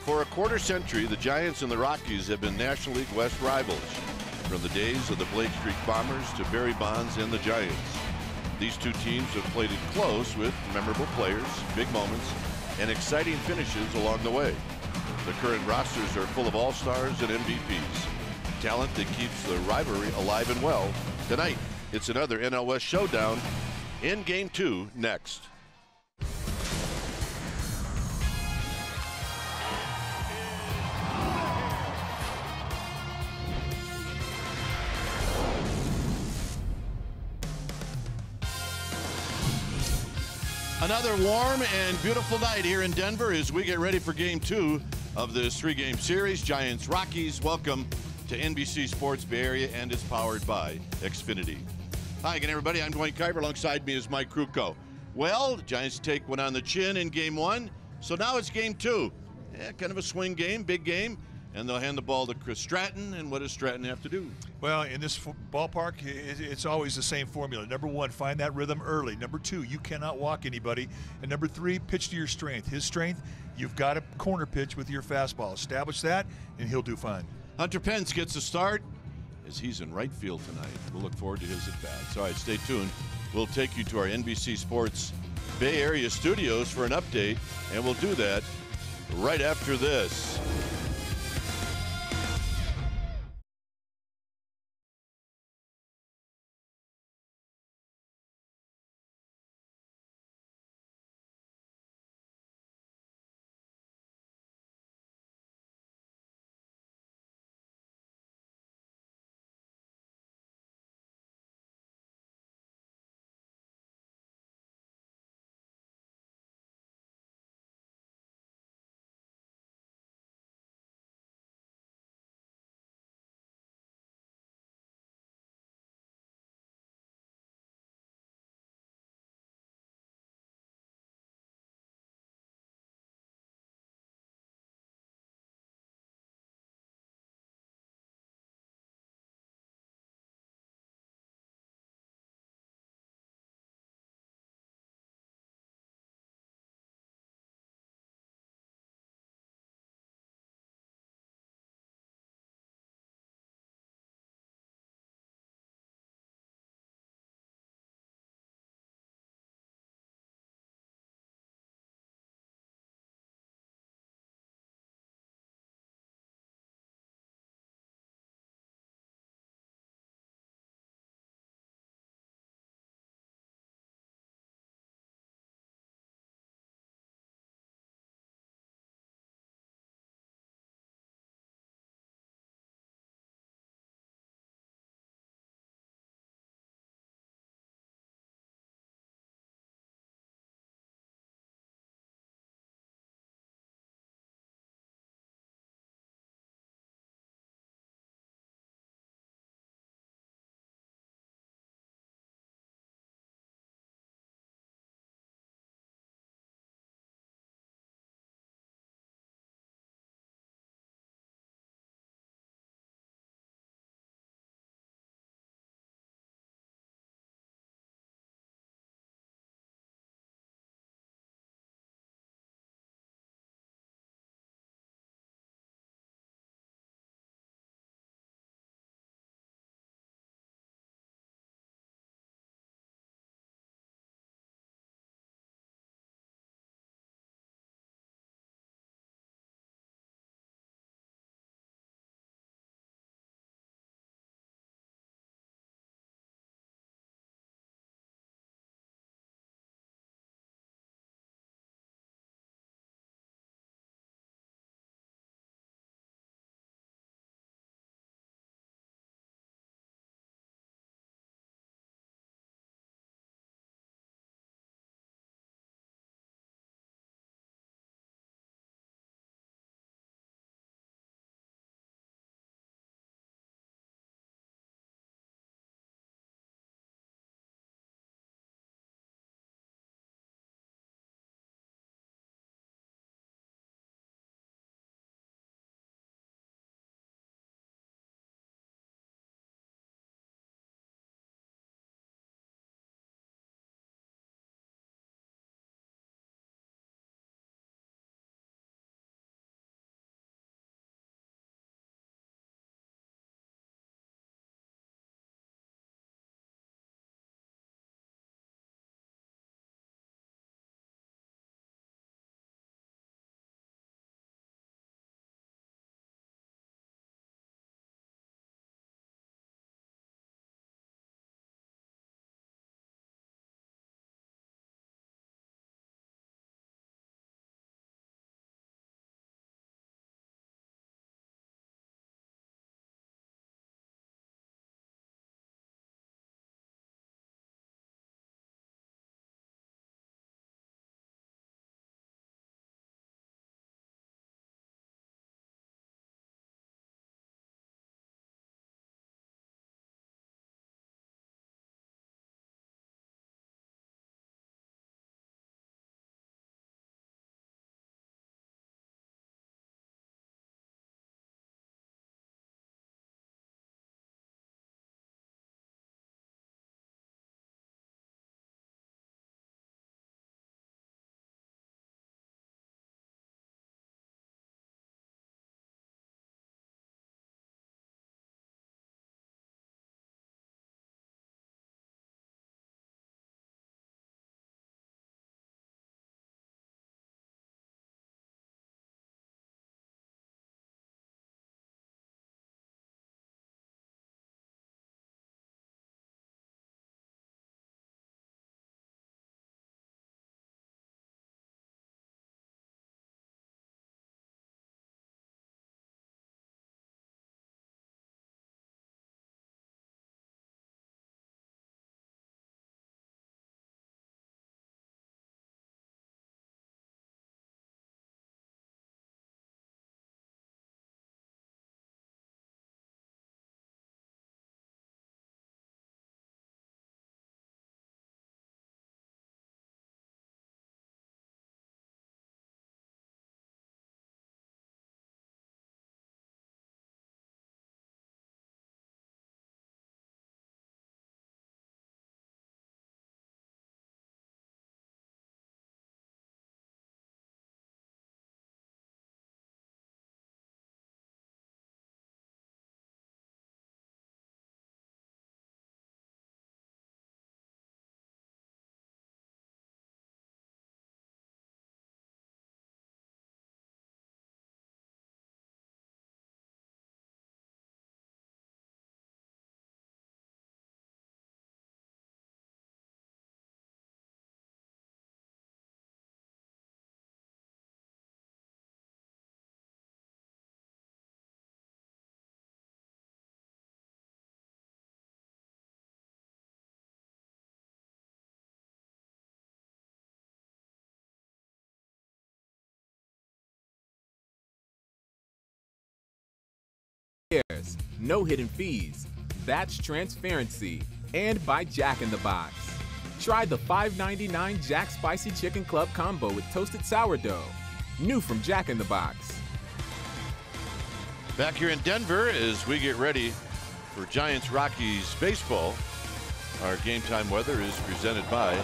For a quarter century, the Giants and the Rockies have been National League West rivals, from the days of the Blake Street Bombers to Barry Bonds and the Giants. These two teams have played it close with memorable players, big moments, and exciting finishes along the way. The current rosters are full of all-stars and MVPs. Talent that keeps the rivalry alive and well. Tonight, it's another NL West showdown in Game 2 next. Another warm and beautiful night here in Denver as we get ready for Game 2 of this three-game series. Giants Rockies, welcome to NBC Sports Bay Area, and it's powered by Xfinity. Hi again, everybody. I'm Dwayne Kuiper. Alongside me is Mike Kruko. Well, the Giants take one on the chin in Game 1, so now it's Game 2. Yeah, kind of a swing game, big game, and they'll hand the ball to Chris Stratton. And what does Stratton have to do? Well, in this ballpark, it's always the same formula. Number one, find that rhythm early. Number two, you cannot walk anybody. And number three, pitch to your strength. His strength, you've got a corner pitch with your fastball. Establish that, and he'll do fine. Hunter Pence gets a start as he's in right field tonight. We'll look forward to his at-bats. All right, stay tuned. We'll take you to our NBC Sports Bay Area studios for an update, and we'll do that right after this. cares, no hidden fees. That's transparency. And by Jack in the Box. Try the $5.99 Jack Spicy Chicken Club combo with toasted sourdough. New from Jack in the Box. Back here in Denver as we get ready for Giants Rockies baseball. Our game time weather is presented by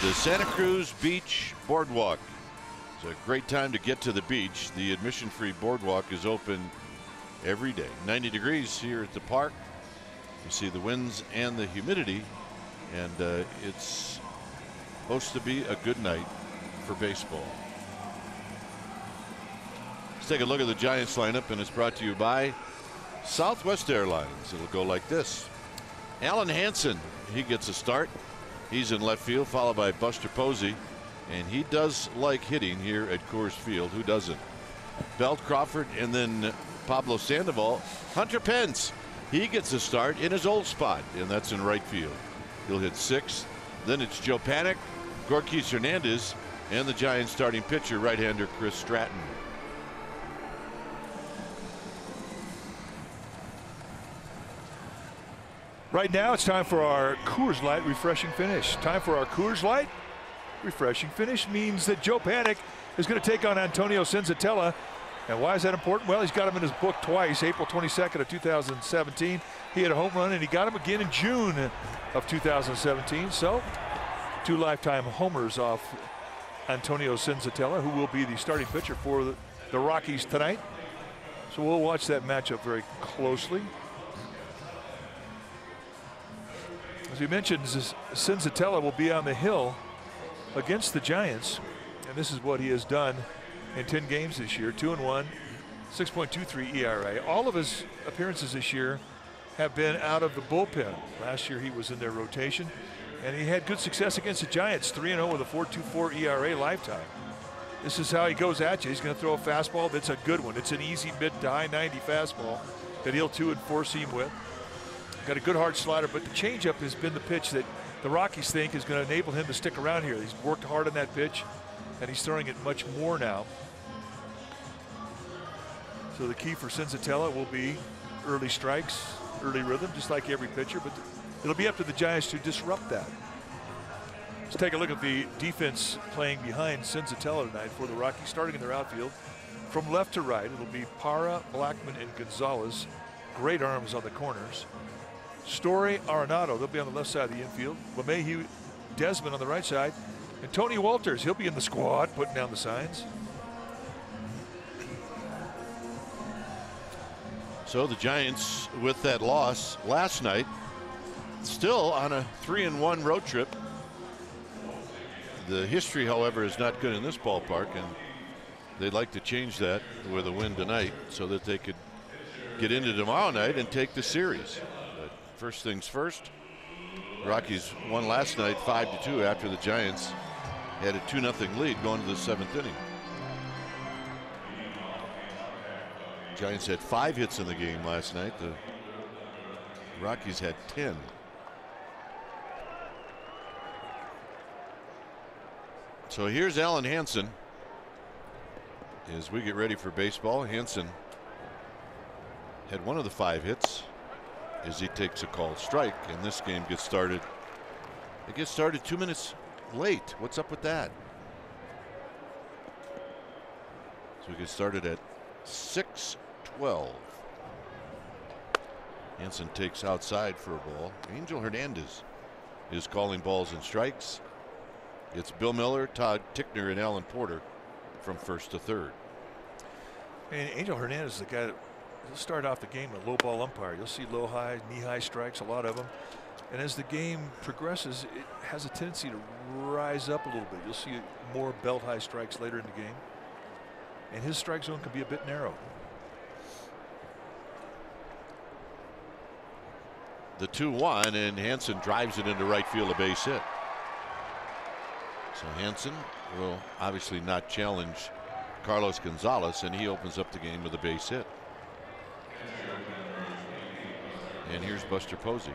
the Santa Cruz Beach Boardwalk. It's a great time to get to the beach. The admission-free boardwalk is open every day. 90 degrees here at the park. You see the winds and the humidity, and it's supposed to be a good night for baseball. Let's take a look at the Giants lineup, and it's brought to you by Southwest Airlines. It'll go like this. Alan Hansen, he gets a start. He's in left field, followed by Buster Posey, and he does like hitting here at Coors Field. Who doesn't? Belt, Crawford, and then Pablo Sandoval. Hunter Pence, he gets a start in his old spot, and that's in right field. He'll hit 6th. Then it's Joe Panik, Gorkis Hernandez, and the Giants starting pitcher, right-hander Chris Stratton. Right now, it's time for our Coors Light Refreshing Finish. Time for our Coors Light Refreshing Finish means that Joe Panik is going to take on Antonio Senzatella. And why is that important? Well, he's got him in his book twice. April 22nd of 2017, he had a home run, and he got him again in June of 2017. So, 2 lifetime homers off Antonio Senzatella, who will be the starting pitcher for the Rockies tonight. So we'll watch that matchup very closely. As we mentioned, Senzatella will be on the hill against the Giants, and this is what he has done in 10 games this year. 2-1, 6.23 ERA. All of his appearances this year have been out of the bullpen. Last year he was in their rotation, and he had good success against the Giants. 3-0 with a 4.24 ERA lifetime. This is how he goes at you. He's going to throw a fastball that's a good one. It's an easy mid to high 90 fastball that he'll 2- and 4-seam with. Got a good hard slider, but the changeup has been the pitch that the Rockies think is going to enable him to stick around here. He's worked hard on that pitch, and he's throwing it much more now. So the key for Senzatella will be early strikes, early rhythm, just like every pitcher, but it'll be up to the Giants to disrupt that. Let's take a look at the defense playing behind Senzatella tonight for the Rockies, starting in their outfield. From left to right, it'll be Parra, Blackman, and Gonzalez. Great arms on the corners. Story, Arenado, they'll be on the left side of the infield. LeMahieu, Desmond on the right side. And Tony Walters, he'll be in the squad, putting down the signs. So the Giants, with that loss last night, still on a 3-1 road trip. The history, however, is not good in this ballpark, and they'd like to change that with a win tonight so that they could get into tomorrow night and take the series. First things first, Rockies won last night 5-2 after the Giants had a 2-0 lead going to the 7th inning. Giants had 5 hits in the game last night. The Rockies had 10. So here's Alan Hansen as we get ready for baseball. Hansen had 1 of the 5 hits as he takes a called strike, and this game gets started. It gets started 2 minutes late. What's up with that? So we get started at 6:12. Hansen takes outside for a ball. Angel Hernandez is calling balls and strikes. It's Bill Miller, Todd Tickner, and Alan Porter from first to third. And Angel Hernandez is the guy that he'll start off the game with a low ball umpire. You'll see low, high, knee-high strikes, a lot of them. And as the game progresses, it has a tendency to rise up a little bit. You'll see more belt-high strikes later in the game. And his strike zone can be a bit narrow. The 2-1, and Hansen drives it into right field, a base hit. So Hansen will obviously not challenge Carlos Gonzalez, and he opens up the game with a base hit. And here's Buster Posey.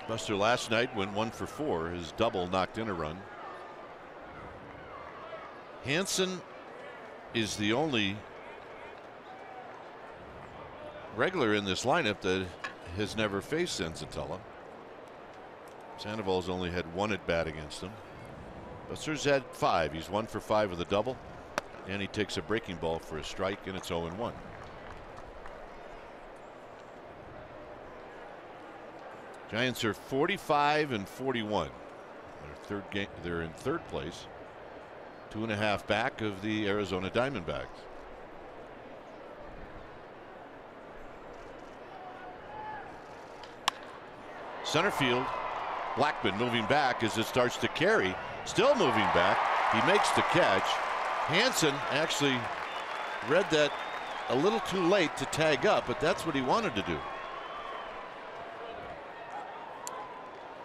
Buster last night went 1 for 4. His double knocked in a run. Hansen is the only regular in this lineup that has never faced Senzatella. Sandoval's only had 1 at bat against him. Buster's had 5. He's 1 for 5 with a double, and he takes a breaking ball for a strike, and it's 0-1. Giants are 45 and 41. They're in third place, 2.5 back of the Arizona Diamondbacks. Center field, Blackman moving back as it starts to carry, still moving back. He makes the catch. Hansen actually read that a little too late to tag up, but that's what he wanted to do.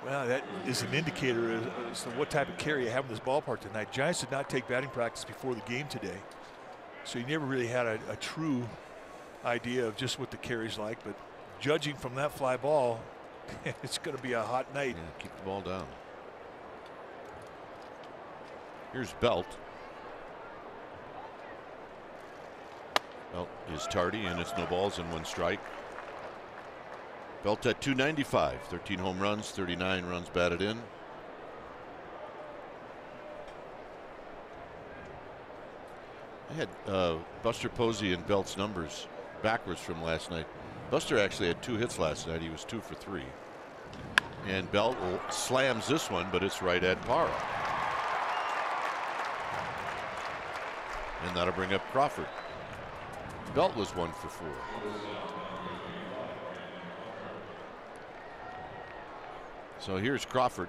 Well, that is an indicator as to what type of carry you have in this ballpark tonight. Giants did not take batting practice before the game today, so you never really had a true idea of just what the carry's like. But judging from that fly ball, it's going to be a hot night. Yeah, keep the ball down. Here's Belt. Belt is tardy, and it's no balls and 1 strike. Belt at 295, 13 home runs, 39 runs batted in. I had Buster Posey and Belt's numbers backwards from last night. Buster actually had 2 hits last night. He was 2 for 3. And Belt slams this one, but it's right at par. And that'll bring up Crawford. Belt was 1 for 4. So here's Crawford.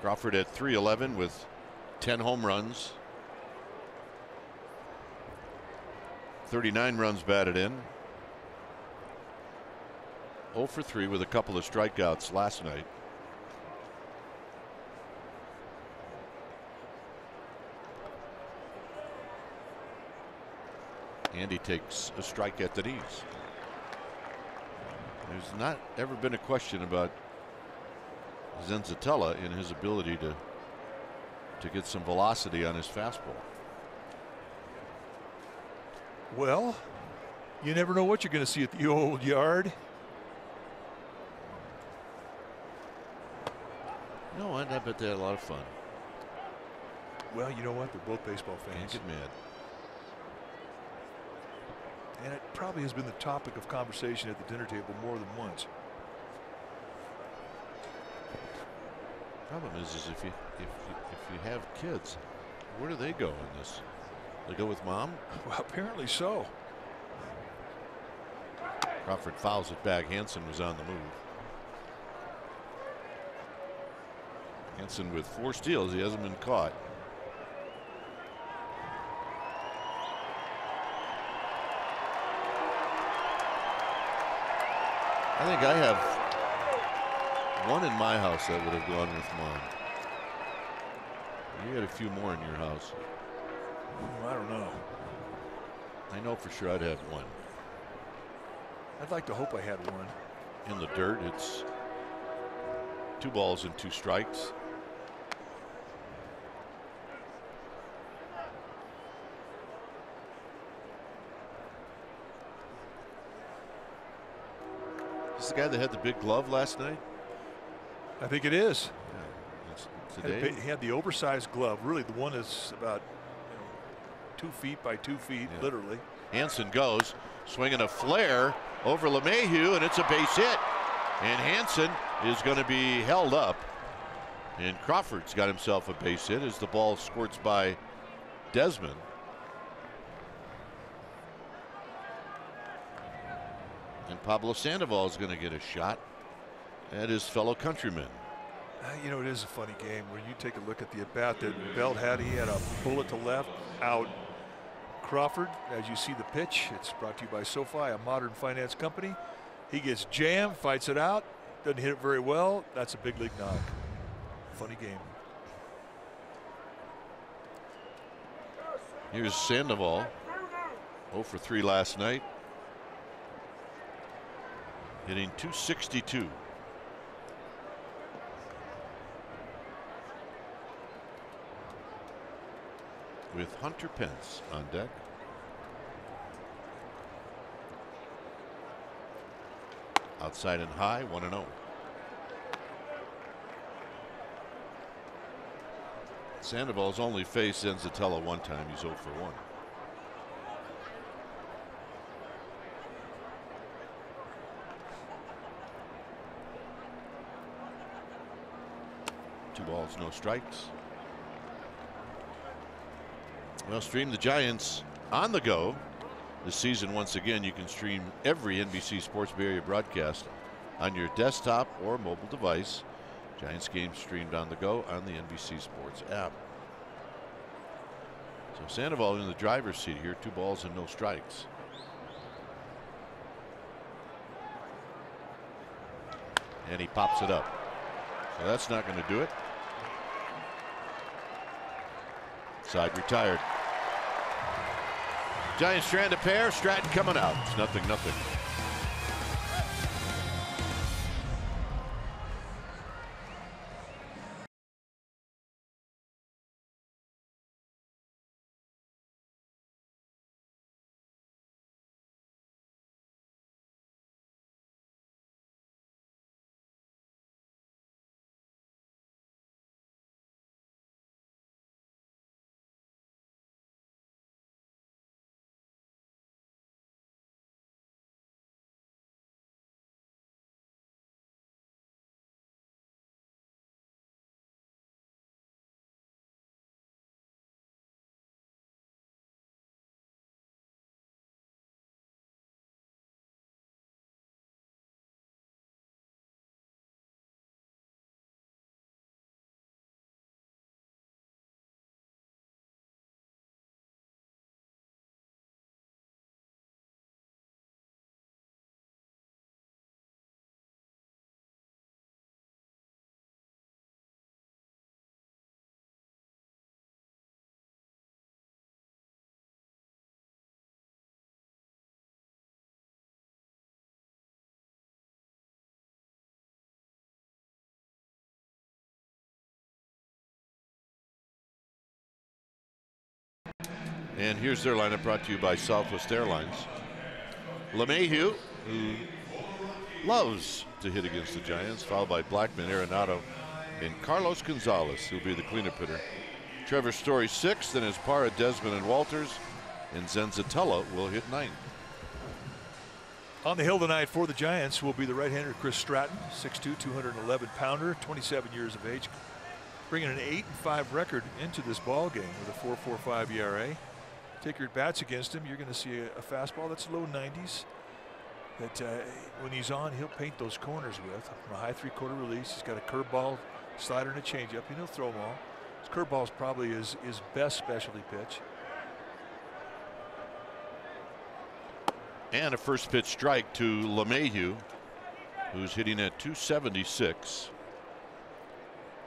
Crawford at 311 with 10 home runs. 39 runs batted in. 0 for 3 with a couple of strikeouts last night. And he takes a strike at the knees. There's not ever been a question about Senzatella in his ability to get some velocity on his fastball. Well, you never know what you're going to see at the old yard. You know what? I bet they had a lot of fun. Well, you know what? They're both baseball fans. Can't get mad. And it probably has been the topic of conversation at the dinner table more than once. Problem is if you have kids, where do they go in this? They go with mom? Well, apparently so. Crawford fouls it back. Hansen was on the move. Hansen with 4 steals. He hasn't been caught. I think I have 1 in my house that would have gone with mom. You had a few more in your house. I don't know. I know for sure I'd have 1. I'd like to hope I had 1. In the dirt, it's 2 balls and 2 strikes. Is this the guy that had the big glove last night? I think it is. Yeah, today? He had the oversized glove. Really, the one is about 2 feet by 2 feet, Yeah. literally. Hansen goes, swinging a flare over LeMahieu, and it's a base hit. And Hansen is going to be held up. And Crawford's got himself a base hit as the ball squirts by Desmond. And Pablo Sandoval is going to get a shot at his fellow countrymen. You know, it is a funny game where you take a look at the at-bat that Belt had. He had a bullet to left, out. Crawford, as you see the pitch, it's brought to you by SoFi, a modern finance company. He gets jammed, fights it out, doesn't hit it very well. That's a big league knock. Funny game. Here's Sandoval, 0 for 3 last night, hitting .262. With Hunter Pence on deck. Outside and high, 1-0. Sandoval's only faced Zenzatella one time. He's 0 for 1. Two balls, no strikes. Well, stream the Giants on the go this season. Once again, you can stream every NBC Sports Bay Area broadcast on your desktop or mobile device. Giants games streamed on the go on the NBC Sports app. So Sandoval in the driver's seat here. 2 balls and no strikes. And he pops it up. So that's not going to do it. Side retired. Giants strand a pair. Stratton coming out. It's 0-0. And here's their lineup, brought to you by Southwest Airlines. LeMahieu, who loves to hit against the Giants, followed by Blackman, Arenado, and Carlos Gonzalez, who'll be the cleanup hitter. Trevor Story 6th, then is Parra, Desmond, and Walters, and Zenzatella will hit 9th. On the hill tonight for the Giants will be the right-hander Chris Stratton, 6'2", 211-pounder, 27 years of age, bringing an 8-5 record into this ball game with a 4.45 ERA. Take your bats against him, you're going to see a fastball that's low 90s. That when he's on, he'll paint those corners with. From a high 3/4 release, he's got a curveball, slider, and a changeup, and he'll throw them all. His curveball is probably his best specialty pitch. And a first pitch strike to LeMahieu, who's hitting at 276.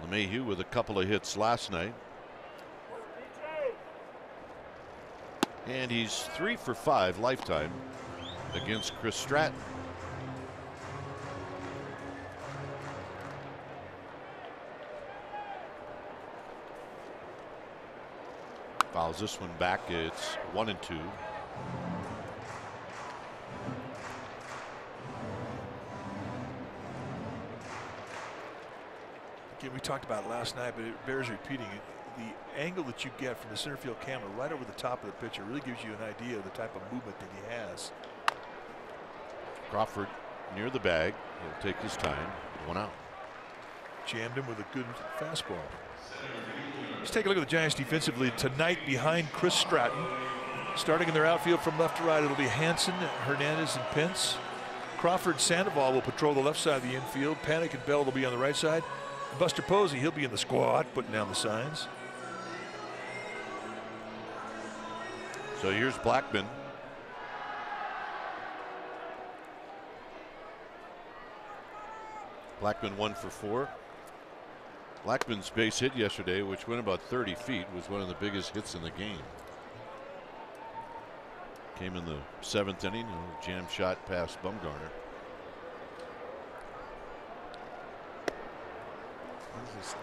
LeMahieu with a couple of hits last night. And he's 3 for 5 lifetime against Chris Stratton. Fouls this one back. It's 1-2. Again, we talked about it last night, but it bears repeating. The angle that you get from the center field camera right over the top of the pitcher really gives you an idea of the type of movement that he has. Crawford near the bag. He'll take his time. 1 out. Jammed him with a good fastball. Let's take a look at the Giants defensively tonight behind Chris Stratton. Starting in their outfield from left to right, it'll be Hansen, Hernandez, and Pence. Crawford, Sandoval will patrol the left side of the infield. Panic and Bell will be on the right side. Buster Posey, he'll be in the squad, putting down the signs. So here's Blackman. Blackman 1 for 4. Blackman's base hit yesterday, which went about 30 feet, was one of the biggest hits in the game. Came in the 7th inning, a jam shot past Bumgarner.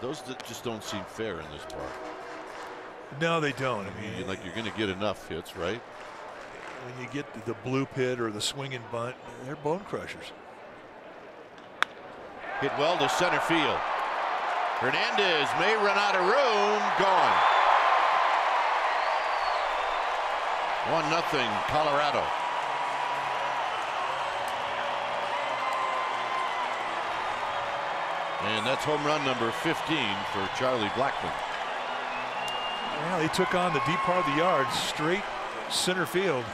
Those just don't seem fair in this park. No, they don't. I mean, like you're going to get enough hits, right? When you get the blue pit or the swing and bunt, they're bone crushers. Hit well to center field. Hernandez may run out of room. Gone. 1-0 Colorado. And that's home run number 15 for Charlie Blackmon. Well, he took on the deep part of the yard, straight center field.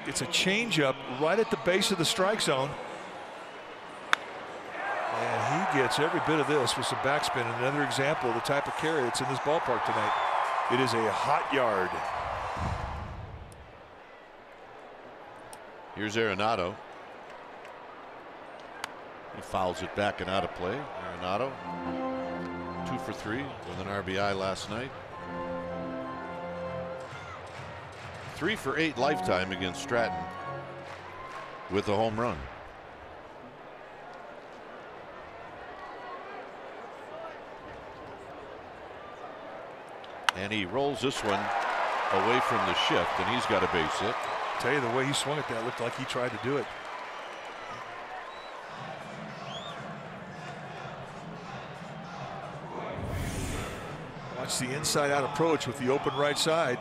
It's a changeup right at the base of the strike zone. And he gets every bit of this with some backspin. Another example of the type of carry that's in this ballpark tonight. It is a hot yard. Here's Arenado. He fouls it back and out of play. Arenado, 2 for 3 with an RBI last night. 3 for 8 lifetime against Stratton with a home run. And he rolls this one away from the shift, and he's got a base hit. Tell you, the way he swung at that looked like he tried to do it. Watch the inside out approach with the open right side.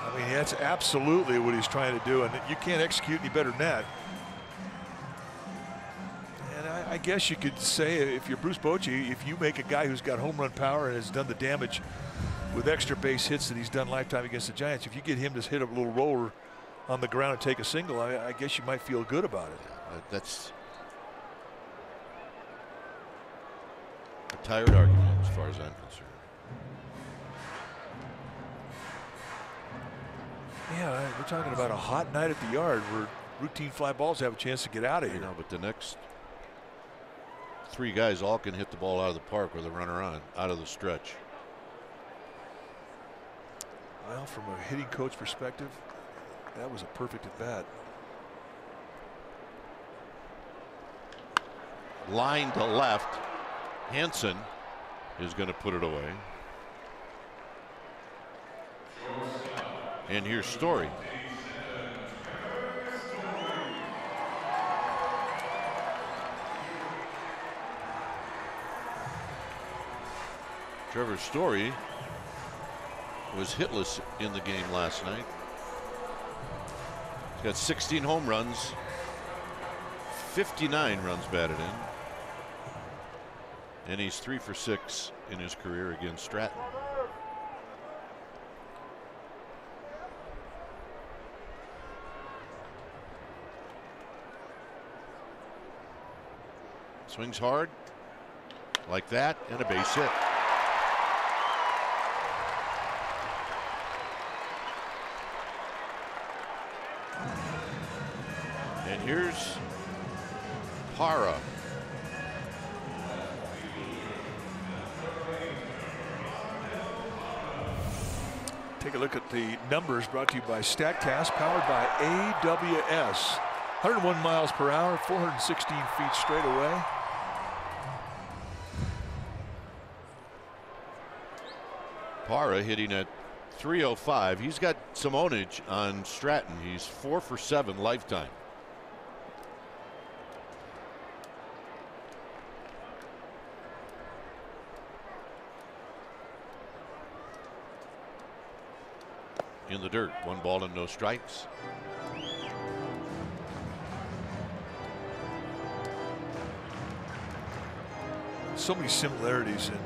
I mean, that's absolutely what he's trying to do, and you can't execute any better than that. And I guess you could say, if you're Bruce Bochy, if you make a guy who's got home run power and has done the damage with extra base hits that he's done lifetime against the Giants, if you get him to hit a little roller on the ground and take a single, I guess you might feel good about it. That's a tired argument as far as I'm concerned. Yeah, we're talking about a hot night at the yard where routine fly balls have a chance to get out of here. You know, but the next 3 guys all can hit the ball out of the park with a runner on, out of the stretch. Well, from a hitting coach perspective, that was a perfect at bat. Line to left. Hansen is going to put it away. And here's Story. Trevor Story was hitless in the game last night. He's got 16 home runs, 59 runs batted in, and he's 3 for 6 in his career against Stratton. Swings hard like that, and a base hit. And here's Parra. Take a look at the numbers brought to you by StatCast, powered by AWS. 101 miles per hour, 416 feet straight away. Parra hitting at 305. He's got some ownage on Stratton. He's 4 for 7 lifetime. In the dirt, 1 ball and no strikes. So many similarities in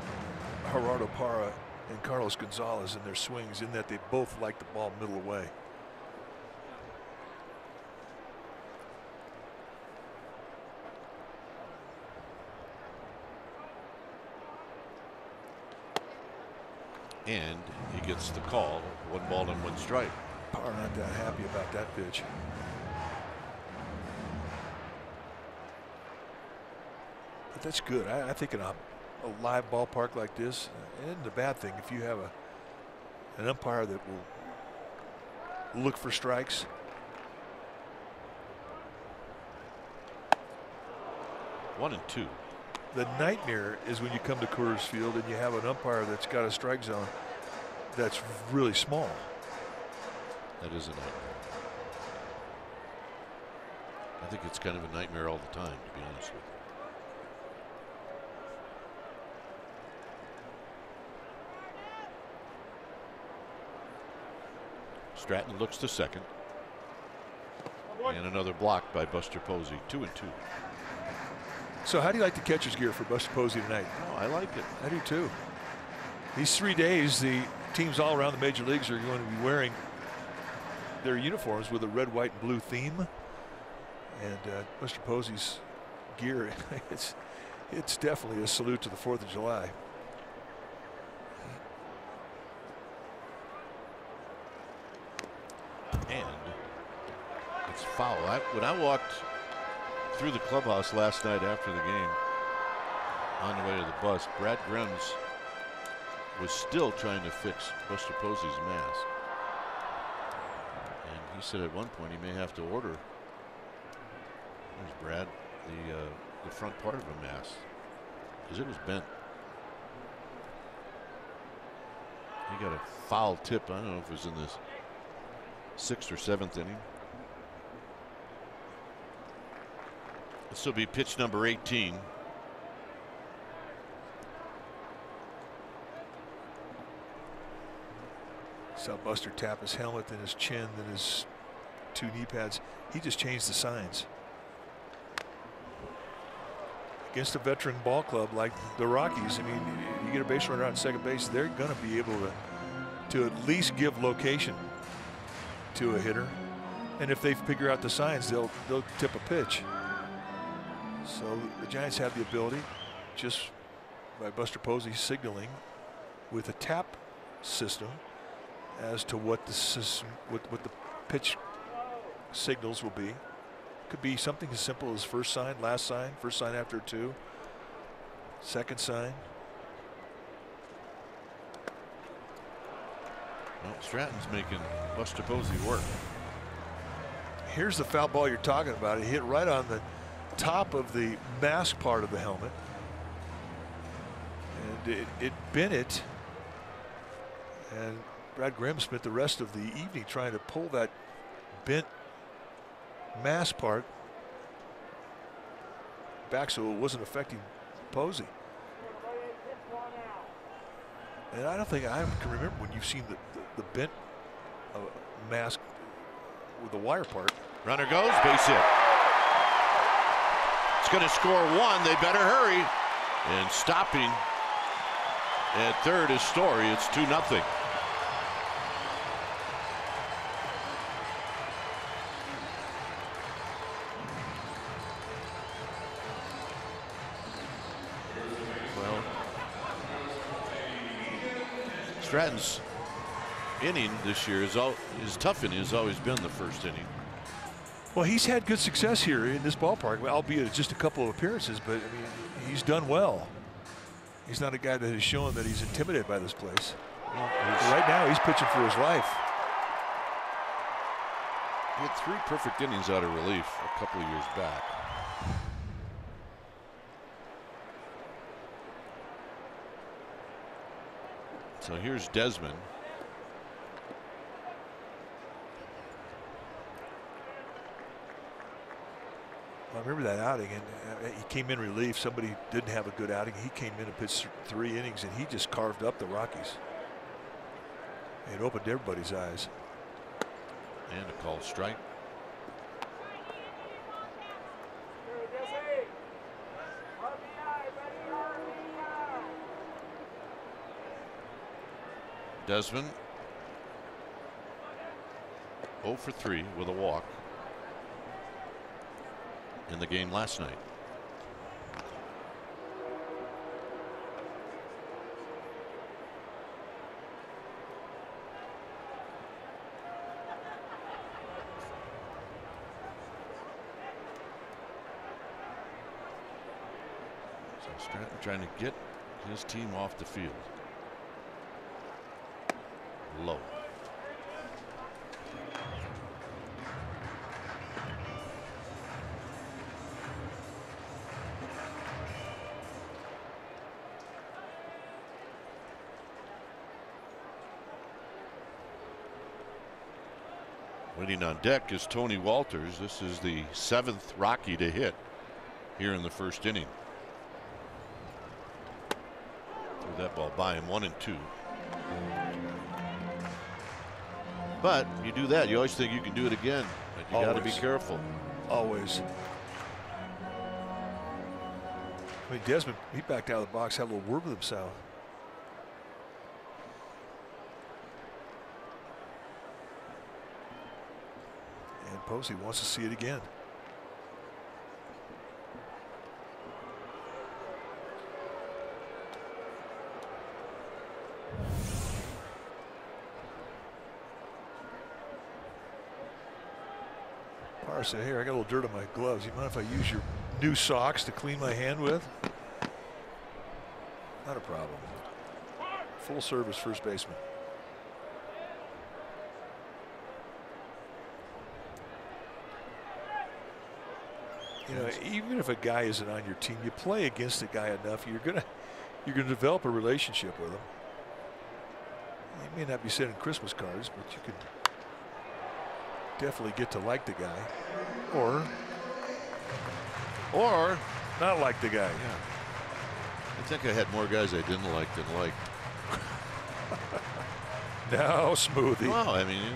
Gerardo Parra and Carlos Gonzalez in their swings, in that they both like the ball middle away. And he gets the call. 1 ball and 1 strike. Parra not that happy about that pitch. But that's good. I think in a live ballpark like this, it isn't a bad thing if you have an umpire that will look for strikes. One and two. The nightmare is when you come to Coors Field and you have an umpire that's got a strike zone that's really small. That is a nightmare. I think it's kind of a nightmare all the time, to be honest with you. Stratton looks to second. And another block by Buster Posey. 2-2. So how do you like the catcher's gear for Buster Posey tonight? Oh, I like it. I do too. These 3 days, the teams all around the major leagues are going to be wearing their uniforms with a red, white, and blue theme. And Buster Posey's gear, it's definitely a salute to the 4th of July. And it's foul. When I walked through the clubhouse last night after the game on the way to the bus, Brad Grims was still trying to fix Buster Posey's mask. And he said at one point he may have to order, there's Brad, the front part of a mask, because it was bent. He got a foul tip. I don't know if it was in this 6th or 7th inning. This will be pitch number 18. Saw Buster tap his helmet, then his chin, then his 2 knee pads. He just changed the signs. Against a veteran ball club like the Rockies, I mean, you get a base runner out on second base, they're going to be able to at least give location to a hitter. And if they figure out the signs, they'll tip a pitch. So the Giants have the ability, just by Buster Posey signaling with a tap system, as to what the system, what the pitch signals will be. Could be something as simple as first sign, last sign, first sign after 2, second sign. Well, Stratton's making Buster Posey work. Here's the foul ball you're talking about. It hit right on the top of the mask part of the helmet, and it bent it. And Brad Grimm spent the rest of the evening trying to pull that bent mask part back so it wasn't affecting Posey. And I don't think I can remember when you've seen the bent mask with the wire part. Runner goes, base hit. It's going to score 1. They better hurry. And stopping at third is Story. It's 2-0. Stratton's inning this year his tough inning has always been the first inning. Well, he's had good success here in this ballpark, albeit just a couple of appearances, but I mean, he's done well. He's not a guy that has shown that he's intimidated by this place. Well, right now, he's pitching for his life. He had 3 perfect innings out of relief a couple of years back. So here's Desmond. I remember that outing, and he came in relief. Somebody didn't have a good outing. He came in and pitched 3 innings, and he just carved up the Rockies. It opened everybody's eyes. And a called strike. Desmond 0 for 3 with a walk in the game last night. So Stratton trying to get his team off the field. Low. Waiting on deck is Tony Walters. This is the 7th Rocky to hit here in the first inning. Threw that ball by him, 1-2. But you do that, you always think you can do it again. But you got to be careful. Always. I mean, Desmond, he backed out of the box, had a little word with himself. And Posey wants to see it again. Parr said, "Here, I got a little dirt on my gloves. You mind if I use your new socks to clean my hand with?" Not a problem. Full service first baseman. You know, even if a guy isn't on your team, you play against a guy enough, you're gonna develop a relationship with him. You may not be sending Christmas cards, but you could definitely get to like the guy, or not like the guy. Yeah. I think I had more guys I didn't like than liked. Now, Smoothie. Well, I mean,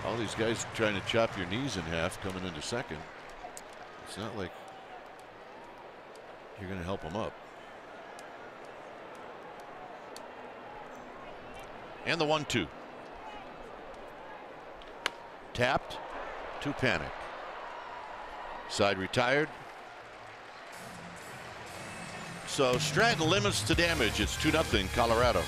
all these guys trying to chop your knees in half coming into second. It's not like you're going to help them up. And the 1-2. Tapped to panic. Side retired. So Stratton limits to damage. It's 2-0 Colorado.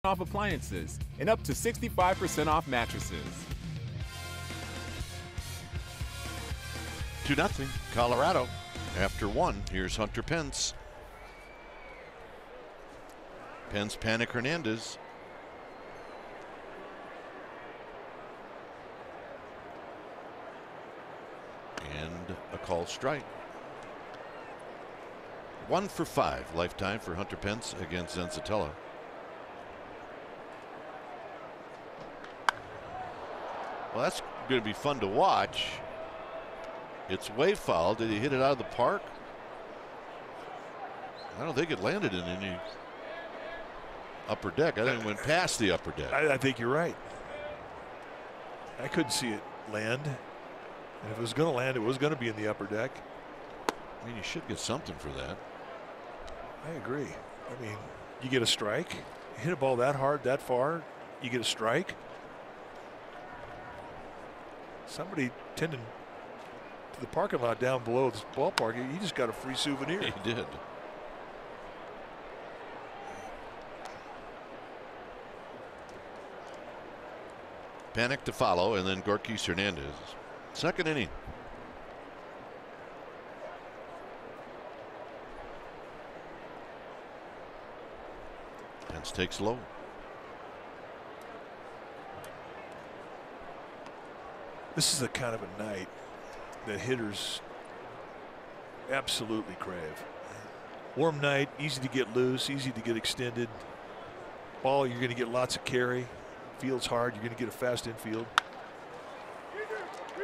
Off appliances and up to 65% off mattresses. 2-0 Colorado. After 1, here's Hunter Pence. Pence panic Hernandez. And a called strike. 1 for 5 lifetime for Hunter Pence against Zenzatella. Well, that's going to be fun to watch. It's way foul. Did he hit it out of the park? I don't think it landed in any upper deck. I think it went past the upper deck. I think you're right. I couldn't see it land. And if it was going to land, it was going to be in the upper deck. I mean, you should get something for that. I agree. I mean, you get a strike. You hit a ball that hard, that far, you get a strike. Somebody tending to the parking lot down below this ballpark, he just got a free souvenir. He did. Panik to follow, and then Rockies Hernandez. Second inning. Pence takes low. This is the kind of a night that hitters absolutely crave. Warm night, easy to get loose, easy to get extended. Ball, you're going to get lots of carry. Field's hard, you're going to get a fast infield.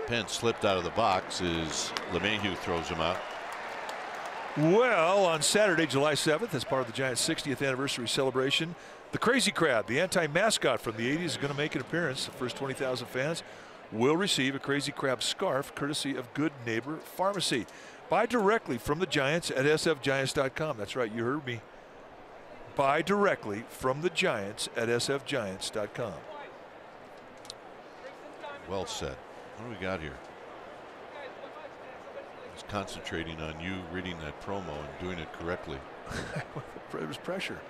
Pence slipped out of the box as LeMahieu throws him out. Well, on Saturday, July 7th, as part of the Giants' 60th anniversary celebration, the Crazy Crab, the anti-mascot from the 80s, is going to make an appearance. The first 20,000 fans will receive a Crazy Crab scarf courtesy of Good Neighbor Pharmacy. Buy directly from the Giants at sfgiants.com. That's right, you heard me. Buy directly from the Giants at sfgiants.com. Well said. What do we got here? I was concentrating on you reading that promo and doing it correctly. There was pressure.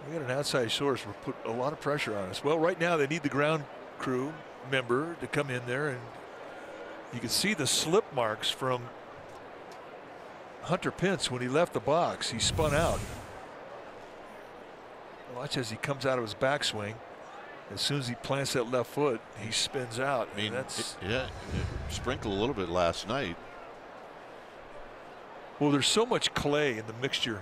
We got an outside source who put a lot of pressure on us. Well, right now they need the ground crew member to come in there, and you can see the slip marks from Hunter Pence when he left the box. He spun out. Watch as he comes out of his backswing. As soon as he plants that left foot, he spins out. I mean, that's it sprinkled a little bit last night. Well, there's so much clay in the mixture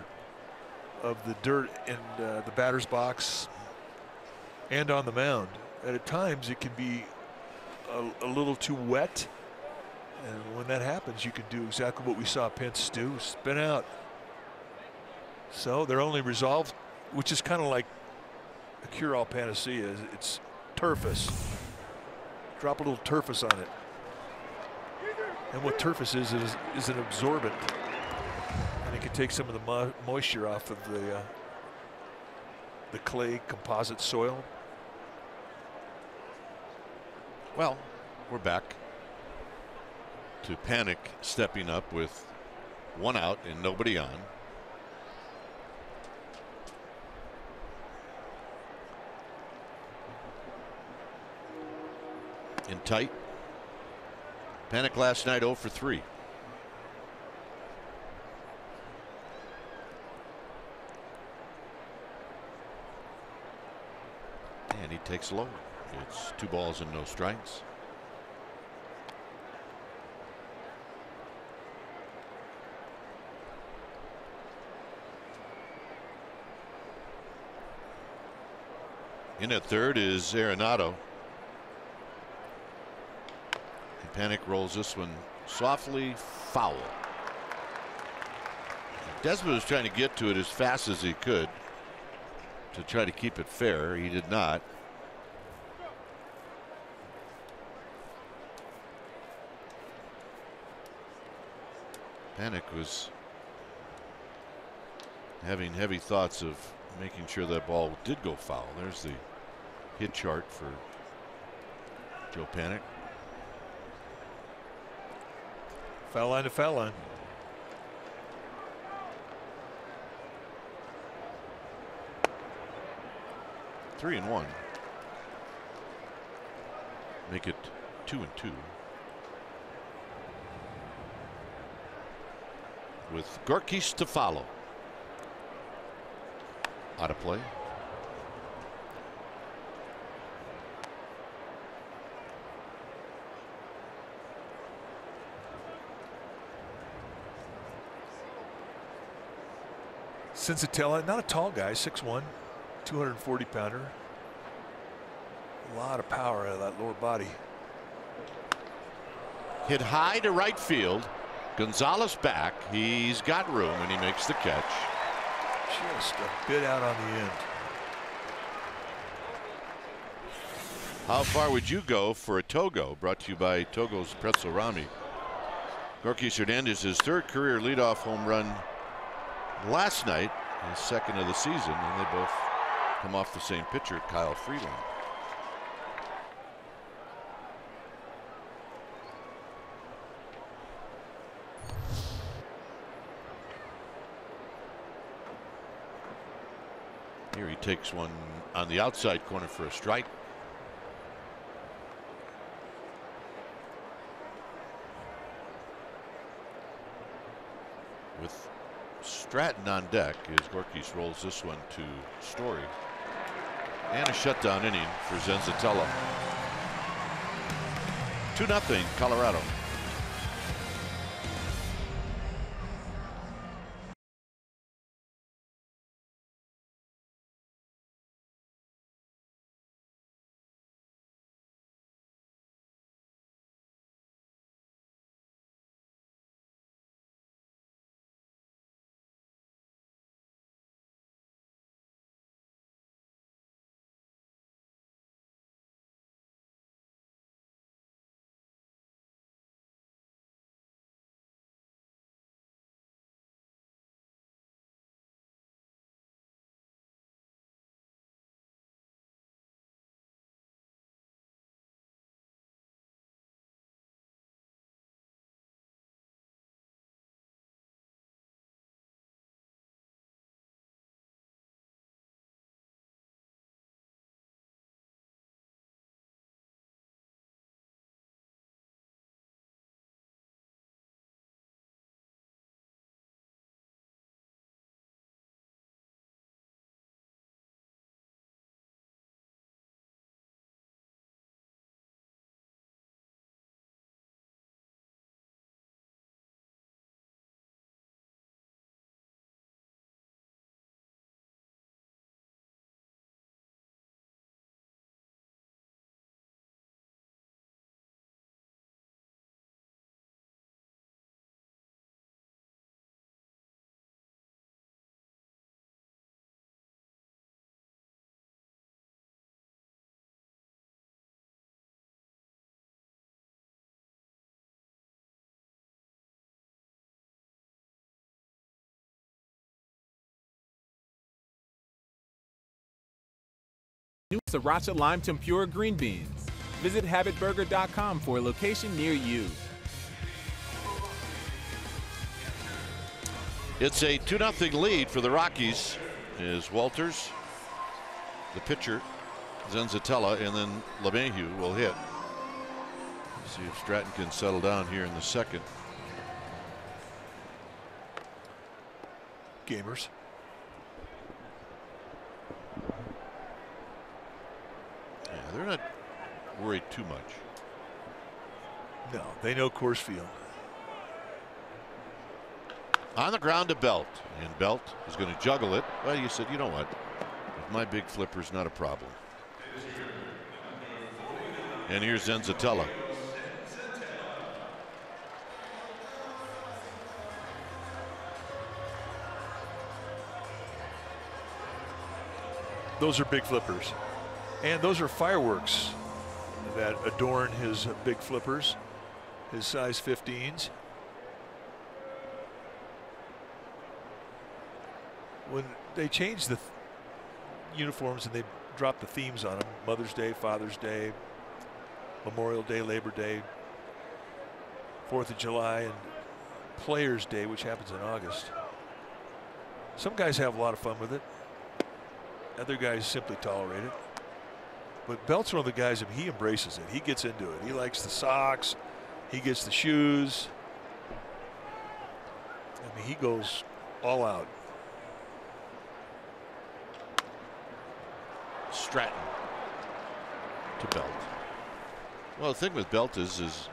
of the dirt in the batter's box and on the mound that at times it can be a little too wet. And when that happens, you can do exactly what we saw Pence do, spin out. So their only resolve, which is kind of like a cure-all panacea, it's turfus. Drop a little turfus on it. And what turfus is an absorbent. And it can take some of the moisture off of the clay composite soil. Well, we're back to Panik stepping up with one out and nobody on. In tight. Panik last night 0 for 3. And he takes low. It's 2 balls and no strikes. In at third is Arenado. Panik rolls this one softly foul. Desmond was trying to get to it as fast as he could to try to keep it fair. He did not. Panik was having heavy thoughts of making sure that ball did go foul. There's the hit chart for Joe Panik. Foul line to foul line. Three and 1. Make it 2 and 2. With Rockies to follow. Out of play. Sensatella, not a tall guy, 6'1", 240 pounder. A lot of power out of that lower body. Hit high to right field. Gonzalez back. He's got room and he makes the catch. Just a bit out on the end. How far would you go for a Togo? Brought to you by Togo's Pretzel Rami. Rockies Hernandez's 3rd career leadoff home run last night, his 2nd of the season, and they both come off the same pitcher, Kyle Freeland. Here he takes one on the outside corner for a strike. Stratton on deck as Rockies rolls this one to Story. And a shutdown inning for Zenzatella. 2-0 Colorado. New Sriracha Lime Tempura Green Beans. Visit habitburger.com for a location near you. It's a 2-0 lead for the Rockies as Walters, the pitcher, Zenzatella, and then LeMahieu will hit. See if Stratton can settle down here in the second. Gamers. Yeah, they're not worried too much. No, they know Coors Field. On the ground to Belt, and Belt is going to juggle it. Well, you said, you know what? My big flipper's not a problem. And here's Zenzatella. Those are big flippers. And those are fireworks that adorn his big flippers, his size 15s. When they changed the uniforms and they dropped the themes on them, Mother's Day, Father's Day, Memorial Day, Labor Day, 4th of July, and Players Day, which happens in August. Some guys have a lot of fun with it. Other guys simply tolerate it. But Belt's one of the guys, he embraces it. He gets into it. He likes the socks. He gets the shoes. I mean, he goes all out. Stratton to Belt. Well, the thing with Belt is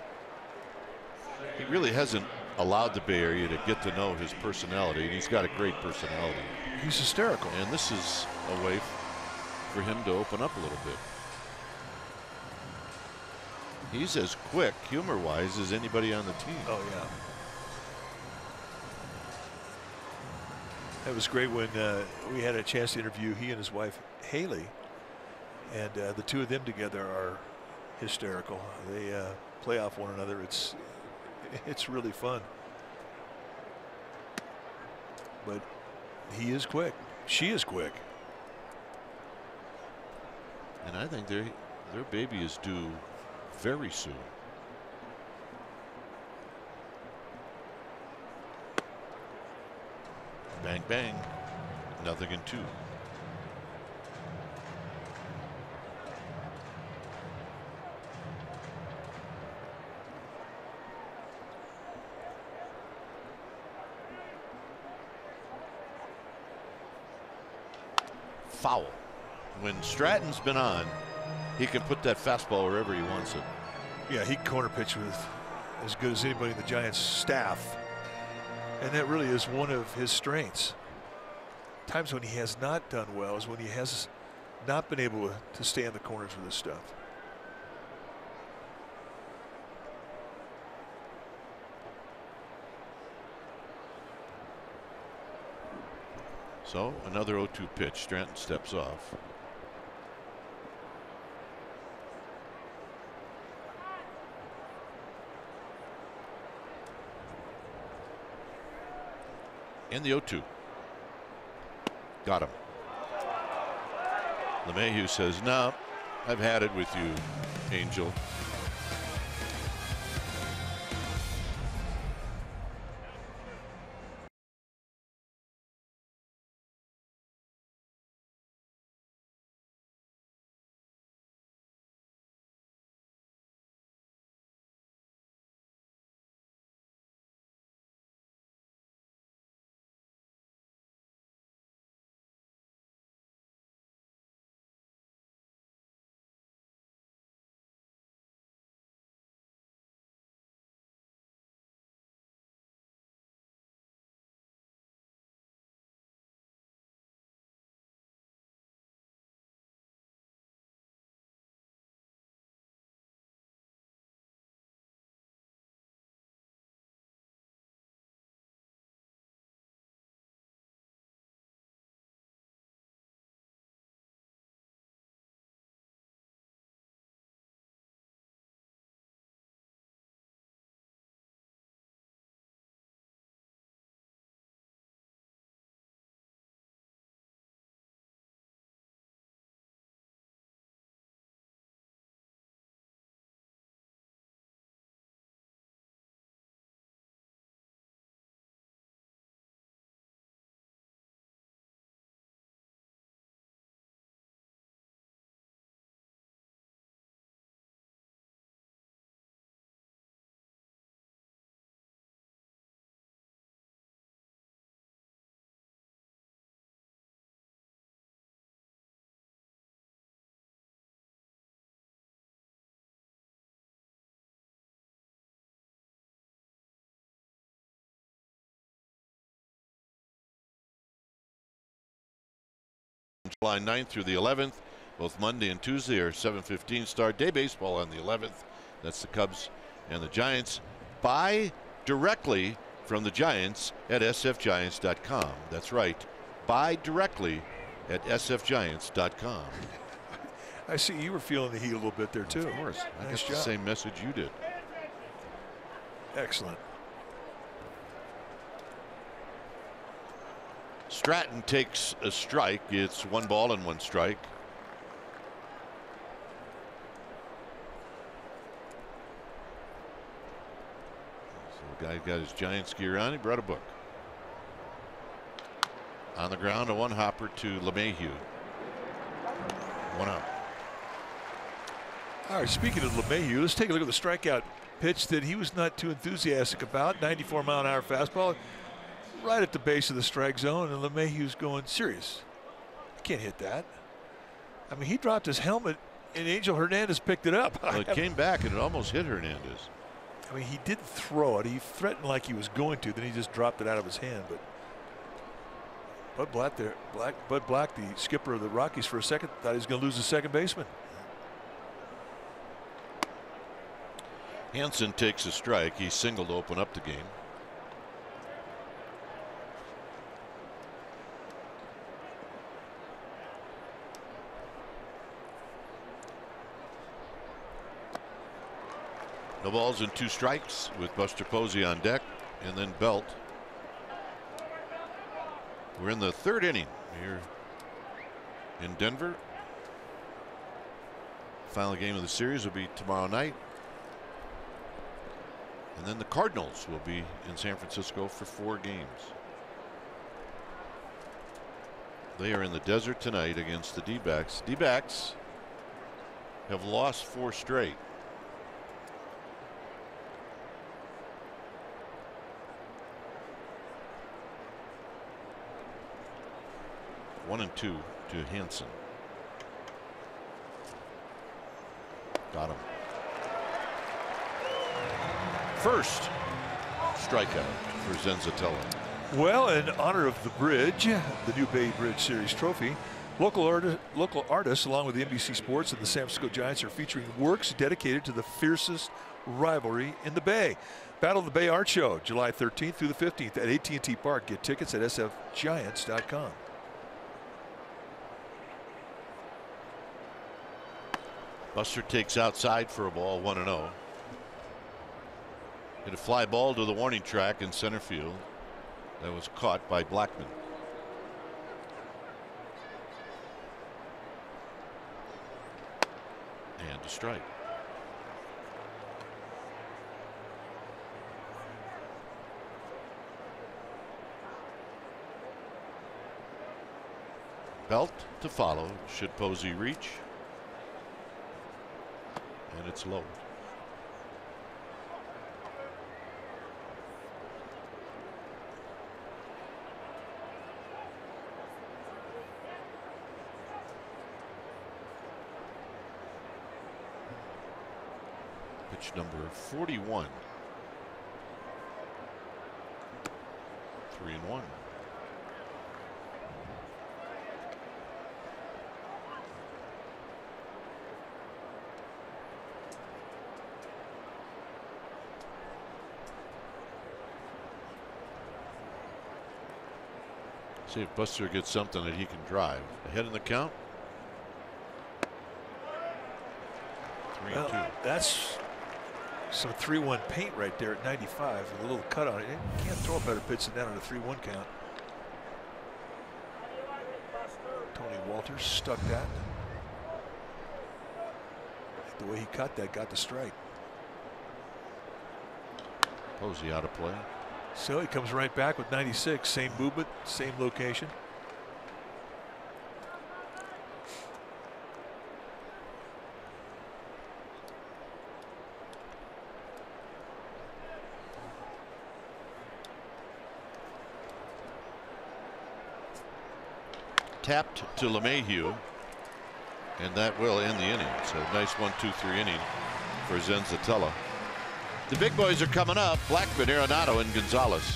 he really hasn't allowed the Bay Area to get to know his personality, and he's got a great personality. He's hysterical. And this is a way for him to open up a little bit. He's as quick, humor-wise, as anybody on the team. Oh, yeah. That was great when we had a chance to interview he and his wife, Haley. And the two of them together are hysterical. They play off one another. It's really fun. But he is quick. She is quick. And I think their baby is due very soon. Bang, bang. 0-2. foul. When Stratton's been on, he can put that fastball wherever he wants it. Yeah, he can corner pitch with as good as anybody in the Giants staff. And that really is one of his strengths. Times when he has not done well is when he has not been able to stay in the corners with his stuff. So another 0-2 pitch. Stratton steps off. And the 0-2. Got him. LeMahieu says, "No, I've had it with you, Angel." July 9th through the 11th. Both Monday and Tuesday are 7:15 start. Day baseball on the 11th. That's the Cubs and the Giants. Buy directly from the Giants at sfgiants.com. That's right. Buy directly at sfgiants.com. I see you were feeling the heat a little bit there too. Of course. I Nice got the job. same message you did. Excellent. Stratton takes a strike. It's 1 ball and 1 strike. So the guy got his Giants gear on. He brought a book. On the ground, a 1 hopper to LeMahieu. 1 out. All right, speaking of LeMahieu, let's take a look at the strikeout pitch that he was not too enthusiastic about. 94-mile-an-hour fastball right at the base of the strike zone, and LeMahieu's going, serious. I can't hit that. I mean, he dropped his helmet, and Angel Hernandez picked it up. Well, it came back, and it almost hit Hernandez. I mean, he didn't throw it. He threatened like he was going to, then he just dropped it out of his hand. But Bud Black, the skipper of the Rockies, for a second thought he was going to lose his second baseman. Hansen takes a strike. He singled to open up the game. No balls and 2 strikes with Buster Posey on deck, and then Belt. We're in the 3rd inning here in Denver. Final game of the series will be tomorrow night. And then the Cardinals will be in San Francisco for 4 games. They are in the desert tonight against the D-backs. D-backs have lost 4 straight. 1-2 to Hansen. Got him. First strikeout for Zenzatella. Well, in honor of the bridge, the new Bay Bridge Series trophy, local artists along with NBC Sports and the San Francisco Giants are featuring works dedicated to the fiercest rivalry in the Bay. Battle of the Bay Art Show, July 13th through the 15th at AT&T Park. Get tickets at sfgiants.com. Buster takes outside for a ball, 1-0. Hit a fly ball to the warning track in center field. That was caught by Blackman. And a strike. Belt to follow. Should Posey reach? And it's low. Pitch number 41. 3-1. See if Buster gets something that he can drive. Ahead in the count. 3-2. Well, that's some 3-1 paint right there at 95 with a little cut on it. You can't throw a better pitch than that on a 3-1 count. Tony Walters stuck that. The way he cut that got the strike. Posey out of play. So he comes right back with 96. Same movement, same location. Tapped to LeMahieu, and that will end the inning. So nice 1-2-3 inning for Zenzatella. The big boys are coming up. Blackman, Arenado, and Gonzalez.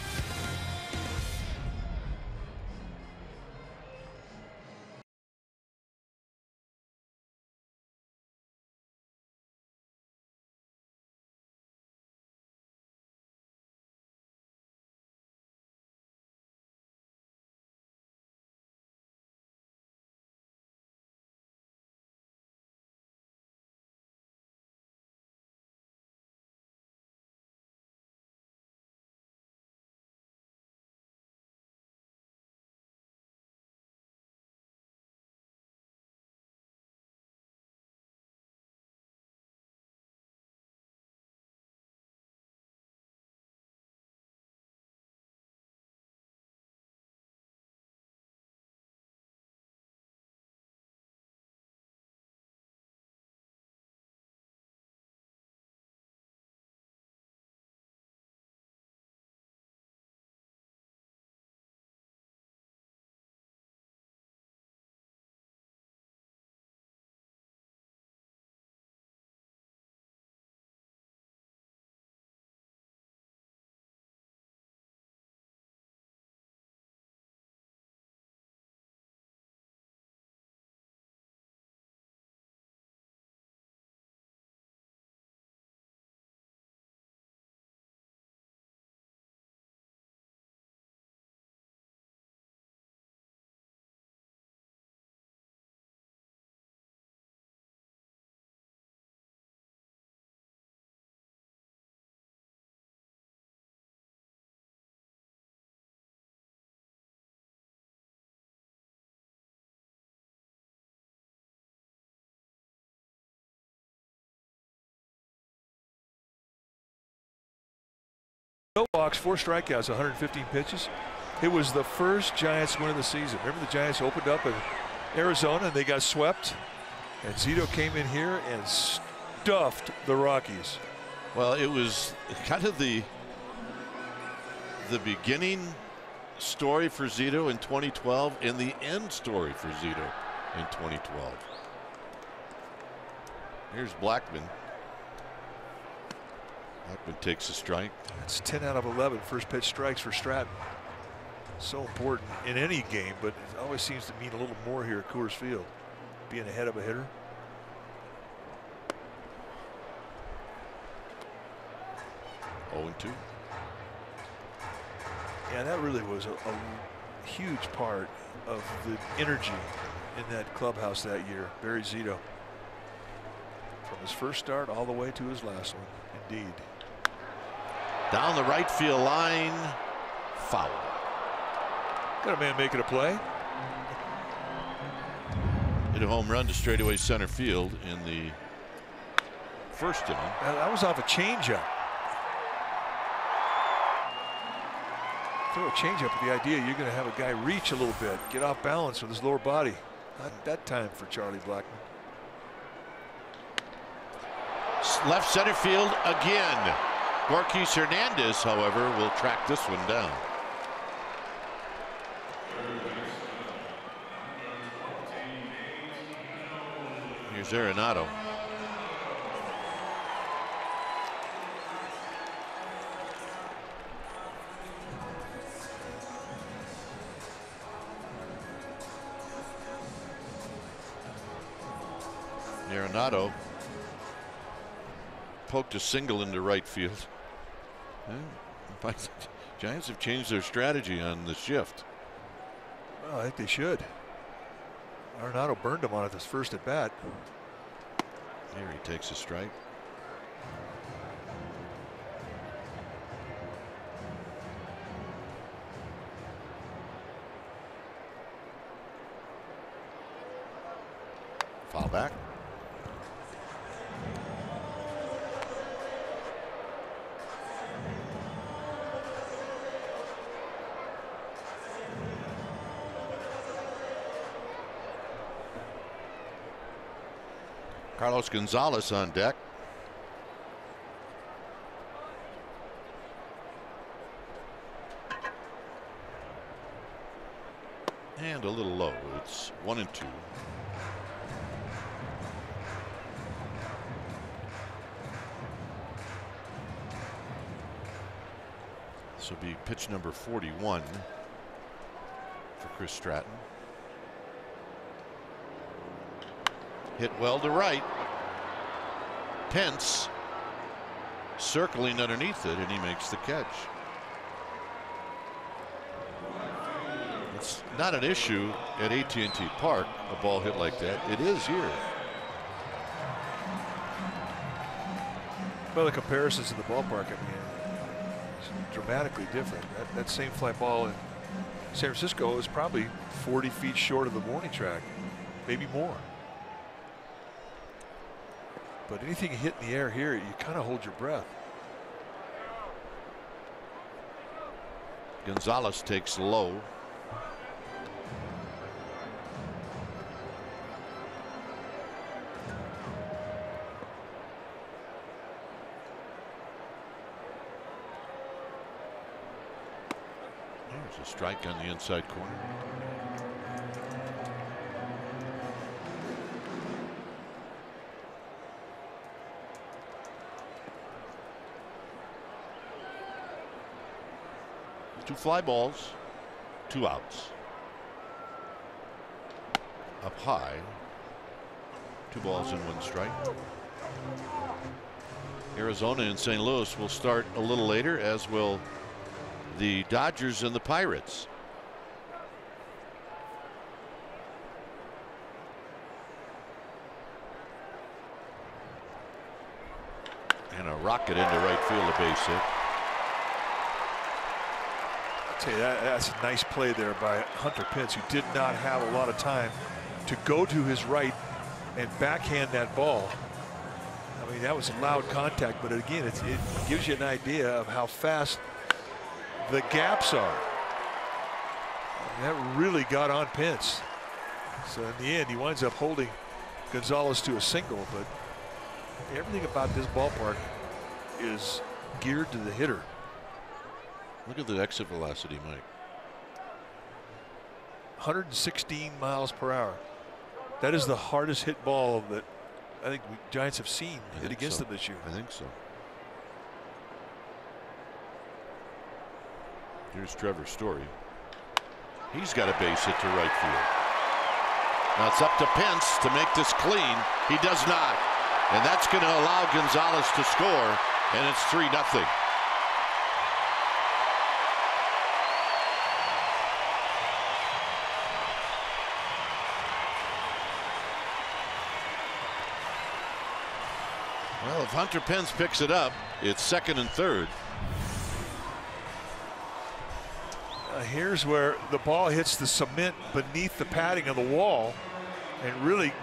No walks, 4 strikeouts, 115 pitches. It was the first Giants win of the season. Remember, the Giants opened up in Arizona and they got swept. And Zito came in here and stuffed the Rockies. Well, it was kind of the beginning story for Zito in 2012 and the end story for Zito in 2012. Here's Blackman. Blackman takes a strike. It's 10 out of 11 first pitch strikes for Stratton. So important in any game, but it always seems to mean a little more here at Coors Field, being ahead of a hitter. Oh, 2. Yeah, that really was a huge part of the energy in that clubhouse that year. Barry Zito, from his first start all the way to his last one. Indeed. Down the right field line, foul. Got a man making a play. Hit a home run to straightaway center field in the first inning. That was off a changeup. Throw a changeup with the idea you're going to have a guy reach a little bit, get off balance with his lower body. Not that time for Charlie Blackman. Left center field again. Rockies Hernandez, however, will track this one down. Here's Arenado. Arenado poked a single into right field. Giants have changed their strategy on the shift. Well, I think they should. Arenado burned him on it this first at bat. Here he takes a strike. Foul back. Carlos Gonzalez on deck. And a little low. It's 1-2. This will be pitch number 41 for Chris Stratton. Hit well to right. Pence circling underneath it, and he makes the catch. It's not an issue at AT&T Park, a ball hit like that. It is here. Well, the comparisons to the ballpark, I mean, it's dramatically different. That same fly ball in San Francisco is probably 40 feet short of the warning track, maybe more. But anything hit in the air here, you kind of hold your breath. Gonzalez takes low. There's a strike on the inside corner. Two fly balls, 2 outs. Up high, 2 balls and 1 strike. Arizona and St. Louis will start a little later, as will the Dodgers and the Pirates. And a rocket into right field, a base hit. Tell you, that's a nice play there by Hunter Pence, who did not have a lot of time to go to his right and backhand that ball. I mean, that was a loud contact, but again, it gives you an idea of how fast the gaps are. And that really got on Pence. So in the end, he winds up holding Gonzalez to a single, but everything about this ballpark is geared to the hitter. Look at the exit velocity, Mike. 116 miles per hour. That is the hardest hit ball that I think Giants have seen hit against them this year. I think so. Here's Trevor Story. He's got a base hit to right field. Now it's up to Pence to make this clean. He does not. And that's going to allow Gonzalez to score. And it's 3-0. Well, if Hunter Pence picks it up, it's 2nd and 3rd. Here's where the ball hits the cement beneath the padding of the wall and really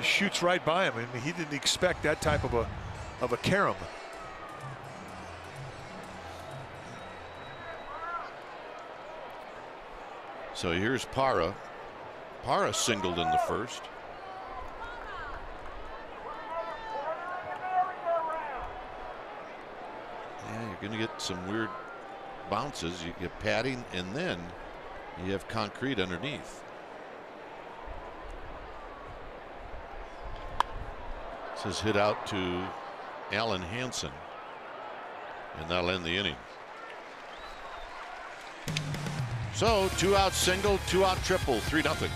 shoots right by him. I mean, he didn't expect that type of a carom. So here's Parra. Parra singled in the first. Yeah, you're going to get some weird bounces. You get padding and then you have concrete underneath. This is hit out to Alan Hansen, and that'll end the inning. So 2-out single, 2-out triple, 3-0.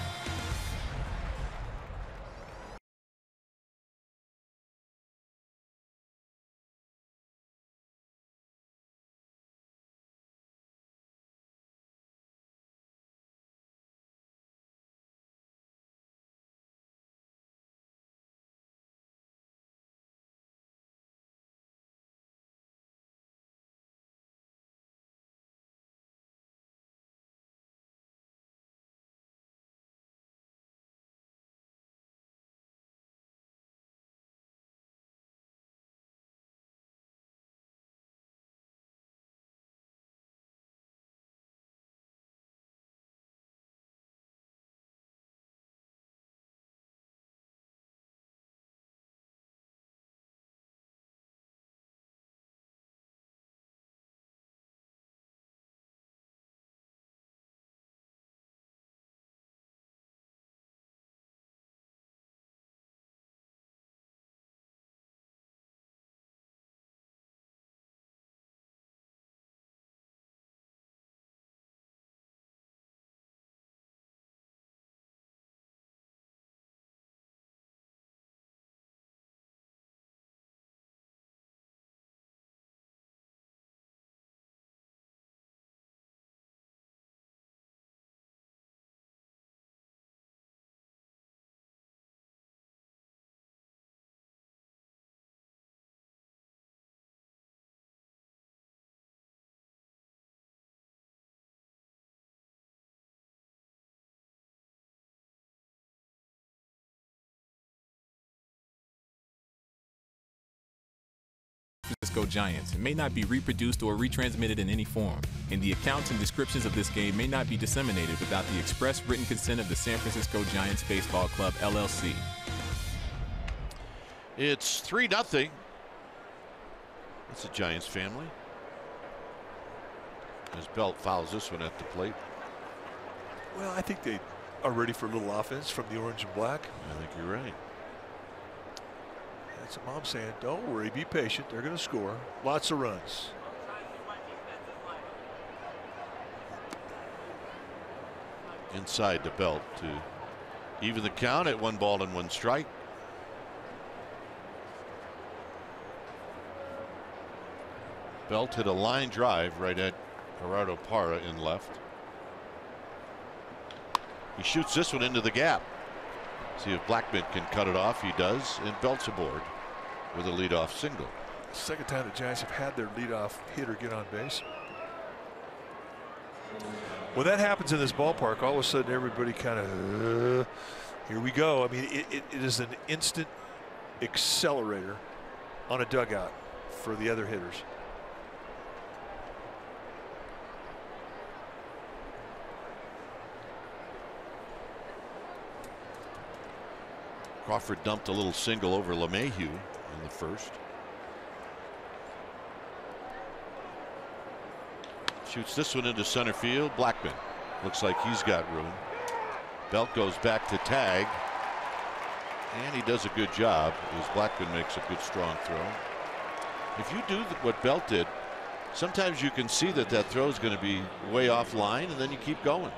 Francisco Giants may not be reproduced or retransmitted in any form, and the accounts and descriptions of this game may not be disseminated without the express written consent of the San Francisco Giants Baseball Club, LLC. It's 3-0. It's a Giants family. As Belt fouls this one at the plate. Well, I think they are ready for a little offense from the orange and black. I think you're right. That's what Mom's saying. Don't worry, be patient. They're going to score lots of runs. Inside the Belt to even the count at 1-1 strike. Belt hit a line drive right at Gerardo Parra in left. He shoots this one into the gap. See if Blackman can cut it off. He does, and Belt's aboard with a leadoff single. Second time the Giants have had their leadoff hitter get on base. When that happens in this ballpark, all of a sudden everybody kind of here we go. I mean, it is an instant accelerator on a dugout for the other hitters. Crawford dumped a little single over LeMahieu in the first. Shoots this one into center field. Blackman Looks like he's got room. Belt goes back to tag. And he does a good job as Blackman makes a good strong throw. If you do what Belt did, sometimes you can see that that throw is going to be way offline, and then you keep going.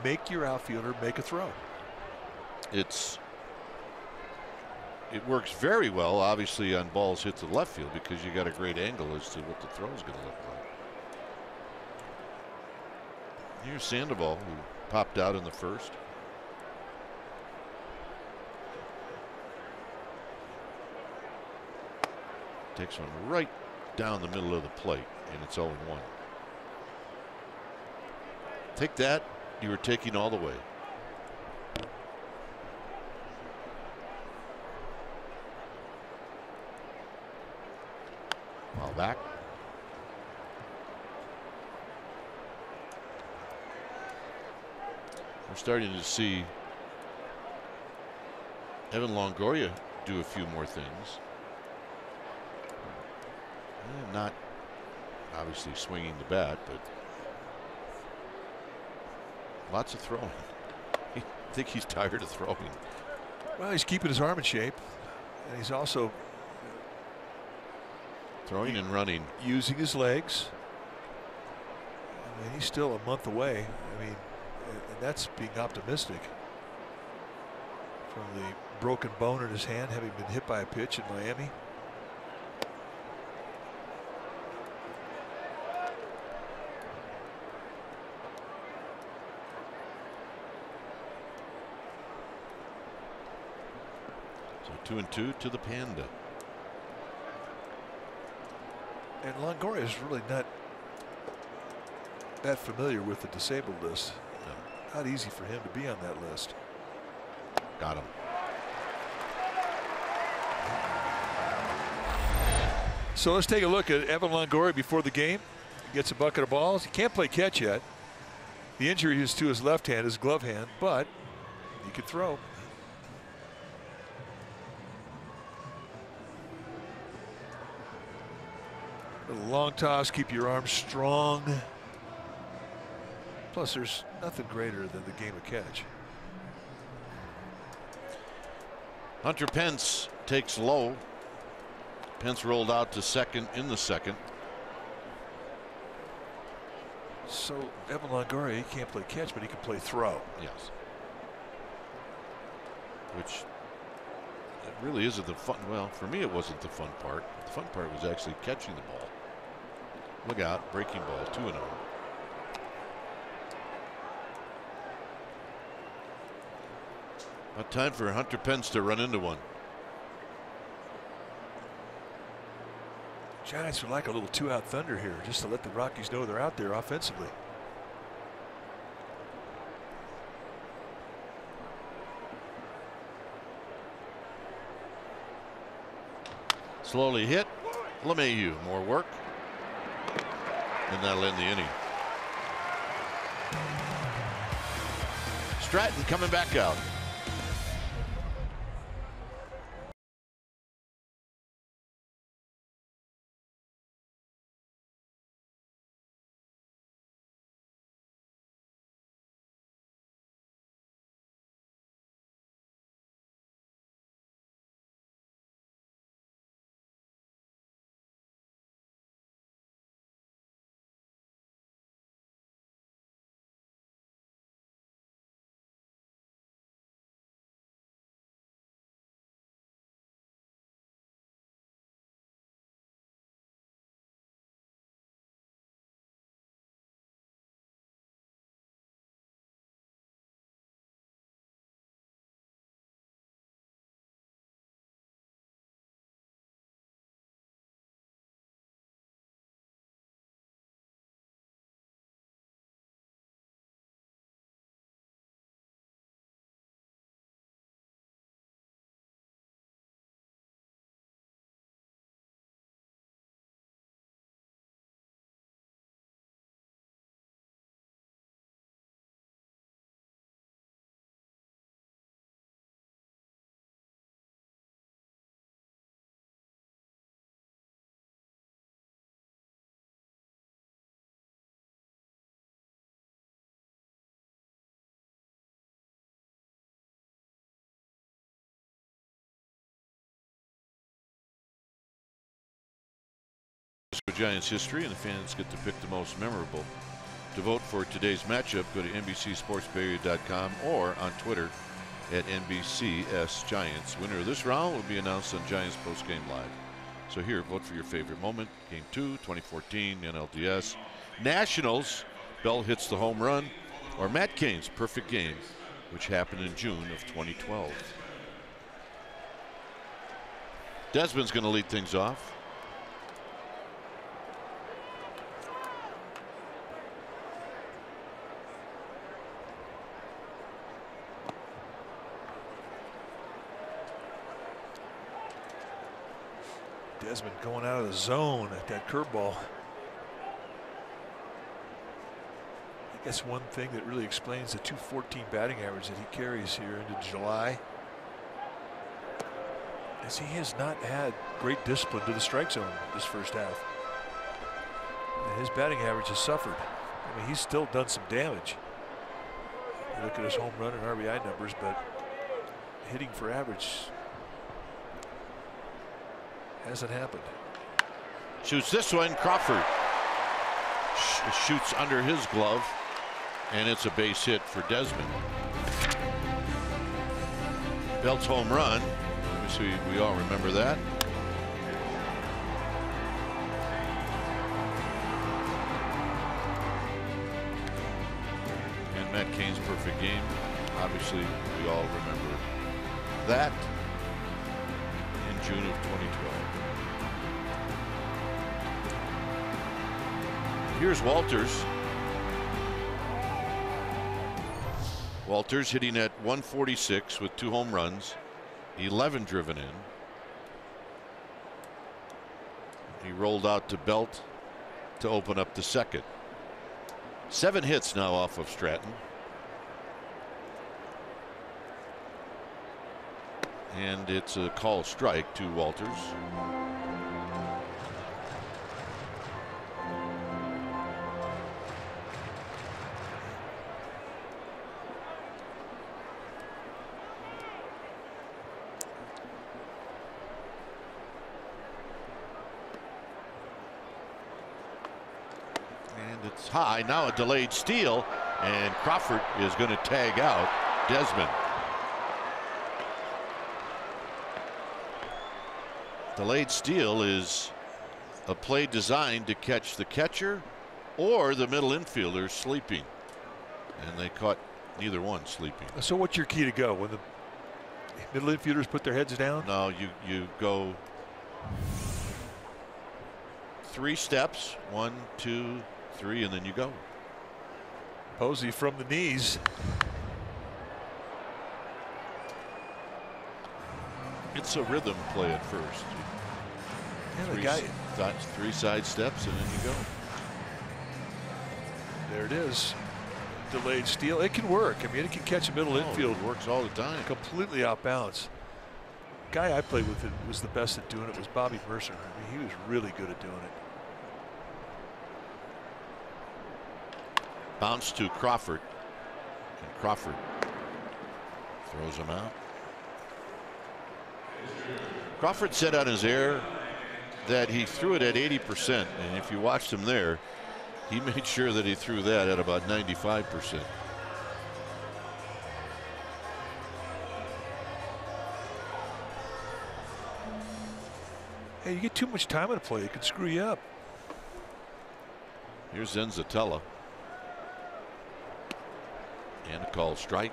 Make your outfielder make a throw. It works very well, obviously, on balls hit to left field because you got a great angle as to what the throw is going to look like. Here's Sandoval, who popped out in the first. Takes one right down the middle of the plate, and it's 0-1. Take that, you were taking all the way. Foul back. We're starting to see Evan Longoria do a few more things. Not obviously swinging the bat, but lots of throwing. I think he's tired of throwing. Well, he's keeping his arm in shape, and he's also throwing and running, using his legs. I mean, he's still a month away. I mean, and that's being optimistic. From the broken bone in his hand, having been hit by a pitch in Miami. So 2-2 to the Panda. And Longoria is really not that familiar with the disabled list. No. Not easy for him to be on that list. Got him. So let's take a look at Evan Longoria before the game. He gets a bucket of balls. He can't play catch yet. The injury is to his left hand, his glove hand, but he can throw. A long toss, keep your arms strong. Plus, there's nothing greater than the game of catch. Hunter Pence takes low. Pence rolled out to second in the second. So Evan Longoria, he can't play catch, but he can play throw. Yes. Which it really isn't the fun. Well, for me, it wasn't the fun part. The fun part was actually catching the ball. Look out, breaking ball, 2-0. About time for Hunter Pence to run into one. Giants would like a little 2-out thunder here, just to let the Rockies know they're out there offensively. Slowly hit. LeMahieu, more work. And that'll end the inning. Stratton coming back out. Giants history, and the fans get to pick the most memorable. To vote for today's matchup, go to NBCSportsBayArea.com or on Twitter at NBCSGiants. Winner of this round will be announced on Giants Postgame Live. So here, vote for your favorite moment. Game 2, 2014 NLDS. Nationals, Bell hits the home run, or Matt Cain's perfect game, which happened in June of 2012. Desmond's going to lead things off. Desmond going out of the zone at that curveball. I guess one thing that really explains the .214 batting average that he carries here into July is he has not had great discipline to the strike zone this first half. And his batting average has suffered. I mean, he's still done some damage. You look at his home run and RBI numbers, but hitting for average hasn't happened. Shoots this one. Crawford shoots under his glove, and it's a base hit for Desmond. Belt's home run. Obviously, we all remember that. And Matt Cain's perfect game. Obviously, we all remember that in June of 2012. Here's Walters. Walters hitting at 146 with 2 home runs, 11 driven in. He rolled out to Belt to open up the second. 7 hits now off of Stratton. And it's a call strike to Walters. It's high. Now a delayed steal, and Crawford is going to tag out Desmond. Delayed steal is a play designed to catch the catcher or the middle infielder sleeping, and they caught neither one sleeping. So what's your key to go when the middle infielders put their heads down? No, you go 3 steps, 1, 2, 3, and then you go. Posey from the knees. It's a rhythm play at first. Yeah, 3 side steps, and then you go. There it is. Delayed steal. It can work. I mean, it can catch a middle infield. It works all the time. Completely out bounds. Guy I played with that was the best at doing it was Bobby Mercer. I mean, he was really good at doing it. Bounce to Crawford, and Crawford throws him out. Crawford said on his air that he threw it at 80%, and if you watched him there, he made sure that he threw that at about 95%. Hey, you get too much time on a play, it could screw you up. Here's Zenzatella. And a call strike.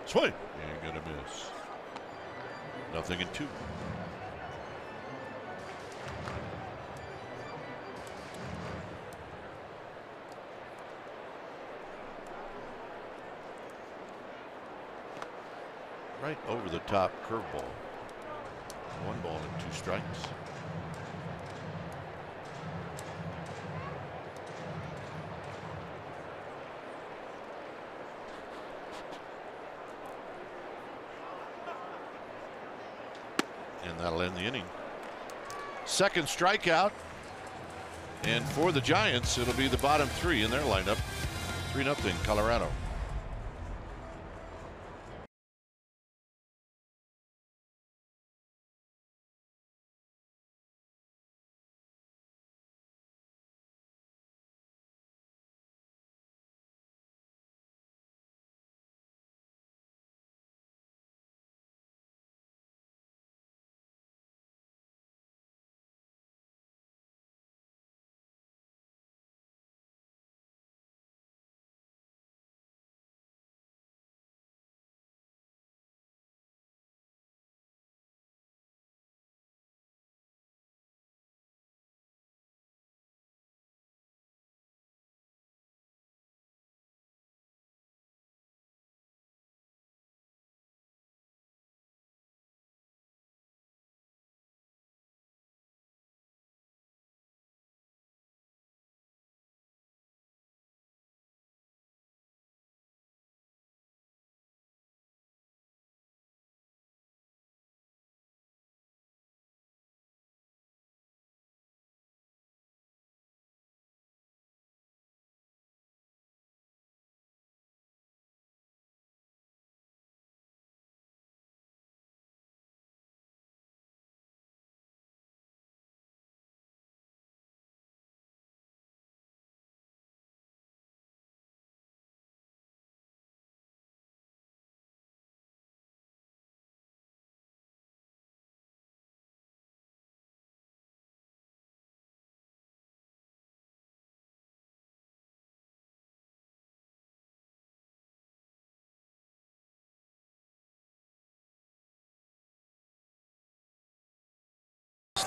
Swing. Ain't gonna miss. Nothing in 2. Right over the top curveball. 1 ball and 2 strikes. And that'll end the inning. Second strikeout. And for the Giants, it'll be the bottom 3 in their lineup. 3-0 Colorado.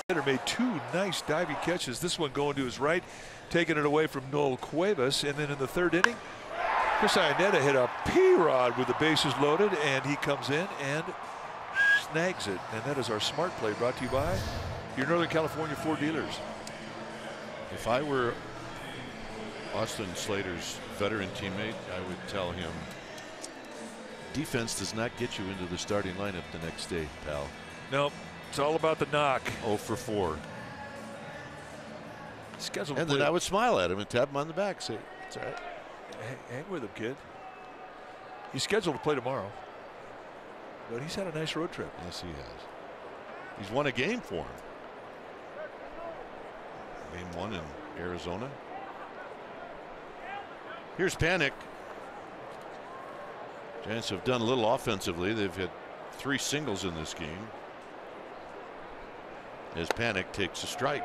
Made two nice diving catches. This one going to his right, taking it away from Noel Cuevas. And then in the third inning, Chris Iannetta hit a P-rod with the bases loaded, and he comes in and snags it. And that is our smart play, brought to you by your Northern California Ford dealers. If I were Austin Slater's veteran teammate, I would tell him, defense does not get you into the starting lineup the next day, pal. Nope. It's all about the knock. 0 for 4. Scheduled and then I would smile at him and tap him on the back, say, it's all right. Hang with him, kid. He's scheduled to play tomorrow, but he's had a nice road trip. Yes, he has. He's won a game for him. Game 1 in Arizona. Here's Panic. Giants have done a little offensively. They've had 3 singles in this game. As Panic takes a strike.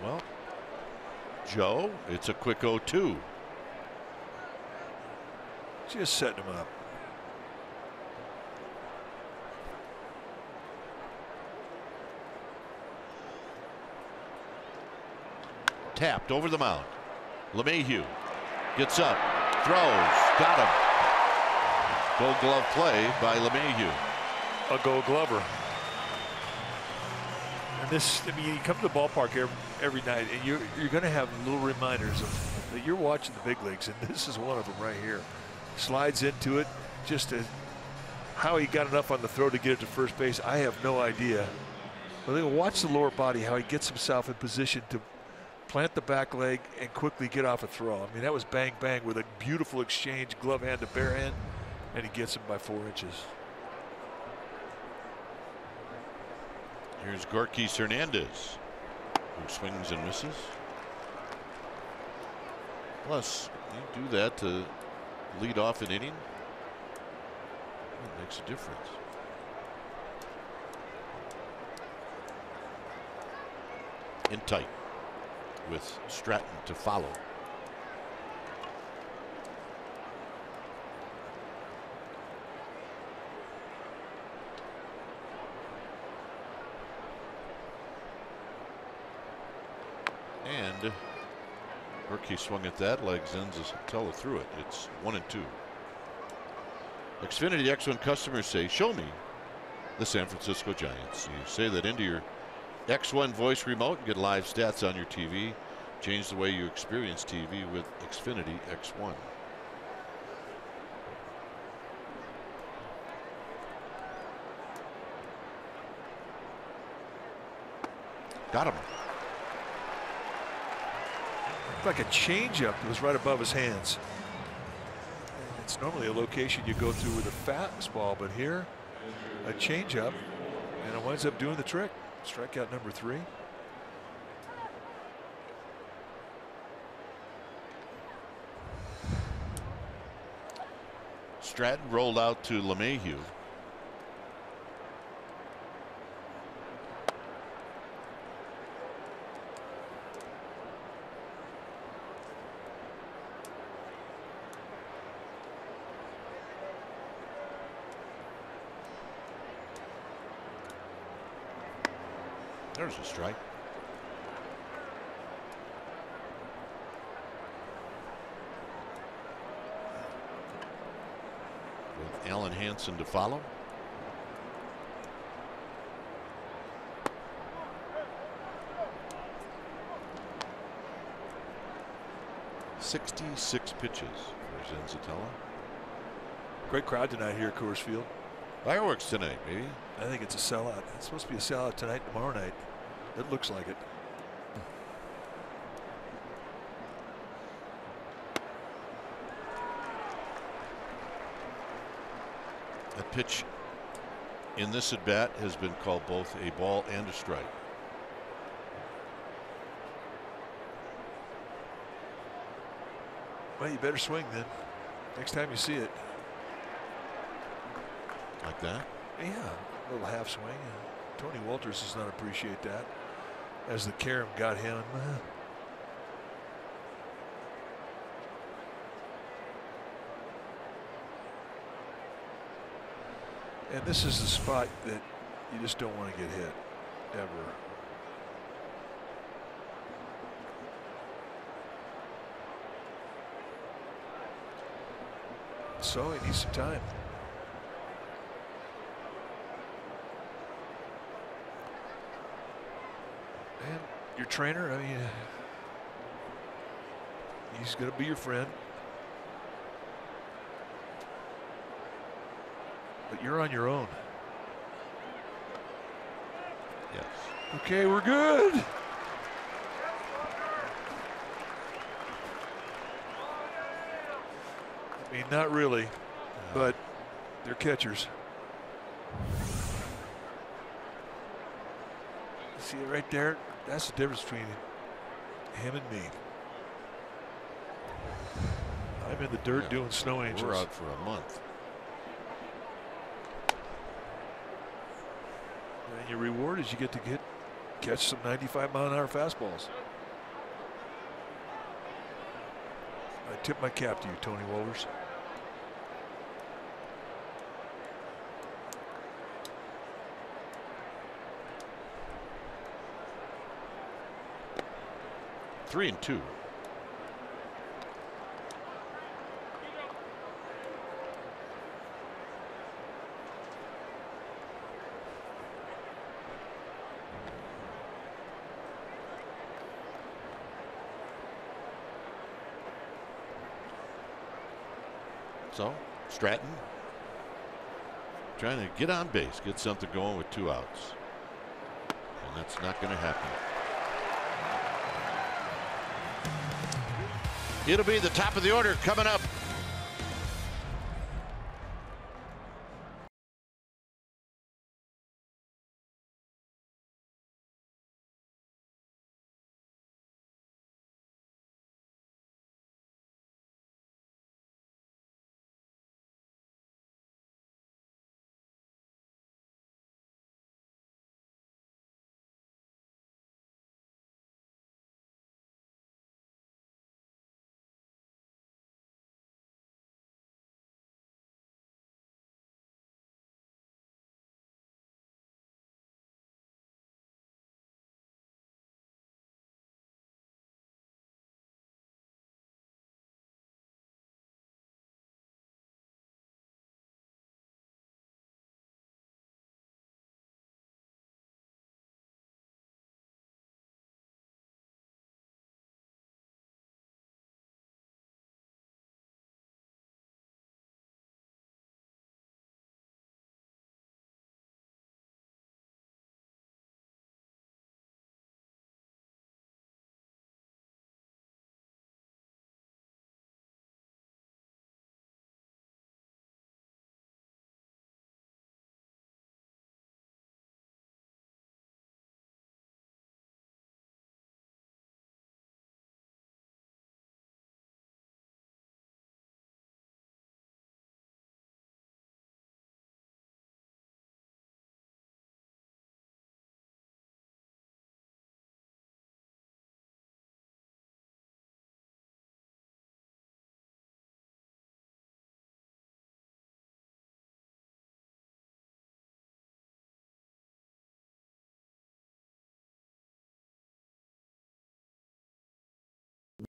Well, Joe, it's a quick 0-2. Just setting him up. Tapped over the mound. LeMahieu gets up, throws, got him. Gold glove play by LeMahieu. A Gold Glover. And this, I mean, you come to the ballpark every night, and you're going to have little reminders of that you're watching the big leagues, and this is one of them right here. Slides into it, just how he got enough on the throw to get it to first base, I have no idea. But then watch the lower body, how he gets himself in position to plant the back leg and quickly get off a throw. I mean, that was bang bang with a beautiful exchange, glove hand to bare hand, and he gets him by 4 inches. Here's Gorkys Hernandez, who swings and misses. Plus, you do that to lead off an inning. It makes a difference. In tight, with Stratton to follow. And Berkey swung at that, legs in, Zotella threw it. It's 1-2. Xfinity X1 customers say, show me the San Francisco Giants. You say that into your X1 voice remote and get live stats on your TV. Change the way you experience TV with Xfinity X1. Got him. Like a changeup that was right above his hands. It's normally a location you go through with a fastball, but here a changeup, and it winds up doing the trick. Strikeout number 3. Stratton rolled out to LeMahieu. There's a strike. With Alan Hansen to follow. "66 pitches for Zotella. Great crowd tonight here at Coors Field. Fireworks tonight, maybe. I think it's a sellout. It's supposed to be a sellout tonight, tomorrow night. It looks like it. A pitch in this at bat has been called both a ball and a strike. Well, you better swing then. Next time you see it. Like that? Yeah, a little half swing. Tony Walters does not appreciate that. as the carom got him. And this is the spot that you just don't want to get hit, ever. So he needs some time. And your trainer, I mean, he's going to be your friend. But you're on your own. Yes. Okay, we're good. I mean, not really, but they're catchers. See it right there? That's the difference between him and me. I'm in the dirt doing snow angels. We're out for a month. And your reward is you get to catch some 95-mile-an-hour fastballs. I tip my cap to you, Tony Wohlers. Three and two. So Stratton trying to get on base, get something going with 2 outs. And that's not going to happen. It'll be the top of the order coming up.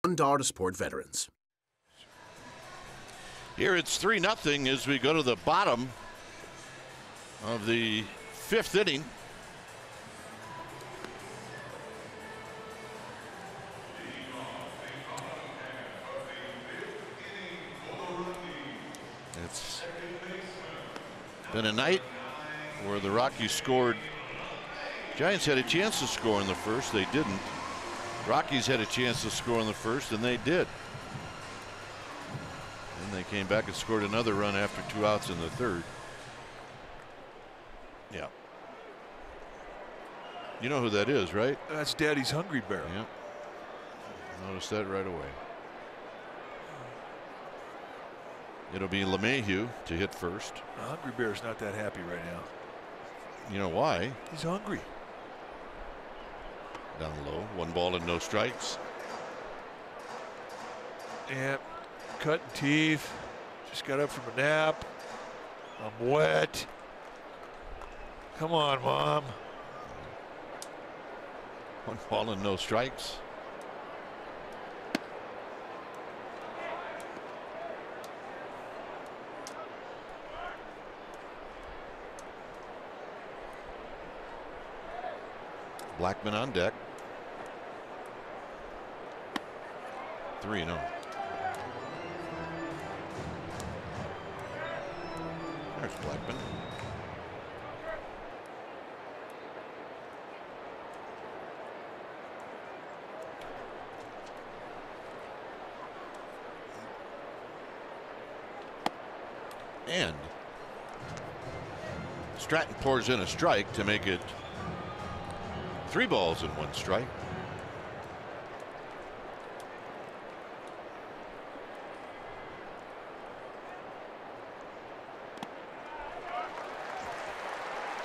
$1 to support veterans. Here it's 3-0 as we go to the bottom of the 5th inning. It's been a night where the Rockies scored. Giants had a chance to score in the first. They didn't. Rockies had a chance to score in the first, and they did. And they came back and scored another run after 2 outs in the 3rd. Yeah. You know who that is, right? That's Daddy's Hungry Bear. Yeah. Notice that right away. It'll be LeMahieu to hit first. The Hungry Bear's not that happy right now. You know why? He's hungry. Down low, 1 ball and no strikes. Yeah, cutting teeth. Just got up from a nap. I'm wet. Come on, Mom. 1 ball and no strikes. Blackman on deck. 3-0. There's Blackman. And Stratton pours in a strike to make it 3 balls and 1 strike.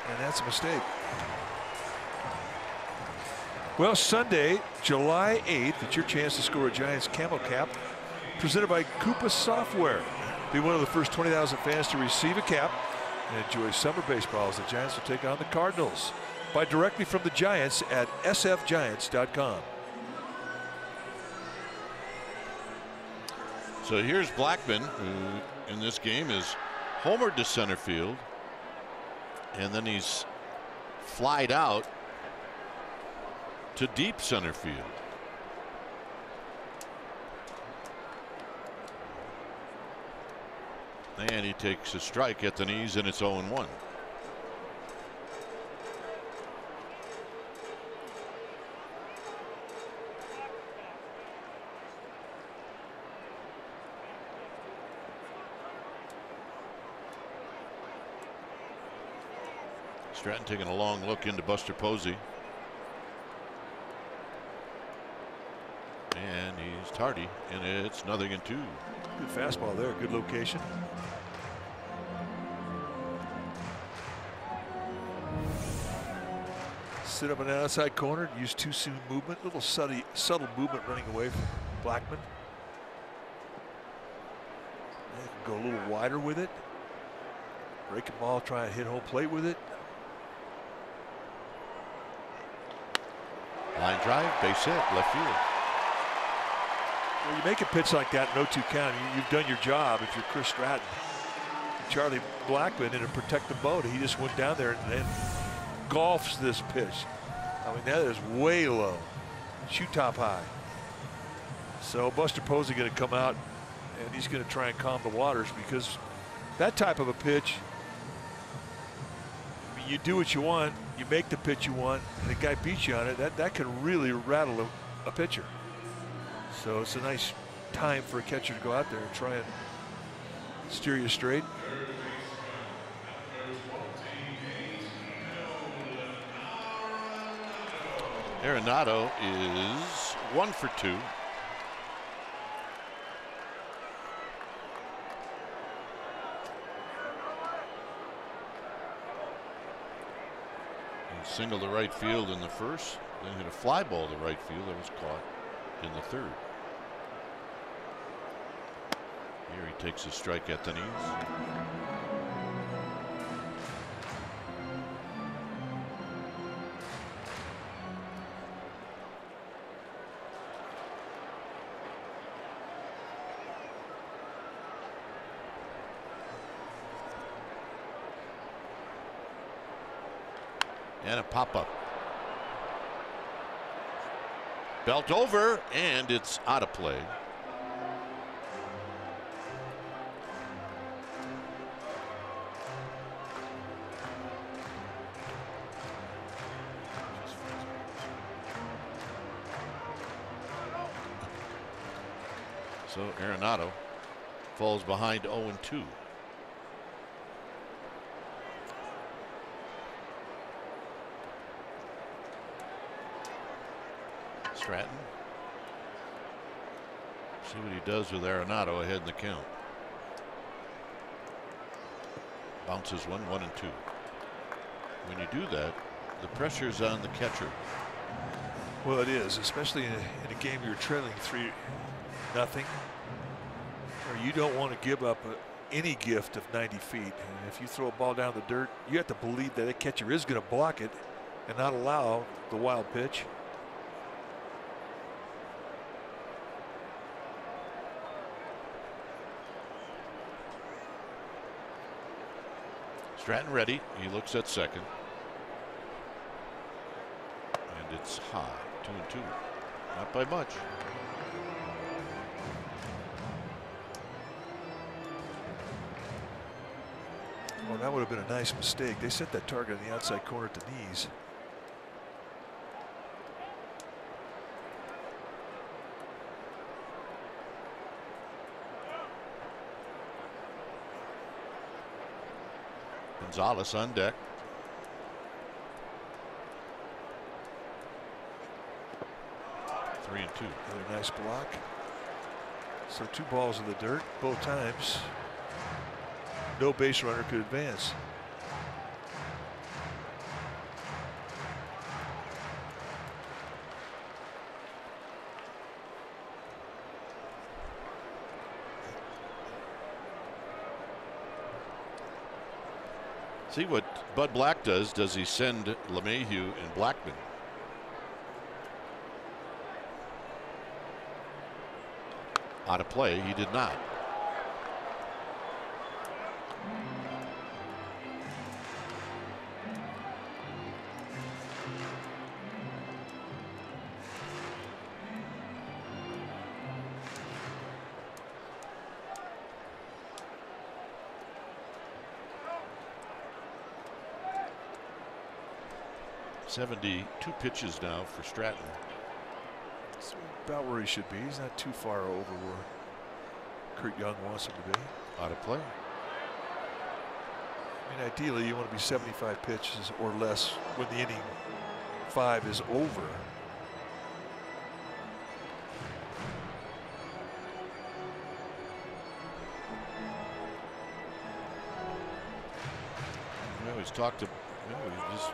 And that's a mistake. Well, Sunday, July 8th, it's your chance to score a Giants camel cap presented by Coupa Software. Be one of the first 20,000 fans to receive a cap and enjoy summer baseball as the Giants will take on the Cardinals. Buy directly from the Giants at sfgiants.com. So here's Blackman, who in this game is homered to center field, and then he's flied out to deep center field. And he takes a strike at the knees, and it's 0-1. Stratton taking a long look into Buster Posey. And he's tardy, and it's 0-2. Good fastball there, good location. Sit up in the outside corner, use too soon movement, little subtle movement running away from Blackman. And go a little wider with it. Breaking ball, try and hit home plate with it. Line drive, base hit, left field. Well, you make a pitch like that, 0-2 count, you've done your job if you're Chris Stratton. Charlie Blackman in a protective mode, he just went down there and golfs this pitch. I mean, that is way low. Shoot top high. So Buster Posey going to come out and he's going to try and calm the waters, because that type of a pitch, I mean, you do what you want, you make the pitch you want, and the guy beats you on it, that can really rattle a pitcher. So it's a nice time for a catcher to go out there and try and steer you straight. Arenado is 1 for 2. He singled to right field in the first, then hit a fly ball to right field that was caught in the third. Here he takes a strike at the knees. And a pop-up. Belt over, and it's out of play. So Arenado falls behind 0-2. Stratton. See what he does with Arenado ahead in the count. Bounces 1-2. When you do that, the pressure's on the catcher. Well, it is, especially in a game you're trailing 3-0, or you don't want to give up any gift of 90 feet. And if you throw a ball down the dirt, you have to believe that a catcher is going to block it and not allow the wild pitch. Stratton ready. He looks at second. And it's high. 2-2. Not by much. Well, that would have been a nice mistake. They set that target on the outside corner at the knees. Gonzalez on deck. Three and two. Another nice block. So 2 balls in the dirt both times. No base runner could advance. See what Bud Black does. Does he send LeMahieu and Blackman? Out of play. He did not. .72 pitches now for Stratton. It's about where he should be. He's not too far over where Kurt Young wants him to be. Out of play. I mean, ideally, you want to be 75 pitches or less when the inning 5 is over. You know, he's talked to, just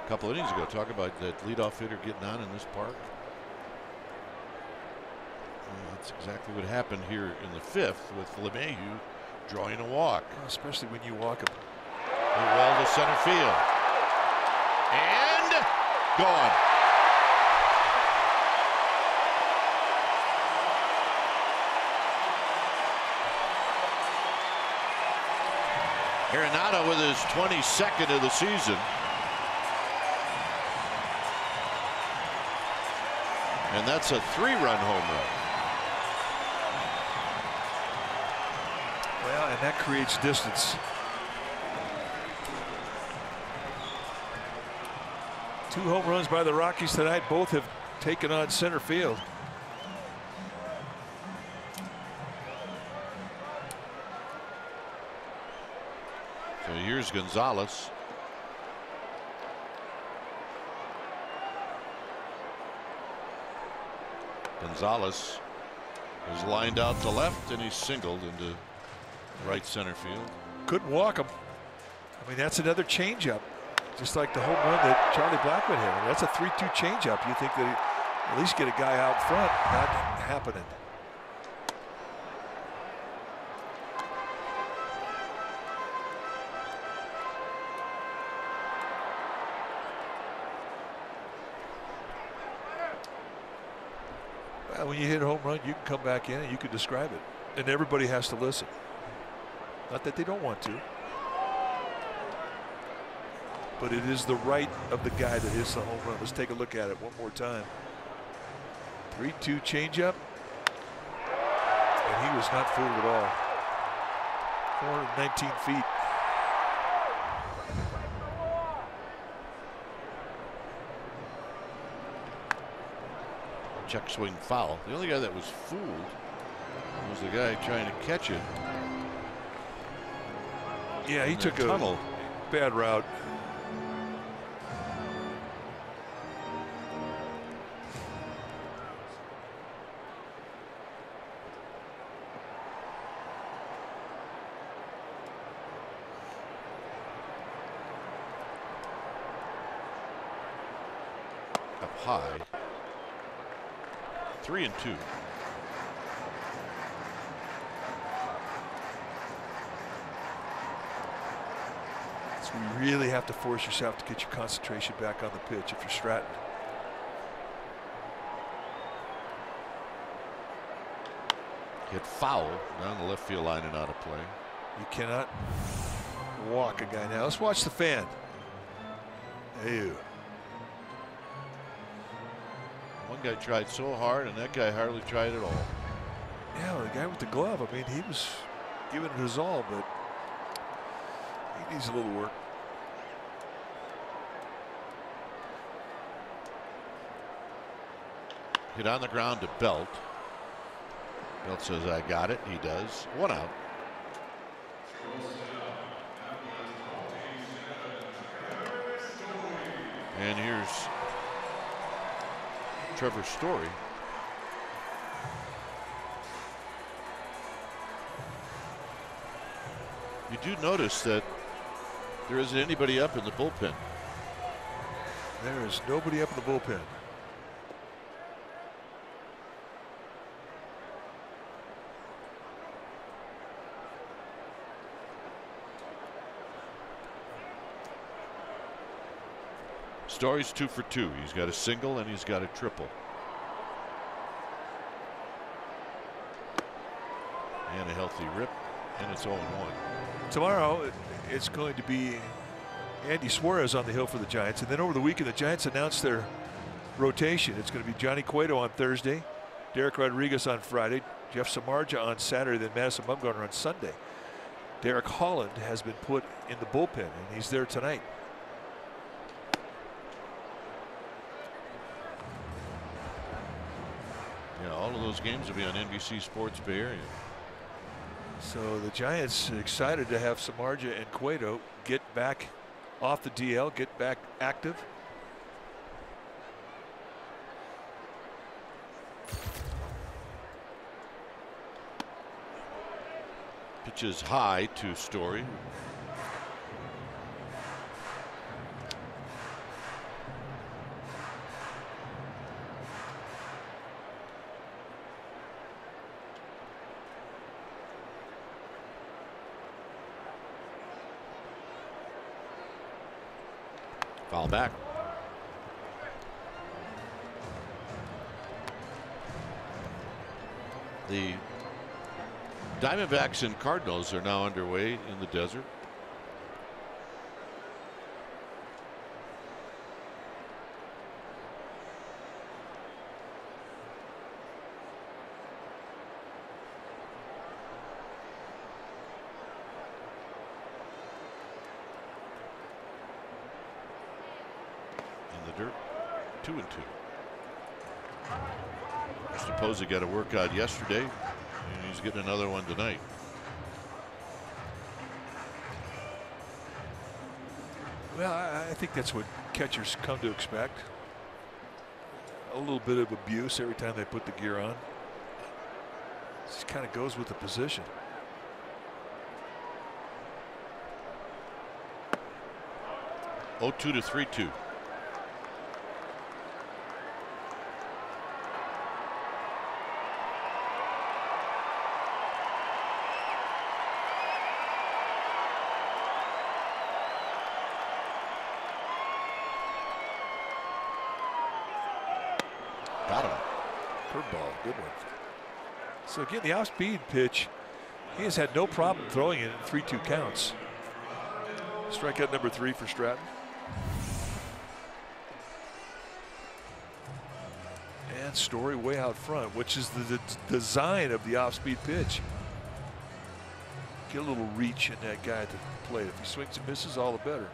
a couple innings ago, talk about that leadoff hitter getting on in this park. That's exactly what happened here in the 5th with LeMahieu drawing a walk. Especially when you walk him. Well to center field. And gone. Arenado with his 22nd of the season. And that's a 3-run home run. Well, and that creates distance. 2 home runs by the Rockies tonight. Both have taken on center field. So here's Gonzalez. Gonzalez is lined out to left, and he's singled into right center field. Couldn't walk him. I mean, that's another changeup, just like the home run that Charlie Blackman hit. I mean, that's a 3-2 changeup. You think that he at least get a guy out front? Not happening. Well, when you hit a home run, you can come back in and you can describe it, and everybody has to listen. Not that they don't want to, but it is the right of the guy that hits the home run. Let's take a look at it one more time. 3-2 changeup, and he was not fooled at all. 419 feet. Check swing foul. The only guy that was fooled was the guy trying to catch it. Yeah, he took a tunnel. Bad route. high. 3-2. So you really have to force yourself to get your concentration back on the pitch if you're Stratton. Hit foul down the left field line and out of play. You cannot walk a guy now. Let's watch the fan. Ew. One guy tried so hard, and that guy hardly tried at all. Yeah, the guy with the glove, I mean, he was giving it his all, but he needs a little work. Hit on the ground to Belt. Belt says, I got it. He does. 1 out. And here's Trevor Story. You do notice that there isn't anybody up in the bullpen. There is nobody up in the bullpen. Story's 2 for 2. He's got a single and he's got a triple. And a healthy rip, and it's 0-1. Tomorrow, it's going to be Andy Suarez on the hill for the Giants. And then over the weekend, the Giants announced their rotation. It's going to be Johnny Cueto on Thursday, Derek Rodriguez on Friday, Jeff Samardzija on Saturday, then Madison Bumgarner on Sunday. Derek Holland has been put in the bullpen, and he's there tonight. Yeah, all of those games will be on NBC Sports Bay Area. So the Giants excited to have Samardzija and Cueto get back off the DL, get back active. Pitches high to Story. Foul back. The Diamondbacks and Cardinals are now underway in the desert. Dirt, 2-2. Mr. Posey got a workout yesterday, and he's getting another one tonight. Well, I think that's what catchers come to expect. A little bit of abuse every time they put the gear on. Just kind of goes with the position. Oh, 2 to 3-2. Got him. Curveball, good one. So again, the off-speed pitch, he has had no problem throwing it in 3-2 counts. Strikeout number 3 for Stratton. And Story way out front, which is the design of the off-speed pitch. Get a little reach in that guy at the plate. If he swings and misses, all the better.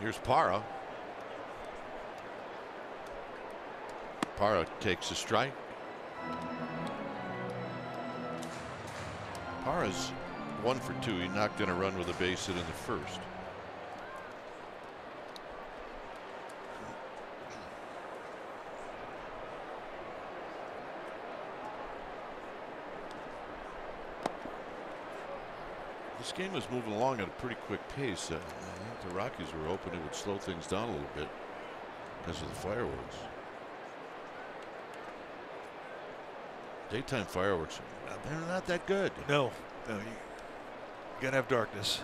Here's Parra. Parra takes a strike. Parra's 1 for 2. He knocked in a run with a base hit in the first. This game was moving along at a pretty quick pace. I think the Rockies were hoping it would slow things down a little bit because of the fireworks. Daytime fireworks, they're not that good. No, you gotta have darkness.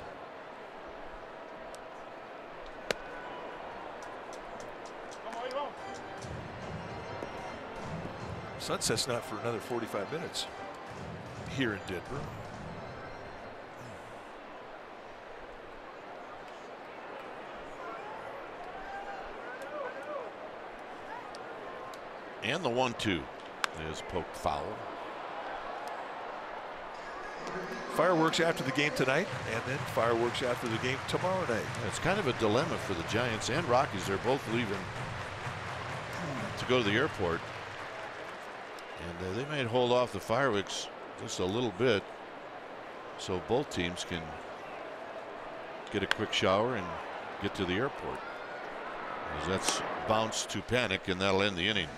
Sunset's not for another 45 minutes here in Denver. And the 1-2 is poked foul. Fireworks after the game tonight, and then fireworks after the game tomorrow night. It's kind of a dilemma for the Giants and Rockies. They're both leaving to go to the airport. And they may hold off the fireworks just a little bit so both teams can get a quick shower and get to the airport. As that's bounced to panic, and that'll end the inning.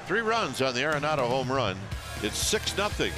3 runs on the Arenado home run. It's 6-0.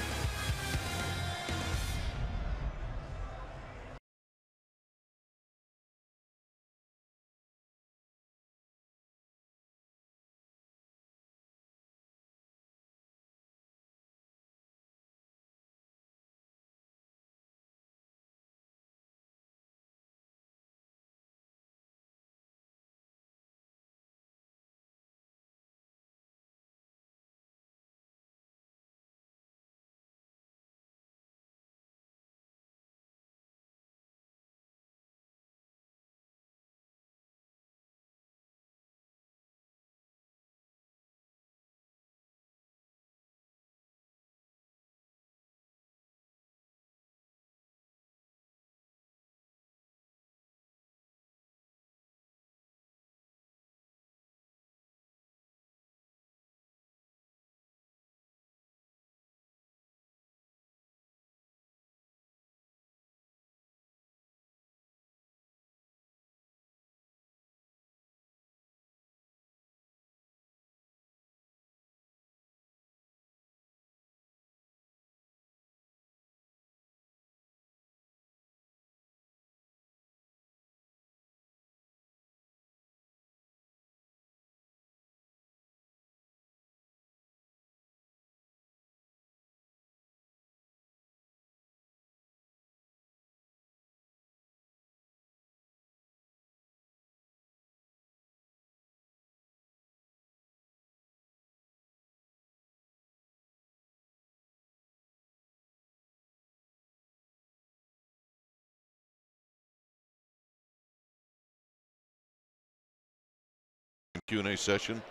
Q&A session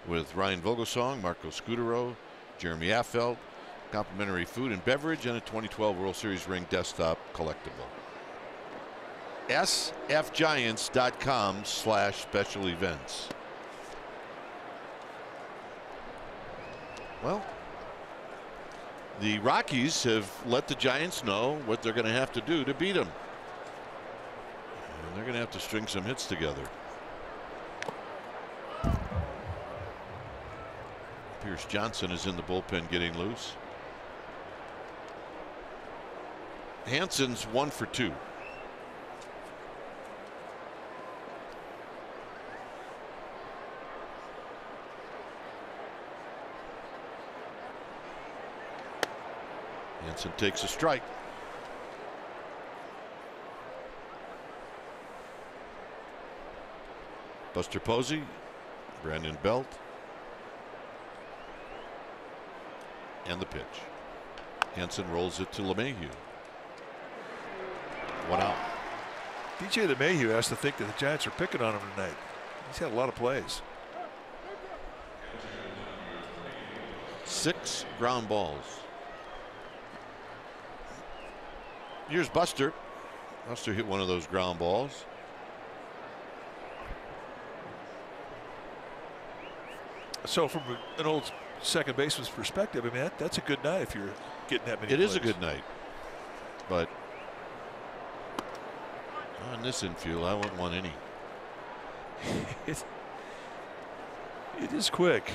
with Ryan Vogelsong, Marco Scudero, Jeremy Affeld, complimentary food and beverage, and a 2012 World Series ring desktop collectible. sfgiants.com/special events. Well, the Rockies have let the Giants know what they're going to have to do to beat them. And they're going to have to string some hits together. Pierce Johnson is in the bullpen getting loose. Hansen's 1 for 2. Hansen takes a strike. Buster Posey, Brandon Belt. And the pitch. Hansen rolls it to LeMahieu. 1 out. DJ LeMahieu has to think that the Giants are picking on him tonight. He's had a lot of plays. 6 ground balls. Here's Buster. Buster hit one of those ground balls. So from an old second baseman's perspective, I mean, that's a good night if you're getting that many. It plays. is a good night, but on this infield, I wouldn't want any. It is quick.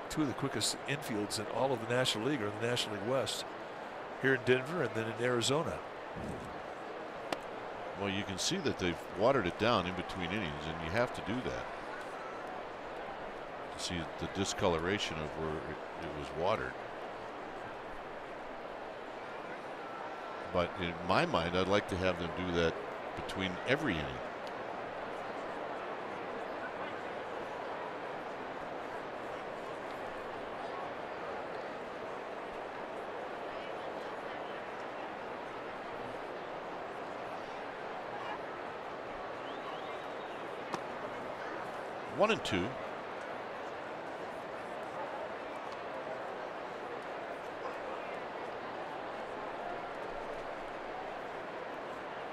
2 of the quickest infields in all of the National League are in the National League West. Here in Denver and then in Arizona. Well, you can see that they've watered it down in between innings, and you have to do that to see the discoloration of where it was watered. But in my mind, I'd like to have them do that between every inning. One and two.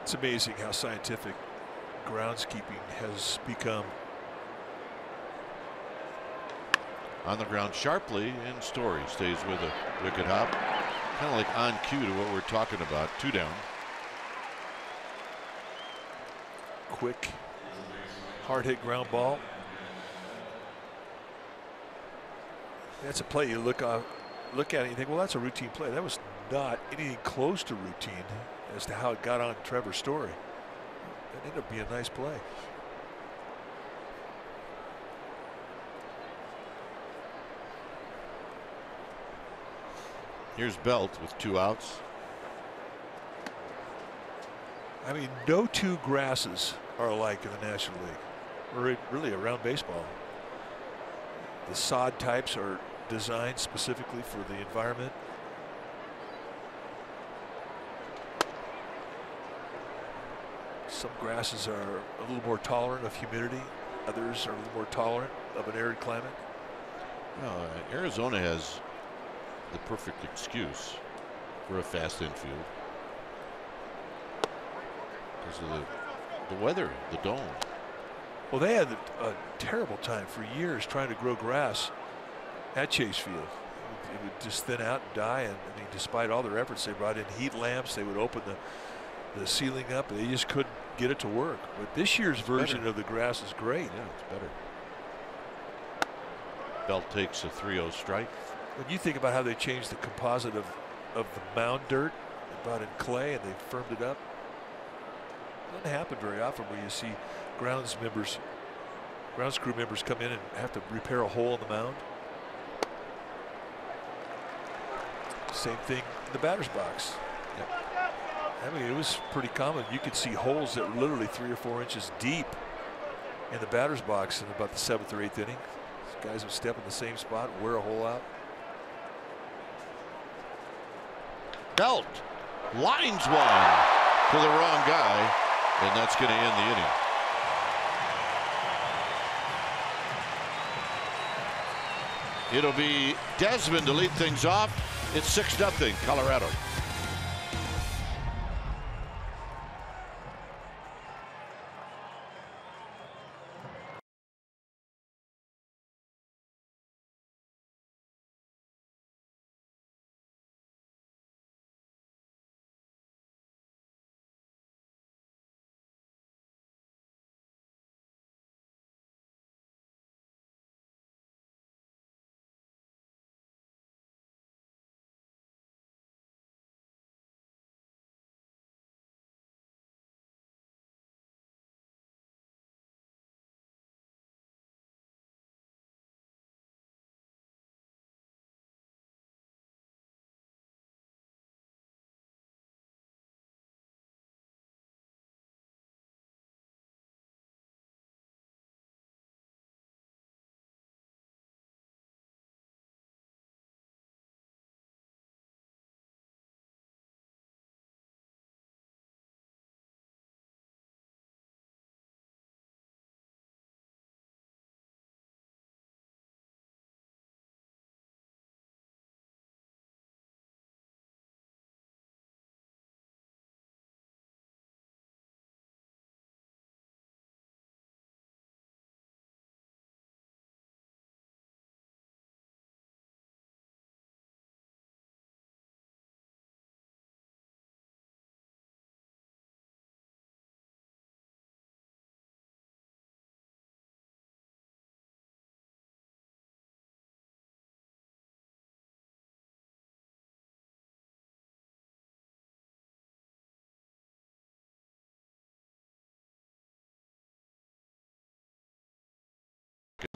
It's amazing how scientific groundskeeping has become. On the ground sharply, and Story stays with a wicket hop. Kind of like on cue to what we're talking about. 2 down. Quick, hard hit ground ball. That's a play you look at it and you think, well, that's a routine play. That was not anything close to routine as to how it got on Trevor Story. That ended up being a nice play. Here's Belt with 2 outs. I mean, no two grasses are alike in the National League, or really around baseball. The sod types are designed specifically for the environment. Some grasses are a little more tolerant of humidity. Others are a little more tolerant of an arid climate. Arizona has the perfect excuse for a fast infield because of the weather, the dome. Well, they had a terrible time for years trying to grow grass at Chase Field. It would just thin out and die. And I mean, despite all their efforts, they brought in heat lamps. They would open the ceiling up, and they just couldn't get it to work. But this year's version of the grass is great. Yeah, it's better. Belt takes a 3-0 strike. When you think about how they changed the composite of the mound dirt, they brought in clay and they firmed it up. It doesn't happen very often where you see grounds crew members come in and have to repair a hole in the mound. Same thing in the batter's box. Yep. I mean, it was pretty common. You could see holes that were literally 3 or 4 inches deep in the batter's box in about the 7th or 8th inning. These guys would step in the same spot, wear a hole out. Belt lines one to the wrong guy, and that's going to end the inning. It'll be Desmond to lead things off. It's 6-0 Colorado.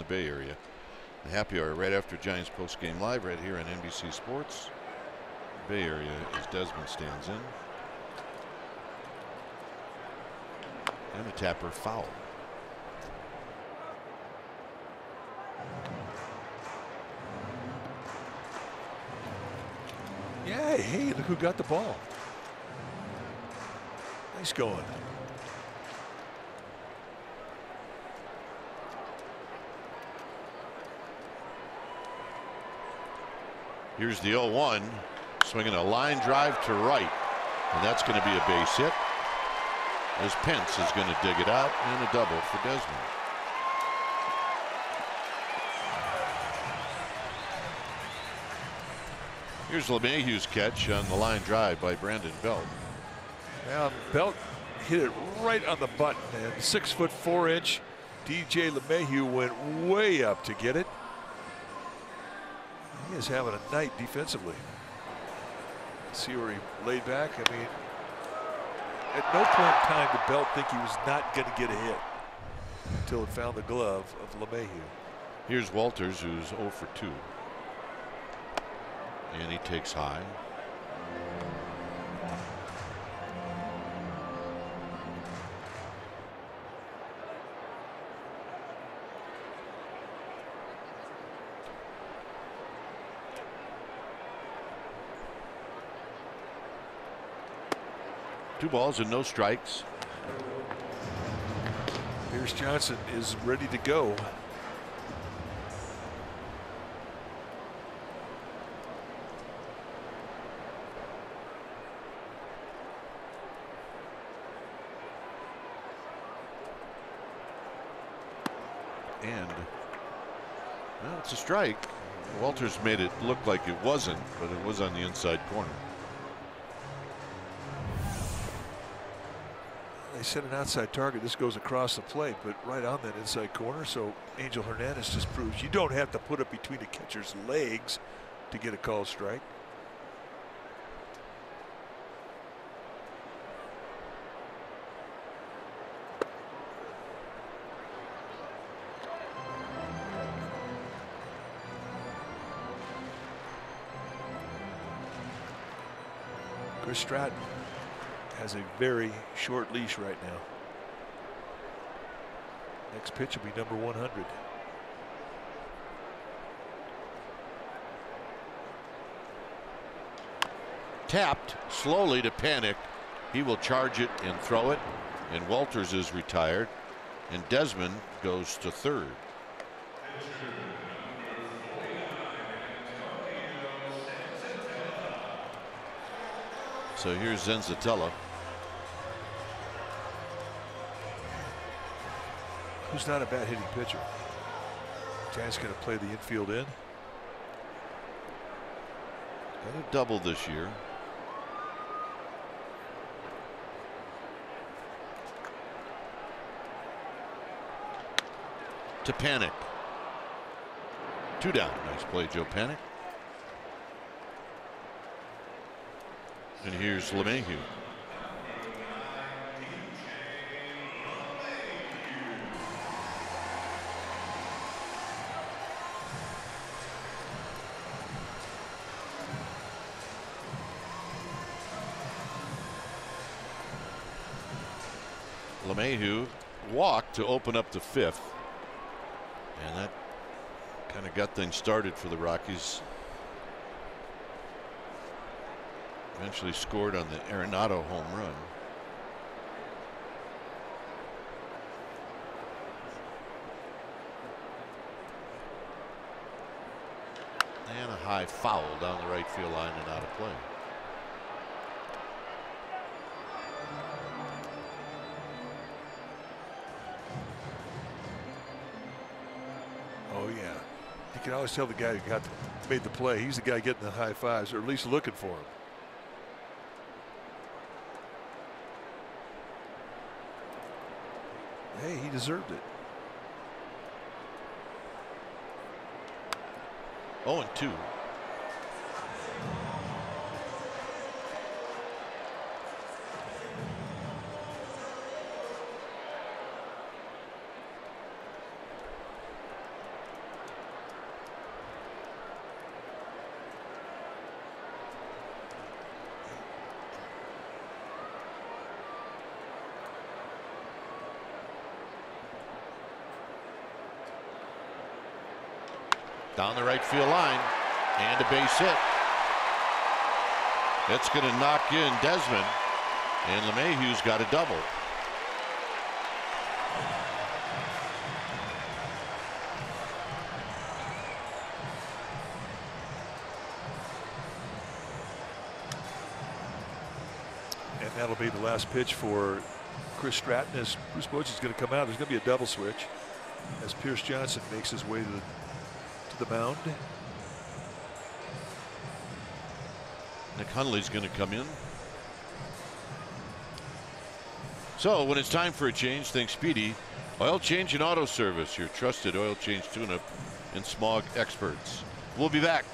the Bay Area. The happy hour right after Giants post-game live right here on NBC Sports. Bay Area as Desmond stands in. And a tapper foul. Yeah, hey, look who got the ball. Nice going. Here's the 0-1, swinging a line drive to right, and that's going to be a base hit, as Pence is going to dig it out, and a double for Desmond. Here's LeMahieu's catch on the line drive by Brandon Belt. Now Belt hit it right on the button, and 6'4" DJ LeMahieu went way up to get it. He is having a night defensively. See where he laid back? I mean, at no point in time did Belt think he was not going to get a hit until it found the glove of LeMahieu. Here's Walters, who's 0 for 2. And he takes high. Two balls and no strikes. Pierce Johnson is ready to go. And well, it's a strike. Walters made it look like it wasn't, but it was on the inside corner. They set an outside target. This goes across the plate, but right on that inside corner. So Angel Hernandez just proves you don't have to put it between the catcher's legs to get a called strike. Chris Stratton has a very short leash right now. Next pitch will be number 100. Tapped slowly to Panic. He will charge it and throw it, and Walters is retired, and Desmond goes to third. So here's Zenzatella. Who's not a bad hitting pitcher. Giants going to play the infield in. Got a double this year. To Panic. 2 down. Nice play, Joe Panic. And here's LeMahieu. LeMahieu walked to open up the 5th. And that kind of got things started for the Rockies. Eventually scored on the Arenado home run. And a high foul down the right field line and out of play. Oh yeah, you can always tell the guy who made the play. He's the guy getting the high fives, or at least looking for him. Hey, he deserved it. 0-2. Down the right field line, and a base hit. It's going to knock in Desmond, and LeMahieu's got a double. And that'll be the last pitch for Chris Stratton as Bruce Bochy's going to come out. There's going to be a double switch as Pierce Johnson makes his way to the mound. Nick Hundley's going to come in. So when it's time for a change, think Speedy Oil Change and Auto Service, your trusted oil change tune-up and smog experts. We'll be back.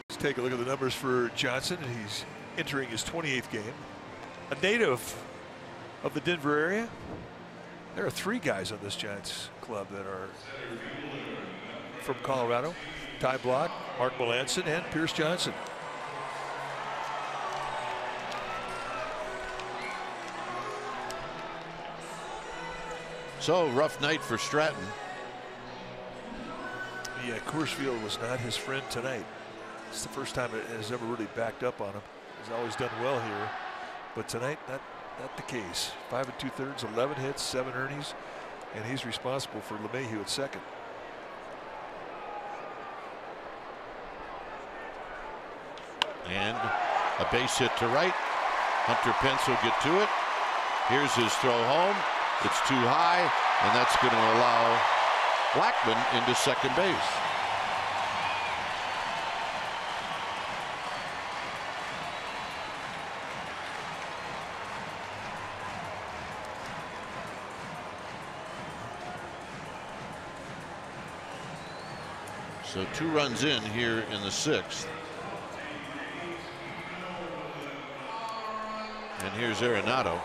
Let's take a look at the numbers for Johnson. He's entering his 28th game. A native of the Denver area. There are 3 guys on this Giants club that are from Colorado. Ty Block, Mark Melanson, and Pierce Johnson. So rough night for Stratton. Yeah, Coors Field was not his friend tonight. It's the first time it has ever really backed up on him. He's always done well here, but tonight not the case. 5 2/3, 11 hits, 7 earnings, and he's responsible for LeMahieu at second. And a base hit to right. Hunter Pence will get to it. Here's his throw home. It's too high, and that's going to allow Blackman into second base. So 2 runs in here in the 6th. And here's Arenado.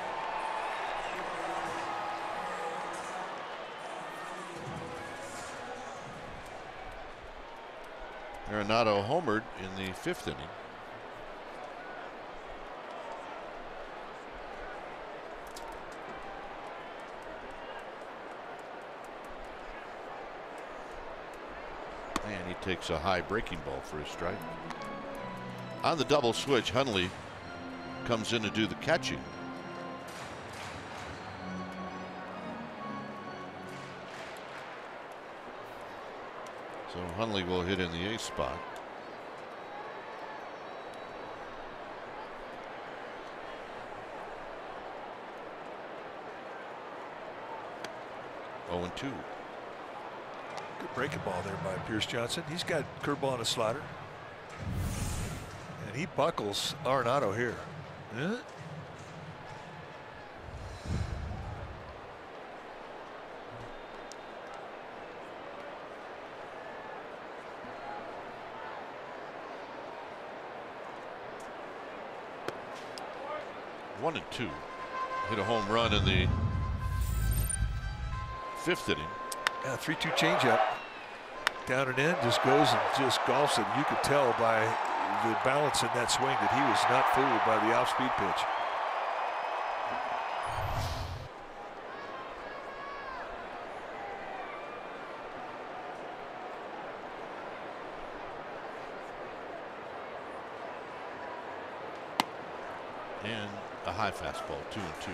Arenado homered in the 5th inning. And he takes a high breaking ball for a strike. On the double switch, Hundley comes in to do the catching. So Hundley will hit in the 8th spot. Oh, and 2. Good breaking ball there by Pierce Johnson. He's got curveball and a slider. And he buckles Arenado here. Yeah. 1-2. Hit a home run in the 5th inning. Yeah, 3-2 changeup. Down and in, just goes and just golfs it. You could tell by the balance in that swing that he was not fooled by the off-speed pitch. And a high fastball, 2-2.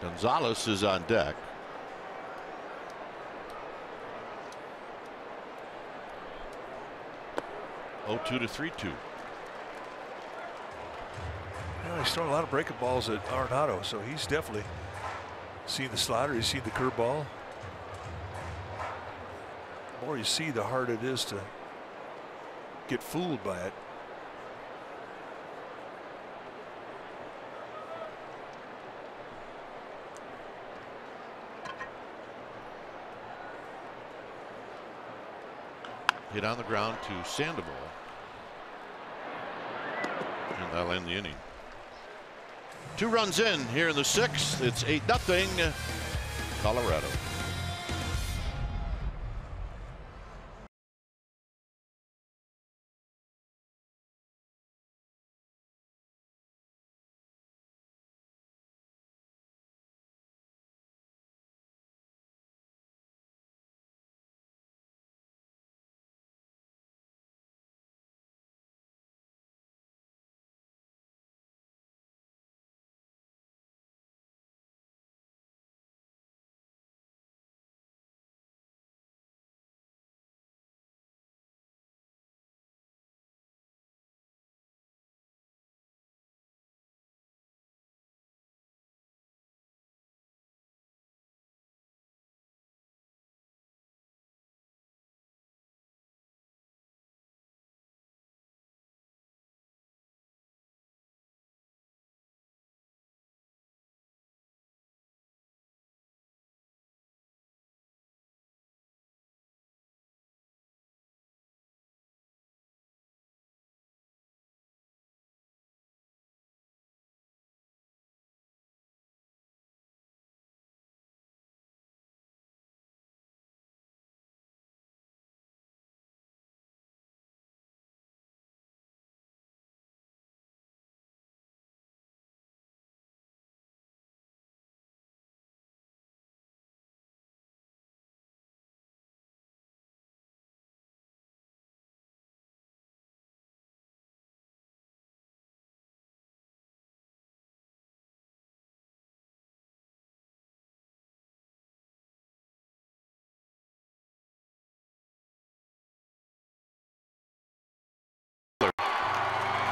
Gonzalez is on deck. Oh, 2 to 3-2. He's throwing a lot of breaking balls at Arenado, so he's definitely seen the slider. He's seen the curveball. The more you see, the harder it is to get fooled by it. Hit on the ground to Sandoval. And that'll end the inning. 2 runs in here in the 6th. It's 8-0 Colorado.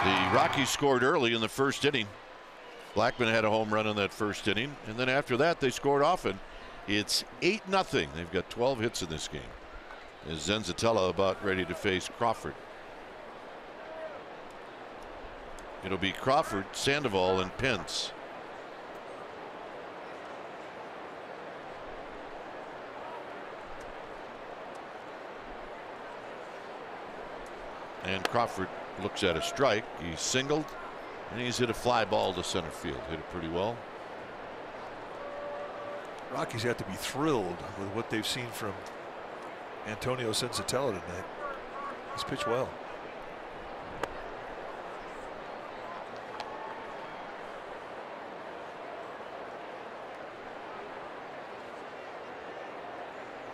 The Rockies scored early in the 1st inning. Blackman had a home run in that 1st inning, and then after that they scored often. It's 8-0. They've got 12 hits in this game. As Zenzatella about ready to face Crawford. It'll be Crawford, Sandoval, and Pence. And Crawford looks at a strike. He's singled, and he's hit a fly ball to center field. Hit it pretty well. Rockies have to be thrilled with what they've seen from Antonio Zenzatella tonight. He's pitched well.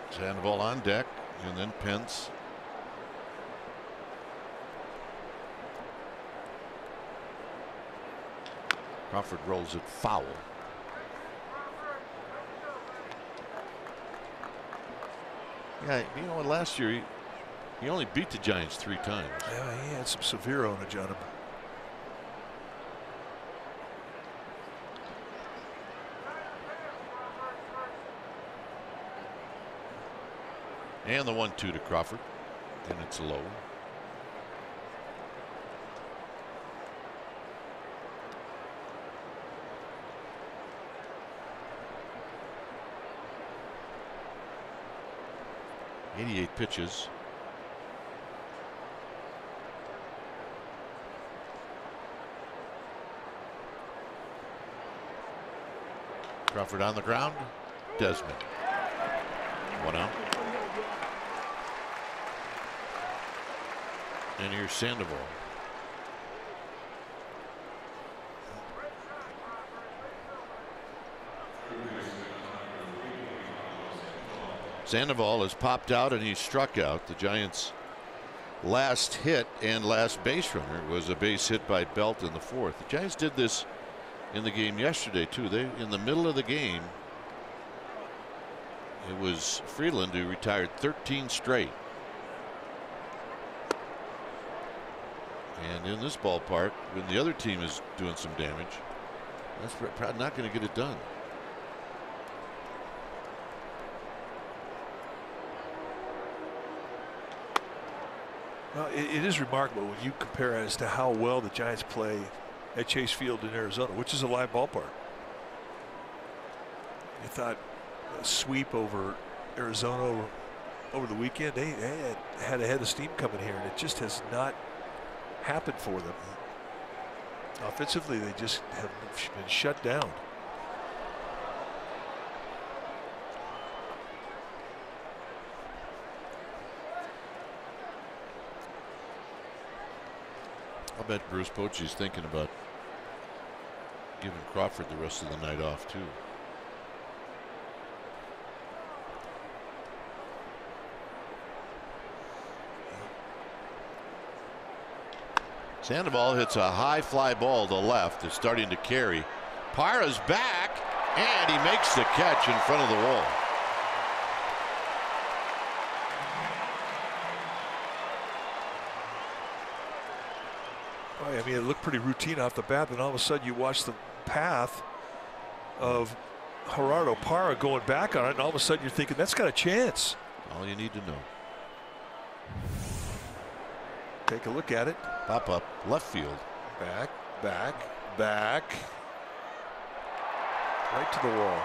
Sandoval on deck, and then Pence. Crawford rolls it foul. Yeah, you know what? Last year he only beat the Giants 3 times. Yeah, he had some severe ownage on him. And the 1-2 to Crawford, and it's low. 88 pitches. Crawford on the ground. Desmond. 1 out. And here's Sandoval. Sandoval has popped out and he's struck out. The Giants' last hit and last base runner was a base hit by Belt in the 4th. The Giants did this in the game yesterday too. They, in the middle of the game, it was Freeland who retired 13 straight. And in this ballpark, when the other team is doing some damage, that's probably not going to get it done. Well, it is remarkable when you compare as to how well the Giants play at Chase Field in Arizona, which is a live ballpark. You thought a sweep over Arizona over the weekend, they had a head of steam coming here, and it just has not happened for them. Offensively, they just have been shut down. I'll bet Bruce Bochy's thinking about giving Crawford the rest of the night off too. Sandoval hits a high fly ball to left. It's starting to carry. Parra's back, and he makes the catch in front of the wall. I mean, it looked pretty routine off the bat, then all of a sudden you watch the path of Gerardo Parra going back on it, and all of a sudden you're thinking that's got a chance. All you need to know. Take a look at it. Pop up left field. Back, back, back. Right to the wall.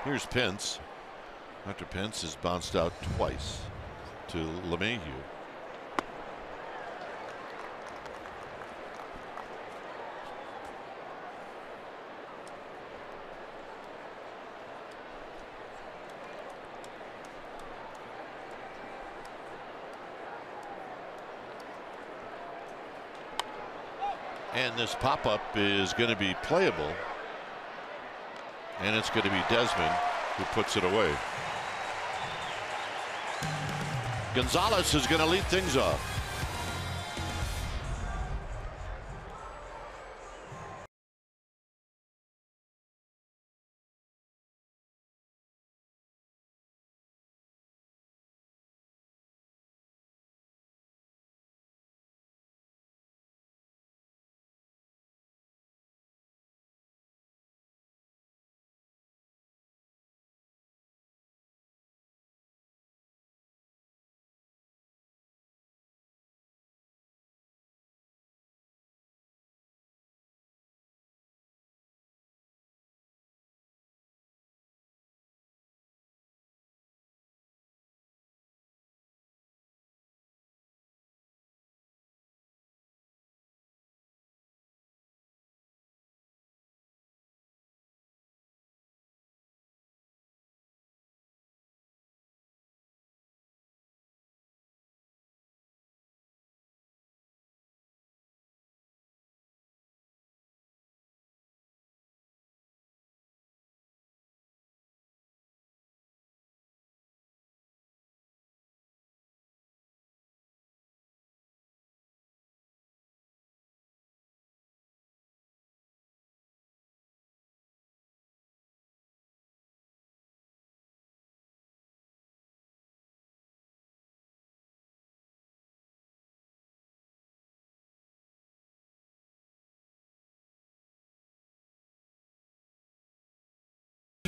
Here's Pence. Hunter Pence has bounced out twice to LeMahieu. And this pop-up is going to be playable. And it's going to be Desmond who puts it away. Gonzalez is going to lead things off.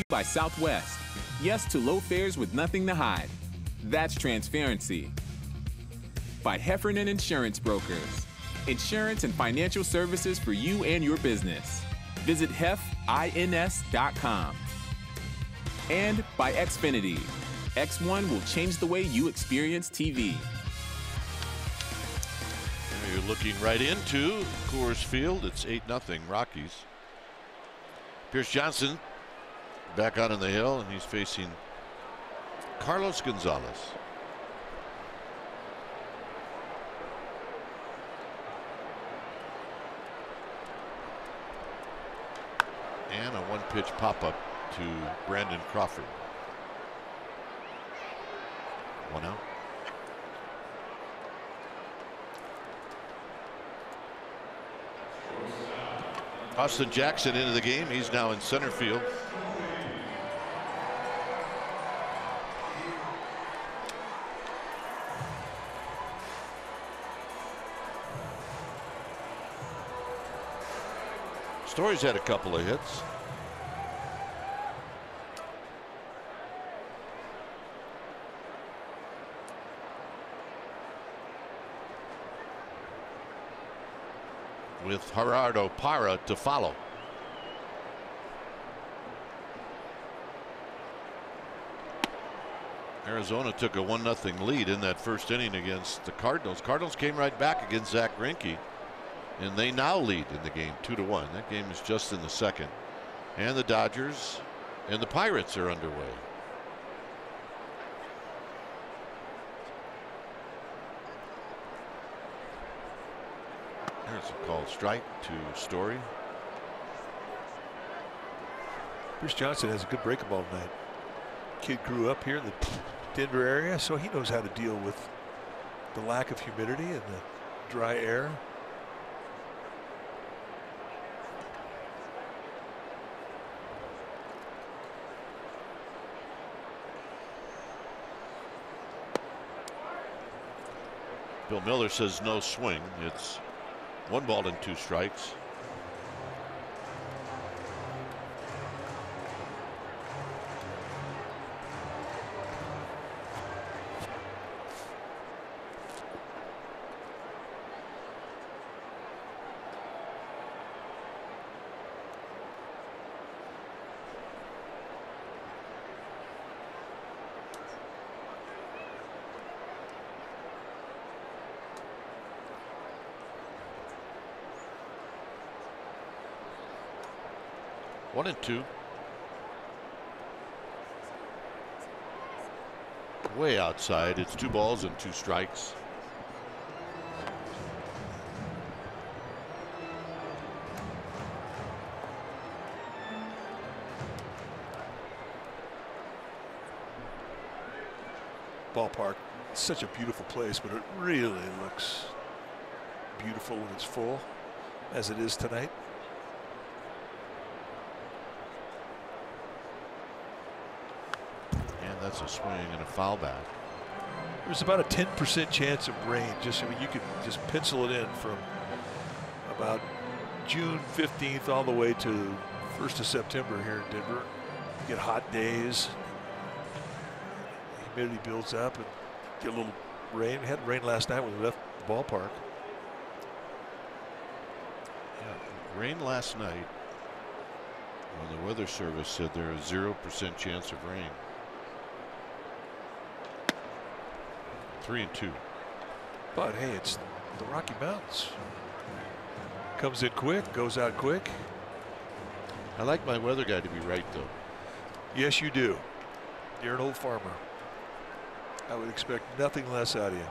By Southwest. Yes to low fares with nothing to hide. That's transparency. By Heffernan Insurance Brokers. Insurance and financial services for you and your business. Visit hefins.com. And by Xfinity. X1 will change the way you experience TV. And you're looking right into Coors Field. It's 8-0 Rockies. Pierce Johnson back out on the hill, and he's facing Carlos Gonzalez. And a one-pitch pop-up to Brandon Crawford. 1 out. Austin Jackson into the game. He's now in center field. Story's had a couple of hits. With Gerardo Parra to follow. Arizona took a 1-0 lead in that first inning against the Cardinals. Cardinals came right back against Zach Greinke, and they now lead in the game 2-1. That game is just in the second, and the Dodgers and the Pirates are underway. There's a called strike to Story. Pierce Johnson has a good breaking ball tonight. Kid grew up here in the Denver area, so he knows how to deal with the lack of humidity and the dry air. Bill Miller says no swing. It's 1 ball and 2 strikes. One and 2. Way outside. It's 2 balls and 2 strikes. Ballpark, it's such a beautiful place, but it really looks beautiful when it's full, as it is tonight. That's a swing and a foul back. There's about a 10% chance of rain. Just, I mean, you could just pencil it in from about June 15th all the way to 1st of September here in Denver. You get hot days, humidity builds up, and get a little rain. We had rain last night when we left the ballpark. Yeah, rain last night when the Weather Service said there is 0% chance of rain. 3 and 2. But hey, it's the Rocky Mountains. Comes in quick, goes out quick. I like my weather guy to be right, though. Yes, you do. You're an old farmer. I would expect nothing less out of you.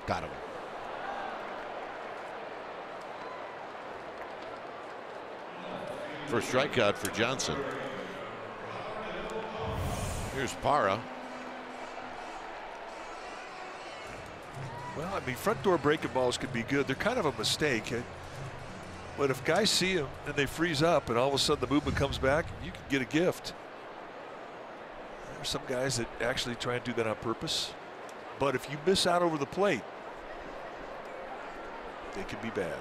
Got him. First strikeout for Johnson. Here's Parra. Well, I mean, front door breaking balls could be good. They're kind of a mistake. But if guys see them and they freeze up and all of a sudden the movement comes back, you can get a gift. There's some guys that actually try and do that on purpose. But if you miss out over the plate, they can be bad.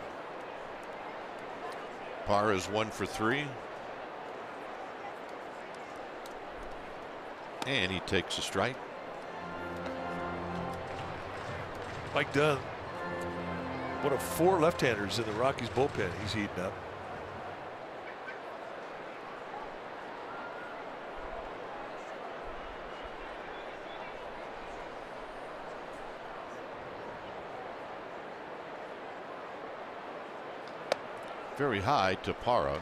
Parra is 1 for 3. And he takes a strike. Mike Dunn, one of 4 left-handers in the Rockies bullpen. He's heating up. very high to Parra.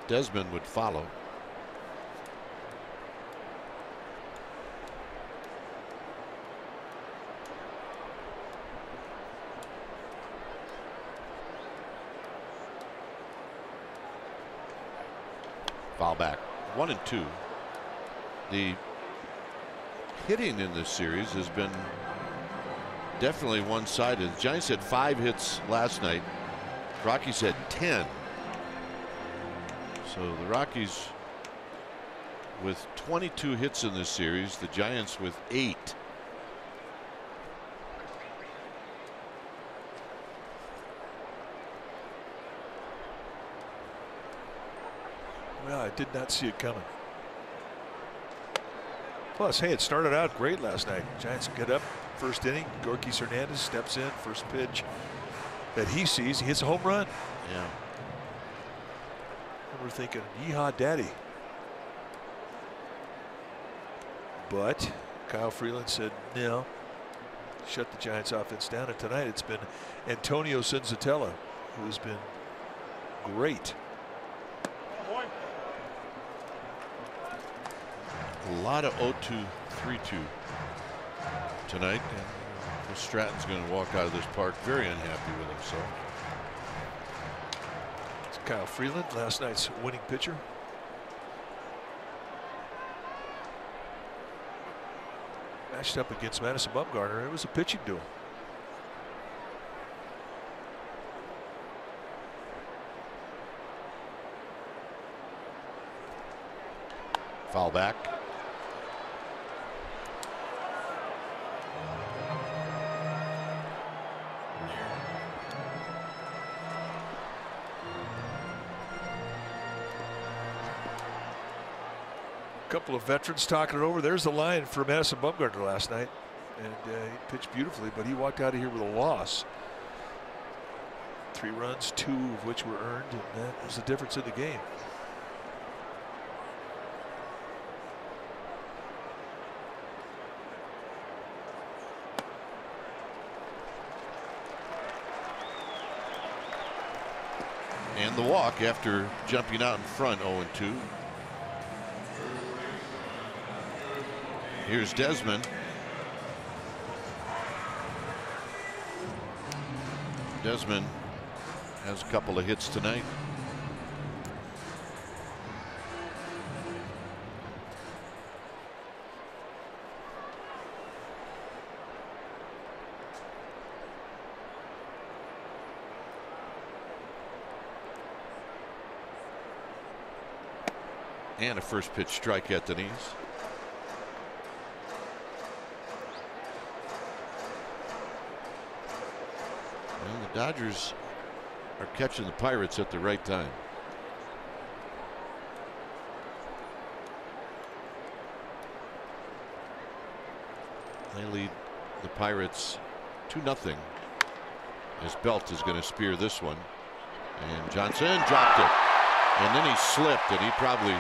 Desmond would follow. Foul back. 1-2. The hitting in this series has been definitely one-sided. The Giants had 5 hits last night. Rockies had 10. So the Rockies with 22 hits in this series, the Giants with 8. Well, I did not see it coming. Plus, hey, it started out great last night. Giants get up first inning. Rockies Hernandez steps in, first pitch that he sees, he hits a home run. Yeah. And we're thinking, yeehaw, daddy. But Kyle Freeland said, no, shut the Giants offense down. And tonight it's been Antonio Senzatella, who has been great. A lot of 0-2, 3-2 tonight, and Stratton's going to walk out of this park very unhappy with himself. It's Kyle Freeland, last night's winning pitcher. Matched up against Madison Bumgarner. It was a pitching duel. Foul back. Couple of veterans talking it over. There's the line for Madison Bumgarner last night, and he pitched beautifully, but he walked out of here with a loss. 3 runs, 2 of which were earned, and that was the difference in the game. And the walk after jumping out in front. 0-2. Here's Desmond. Desmond has a couple of hits tonight. And a first pitch strike at the knees. And the Dodgers are catching the Pirates at the right time. They lead the Pirates 2-0 as Belt is going to spear this one, and Johnson dropped it, and then he slipped, and he probably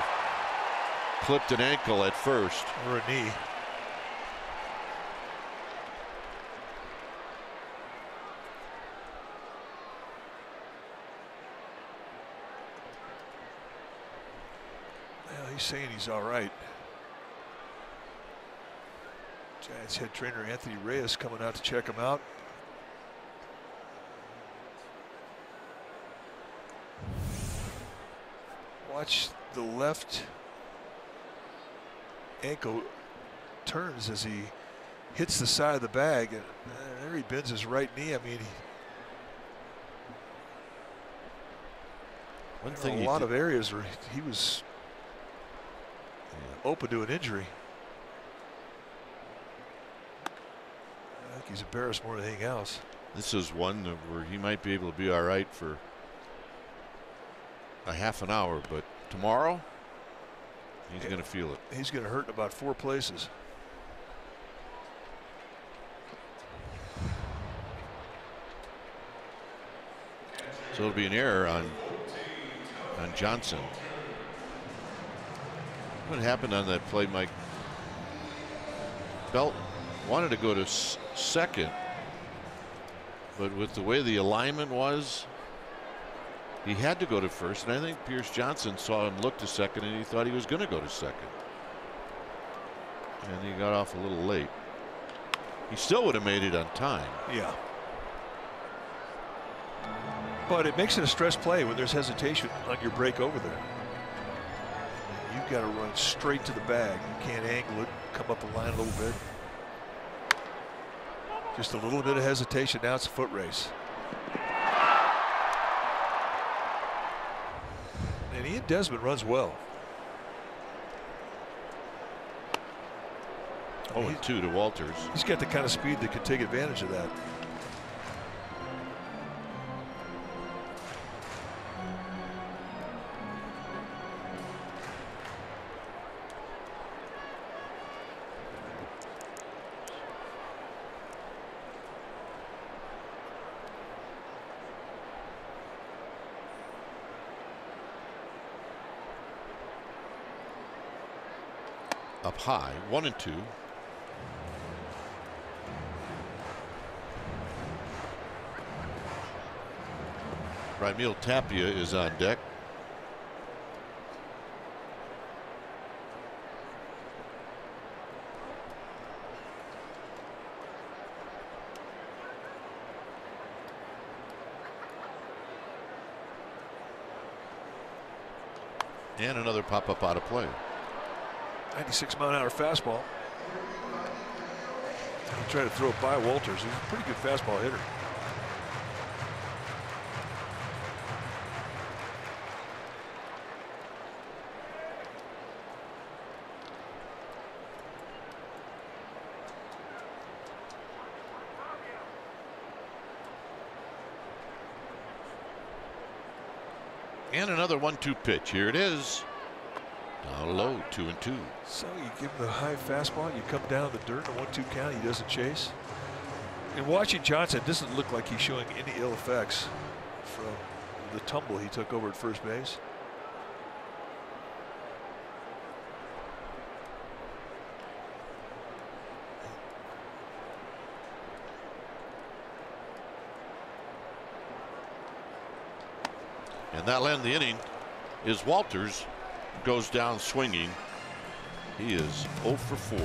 clipped an ankle at first. Or a knee. Well, he's saying he's all right. Giants head trainer Anthony Reyes coming out to check him out. Watch the left ankle turns as he hits the side of the bag, and there he bends his right knee. I mean, one thing, a lot of areas where he was open to an injury. I think he's embarrassed more than anything else. This is one where he might be able to be all right for a half an hour, but tomorrow he's going to feel it. He's going to hurt in about 4 places. So it'll be an error on Johnson. What happened on that play, Mike? Belt wanted to go to second, but with the way the alignment was, he had to go to first, and I think Pierce Johnson saw him look to second, and he thought he was going to go to second. And he got off a little late. He still would have made it on time. Yeah. But it makes it a stress play when there's hesitation on your break over there. You've got to run straight to the bag. You can't angle it, come up the line a little bit. Just a little bit of hesitation. Now it's a foot race. And Ian Desmond runs well. 0-2 to Walters. He's got the kind of speed that can take advantage of that. Up high, 1-2. Raimel Tapia is on deck. And another pop-up out of play. 96-mile-an-hour fastball. He tried to throw it by Walters. He's a pretty good fastball hitter. And another 1-2 pitch. Here it is. Down low, 2-2. So you give him the high fastball, you come down the dirt, a 1-2 count, he doesn't chase. And watching Johnson, doesn't look like he's showing any ill effects from the tumble he took over at first base. And that'll end the inning. Is Walters goes down swinging. He is 0 for 4.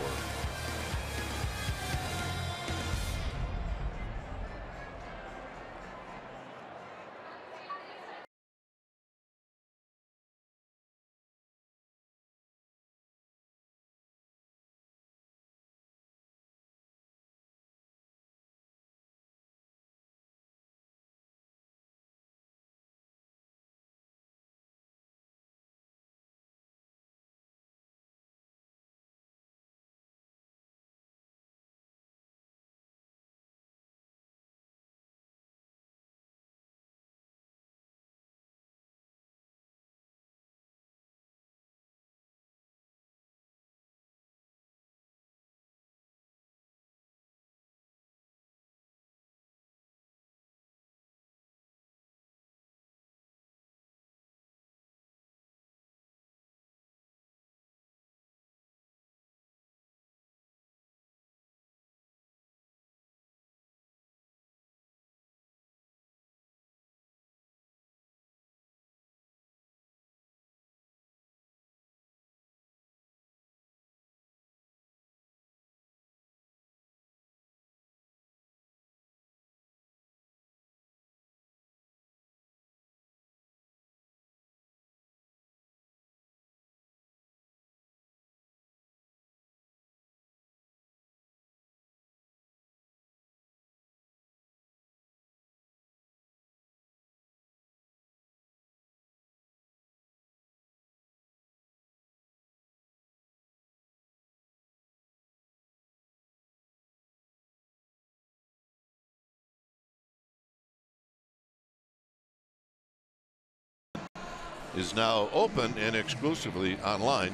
Is now open and exclusively online.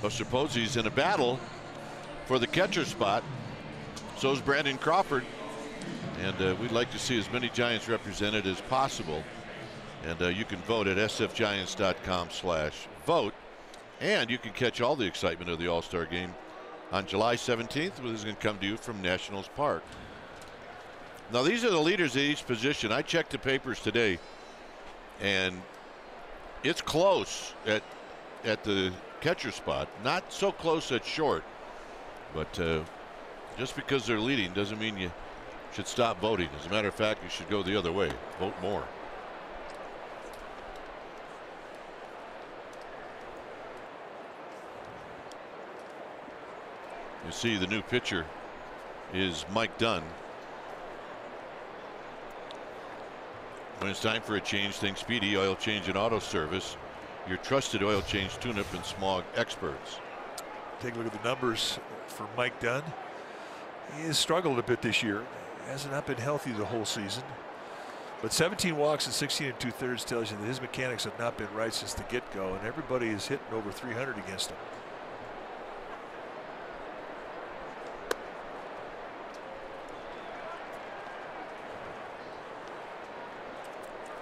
Buster Posey's in a battle for the catcher spot. So is Brandon Crawford. And we'd like to see as many Giants represented as possible. And you can vote at sfgiants.com/vote. And you can catch all the excitement of the All-Star game on July 17th, which is going to come to you from Nationals Park. Now, these are the leaders at each position. I checked the papers today, and it's close at the catcher spot. Not so close at short, but just because they're leading doesn't mean you should stop voting. As a matter of fact, you should go the other way. Vote more. You see the new pitcher is Mike Dunn. When it's time for a change, think Speedy Oil Change and Auto Service, your trusted oil change, tune-up, and smog experts. Take a look at the numbers for Mike Dunn. He has struggled a bit this year. Has not been healthy the whole season. But 17 walks and 16 2/3 tells you that his mechanics have not been right since the get-go, and everybody is hitting over 300 against him.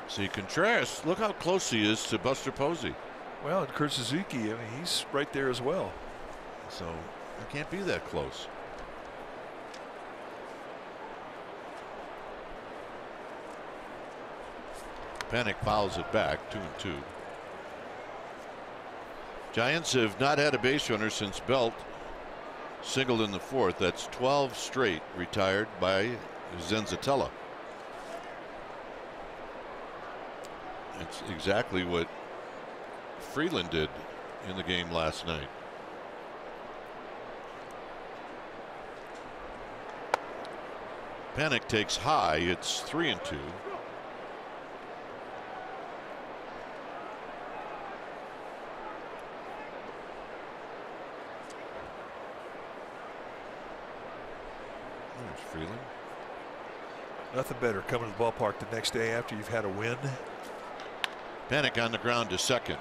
See, Contreras, look how close he is to Buster Posey. Well, and Kurt Suzuki, I mean, he's right there as well. So it can't be that close. Panic fouls it back, 2-2. Giants have not had a base runner since Belt singled in the fourth. That's 12 straight retired by Zenzatella. It's exactly what Freeland did in the game last night. Panic takes high. It's 3-2. There's Freeland. Nothing better coming to the ballpark the next day after you've had a win. Panic on the ground to second.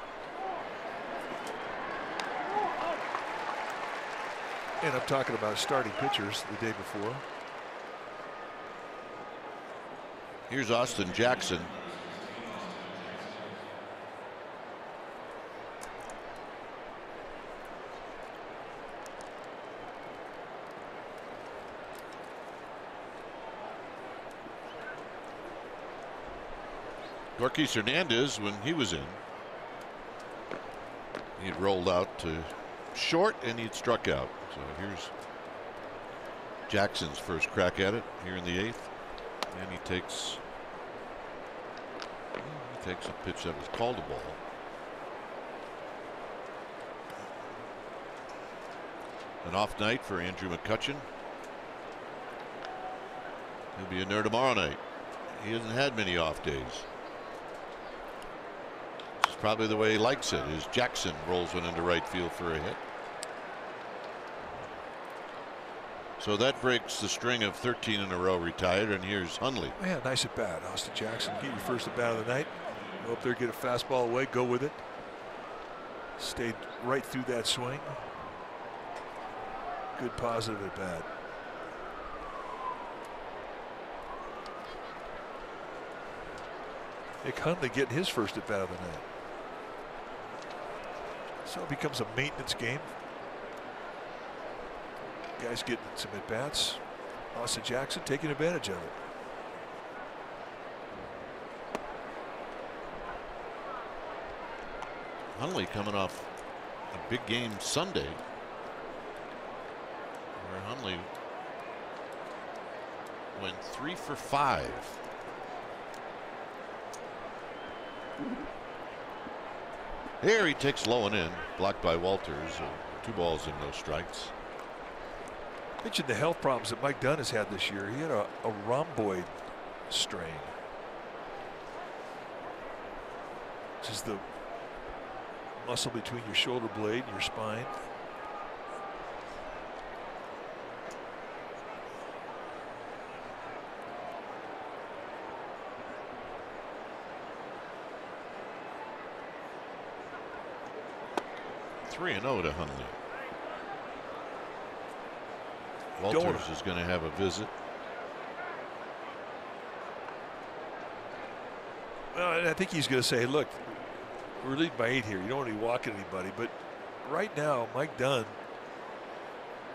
And I'm talking about starting pitchers the day before. Here's Austin Jackson. Rockies Hernandez, when he was in, he had rolled out to short and he'd struck out. So here's Jackson's first crack at it here in the 8th, and he takes a pitch that was called a ball. An off night for Andrew McCutchen. He'll be in there tomorrow night. He hasn't had many off days. Probably the way he likes it is Jackson rolls one into right field for a hit. So that breaks the string of 13 in a row retired, and here's Hundley. Yeah, nice at bat, Austin Jackson. Get your first at bat of the night. Go up there, get a fastball away, go with it. Stayed right through that swing. Good positive at bat. Nick Hundley getting his first at bat of the night. So it becomes a maintenance game. Guys getting some at bats. Austin Jackson taking advantage of it. Hundley coming off a big game Sunday, where Hundley went 3 for 5. Here he takes low and in, blocked by Walters. 2 balls and no strikes. Mentioned the health problems that Mike Dunn has had this year. He had a rhomboid strain, which is the muscle between your shoulder blade and your spine. (3-0) to Hundley. Walters is going to have a visit. Well, I think he's going to say, look, we're leading by 8 here. You don't want to be walking anybody. But right now, Mike Dunn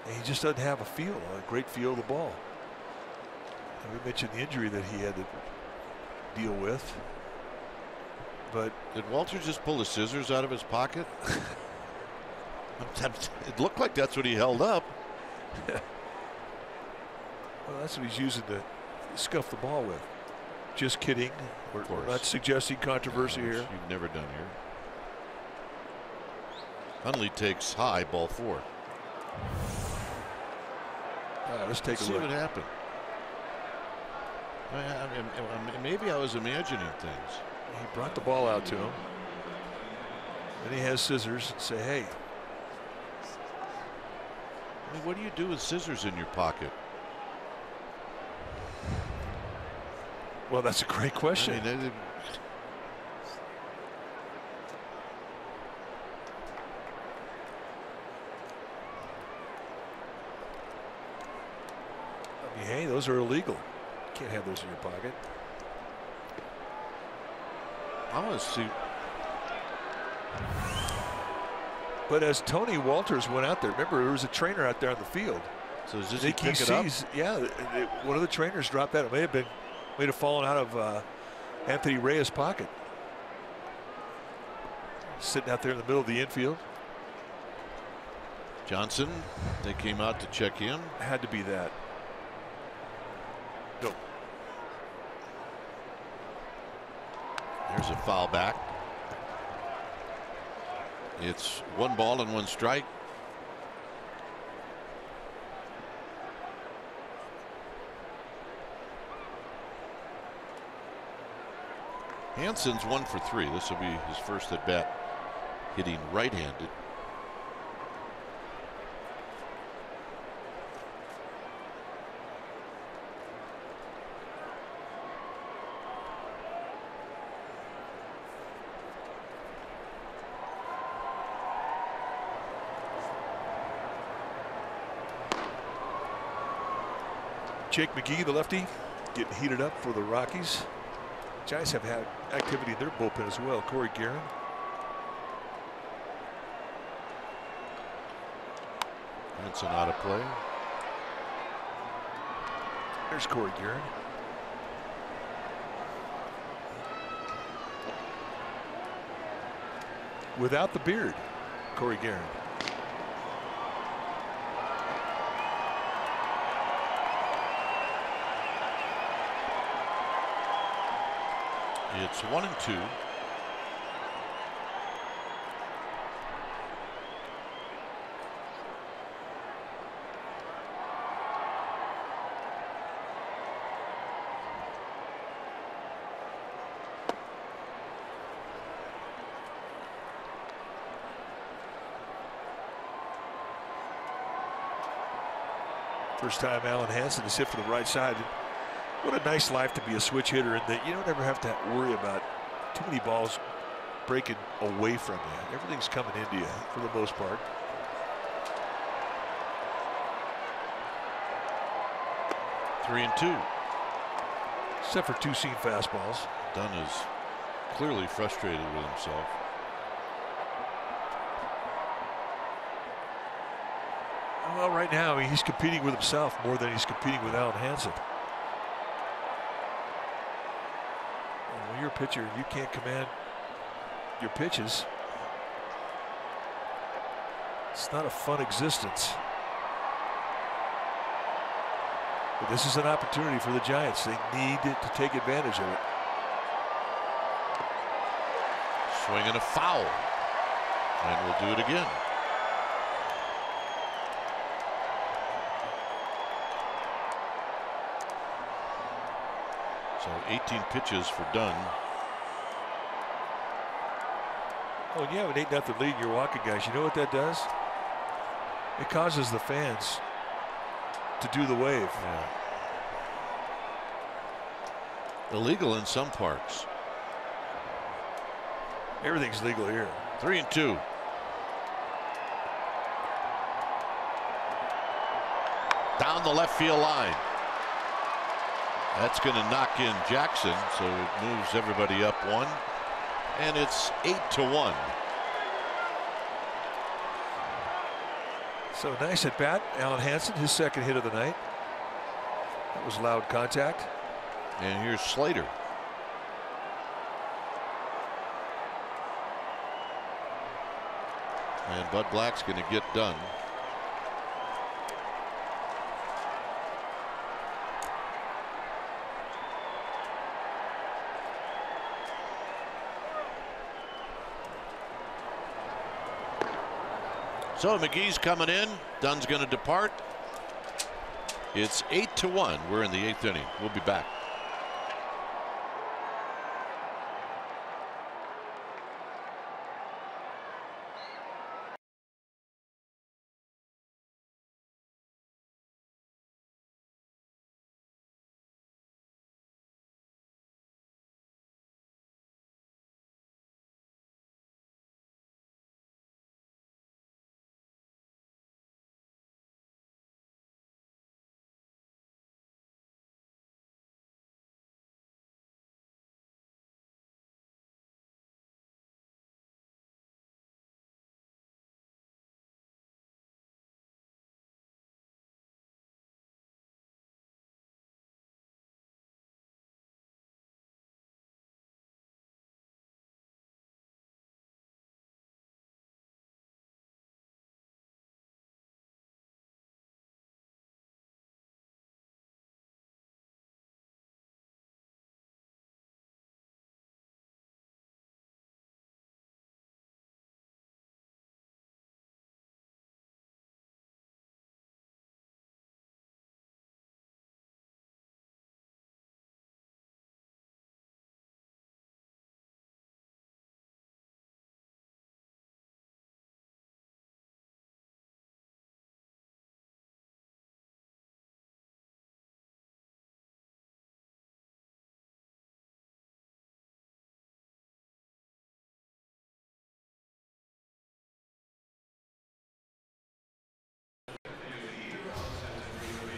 And he just doesn't have a great feel of the ball. And we mentioned the injury that he had to deal with. But did Walter just pull the scissors out of his pocket? It looked like that's what he held up. Well, that's what he's using to scuff the ball with. Just kidding. We're not suggesting controversy here. You've never done here. Hundley takes high, ball 4. Let's take a see look. what happened. Maybe I was imagining things. He brought the ball out to him. Then he has scissors. Say, hey. I mean, what do you do with scissors in your pocket? Well, that's a great question. I mean, hey, those are illegal. You can't have those in your pocket. I want to see. But as Tony Walters went out there, remember there was a trainer out there on the field. So does he pick it up? Yeah, one of the trainers dropped that. It may have fallen out of Anthony Reyes' pocket. Sitting out there in the middle of the infield. Johnson, they came out to check in. Had to be that. No. There's a foul back. It's 1 ball and 1 strike. Hansen's 1 for 3. This will be his first at bat hitting right-handed. Jake McGee, the lefty, getting heated up for the Rockies. Giants have had activity in their bullpen as well. Corey Guerin. Hansen out of play. There's Corey Guerin. Without the beard, Corey Guerin. It's 1 and 2. First time Alan Hansen has hit for the right side. What a nice life to be a switch hitter, in that you don't ever have to worry about too many balls breaking away from you. Everything's coming into you for the most part. Three and 2. Except for 2 seam fastballs. Dunn is clearly frustrated with himself. Well, right now he's competing with himself more than he's competing with Alan Hansen. When you're a pitcher, you can't command your pitches. It's not a fun existence. But this is an opportunity for the Giants. They need to take advantage of it. Swing and a foul. And we'll do it again. So 18 pitches for Dunn. Oh, when you have an 8-0 lead and you're walking guys, you know what that does? It causes the fans to do the wave. Yeah. Illegal in some parks. Everything's legal here. 3 and 2. Down the left field line. That's going to knock in Jackson, so it moves everybody up 1. And it's 8-1. So nice at bat. Alan Hansen, his second hit of the night. That was loud contact. And here's Slater. And Bud Black's going to get done. So McGee's coming in. Dunn's going to depart. It's 8-1. We're in the 8th inning. We'll be back.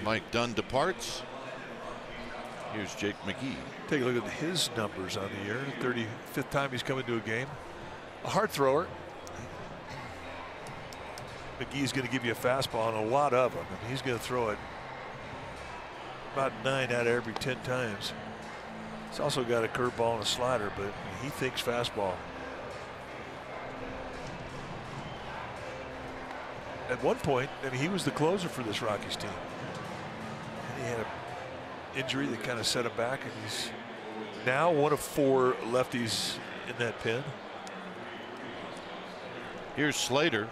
Mike Dunn departs. Here's Jake McGee. Take a look at his numbers on the year. 35th time he's come into a game. A hard thrower. McGee's going to give you a fastball and a lot of them. And he's going to throw it about 9 out of every 10 times. He's also got a curveball and a slider, but he thinks fastball. At one point, I mean, he was the closer for this Rockies team. And he had an injury that kind of set him back, and he's now one of 4 lefties in that pen. Here's Slater.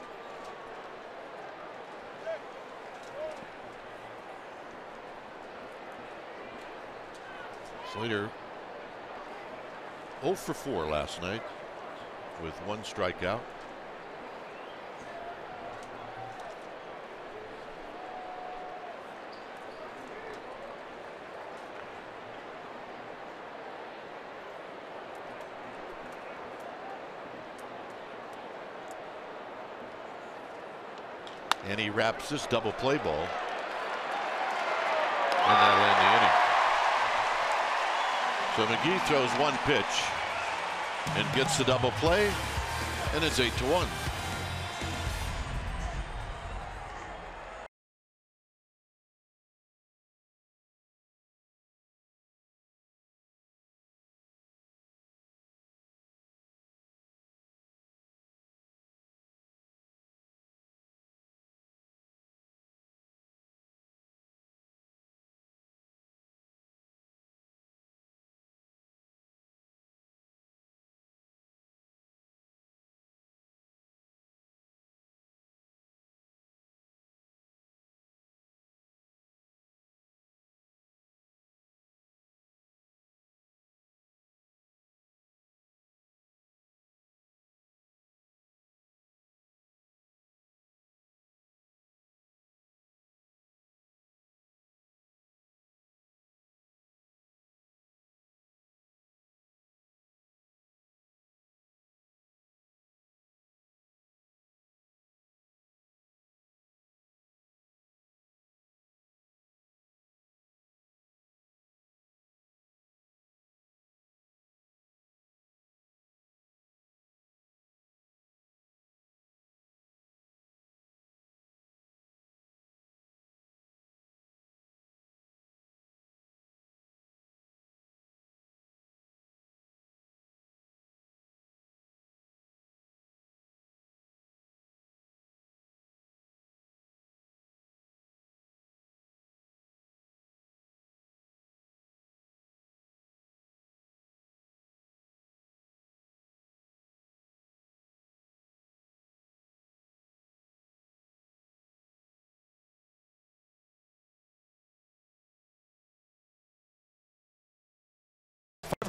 Slater 0 for 4 last night with 1 strikeout. And he wraps this double play ball. And that'll end the inning. So McGee throws 1 pitch and gets the double play, and it's 8-1.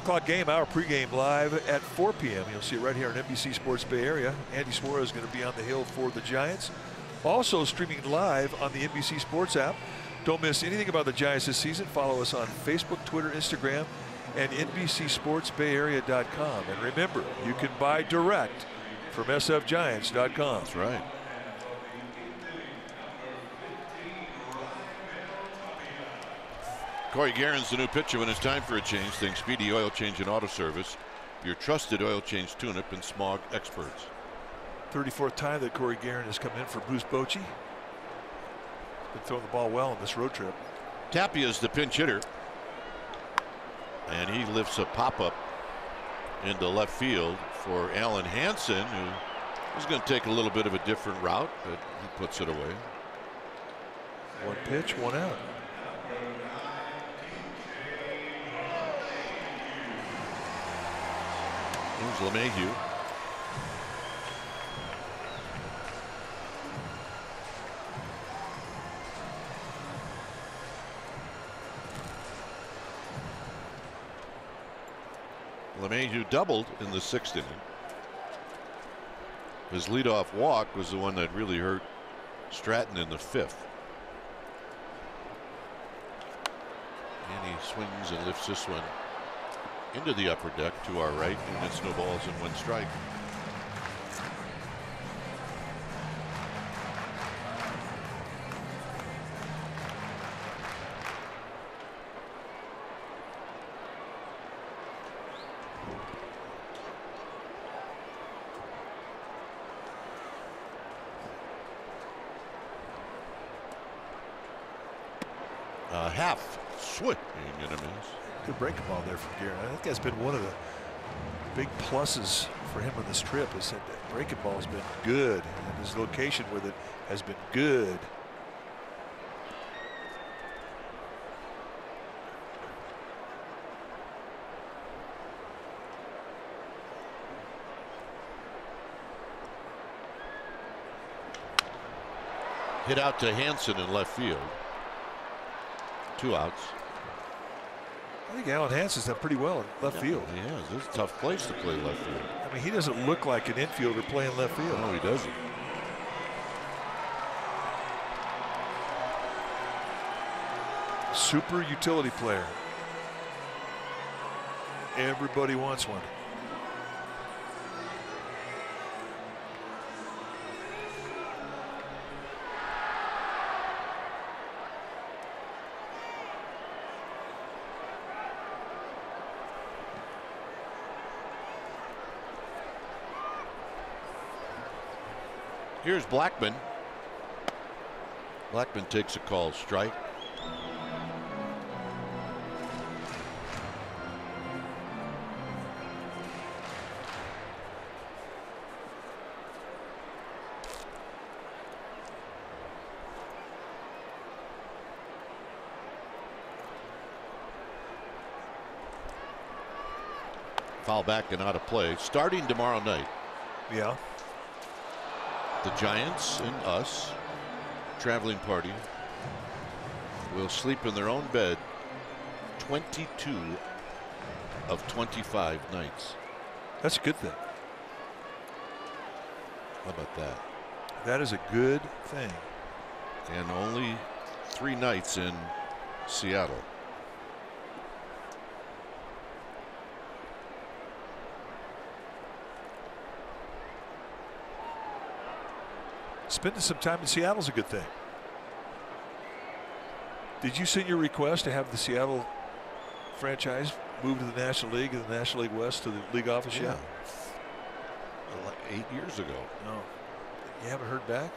o'clock game, our pregame live at 4 p.m. You'll see it right here on NBC Sports Bay Area. Andy Suarez is going to be on the hill for the Giants. Also streaming live on the NBC Sports app. Don't miss anything about the Giants this season. Follow us on Facebook, Twitter, Instagram, and NBCSportsBayArea.com. And remember, you can buy direct from SFGiants.com. That's right. Corey Guerin's the new pitcher when it's time for a change. Think Speedy Oil Change and Auto Service, your trusted oil change tune-up and smog experts. 34th time that Corey Guerin has come in for Bruce Bochy. Been throwing the ball well on this road trip. Tapia's the pinch hitter, and he lifts a pop-up into left field for Alan Hansen, who is going to take a little bit of a different route, but he puts it away. One pitch, one out. Here's LeMahieu. LeMahieu doubled in the 6th inning. His leadoff walk was the one that really hurt Stratton in the 5th. And he swings and lifts this one into the upper deck to our right, and it's no balls and one strike. Half swing and a miss. Good breaking ball there from Guerin. I think that's been one of the big pluses for him on this trip, is that the breaking ball has been good, and his location with it has been good. Hit out to Hansen in left field. 2 outs. I think Alan Hansen's done pretty well in left field. He has. It's a tough place to play left field. I mean, he doesn't look like an infielder playing left field. No, he doesn't. Super utility player. Everybody wants one. Here's Blackman. Blackman takes a called strike. Foul back and out of play. Starting tomorrow night. Yeah. The Giants and us, traveling party, will sleep in their own bed 22 of 25 nights. That's a good thing. How about that? That is a good thing. And only 3 nights in Seattle. Spending some time in Seattle is a good thing. Did you send your request to have the Seattle franchise move to the National League and the National League West to the league office yet? Like 8 years ago. No. You haven't heard back?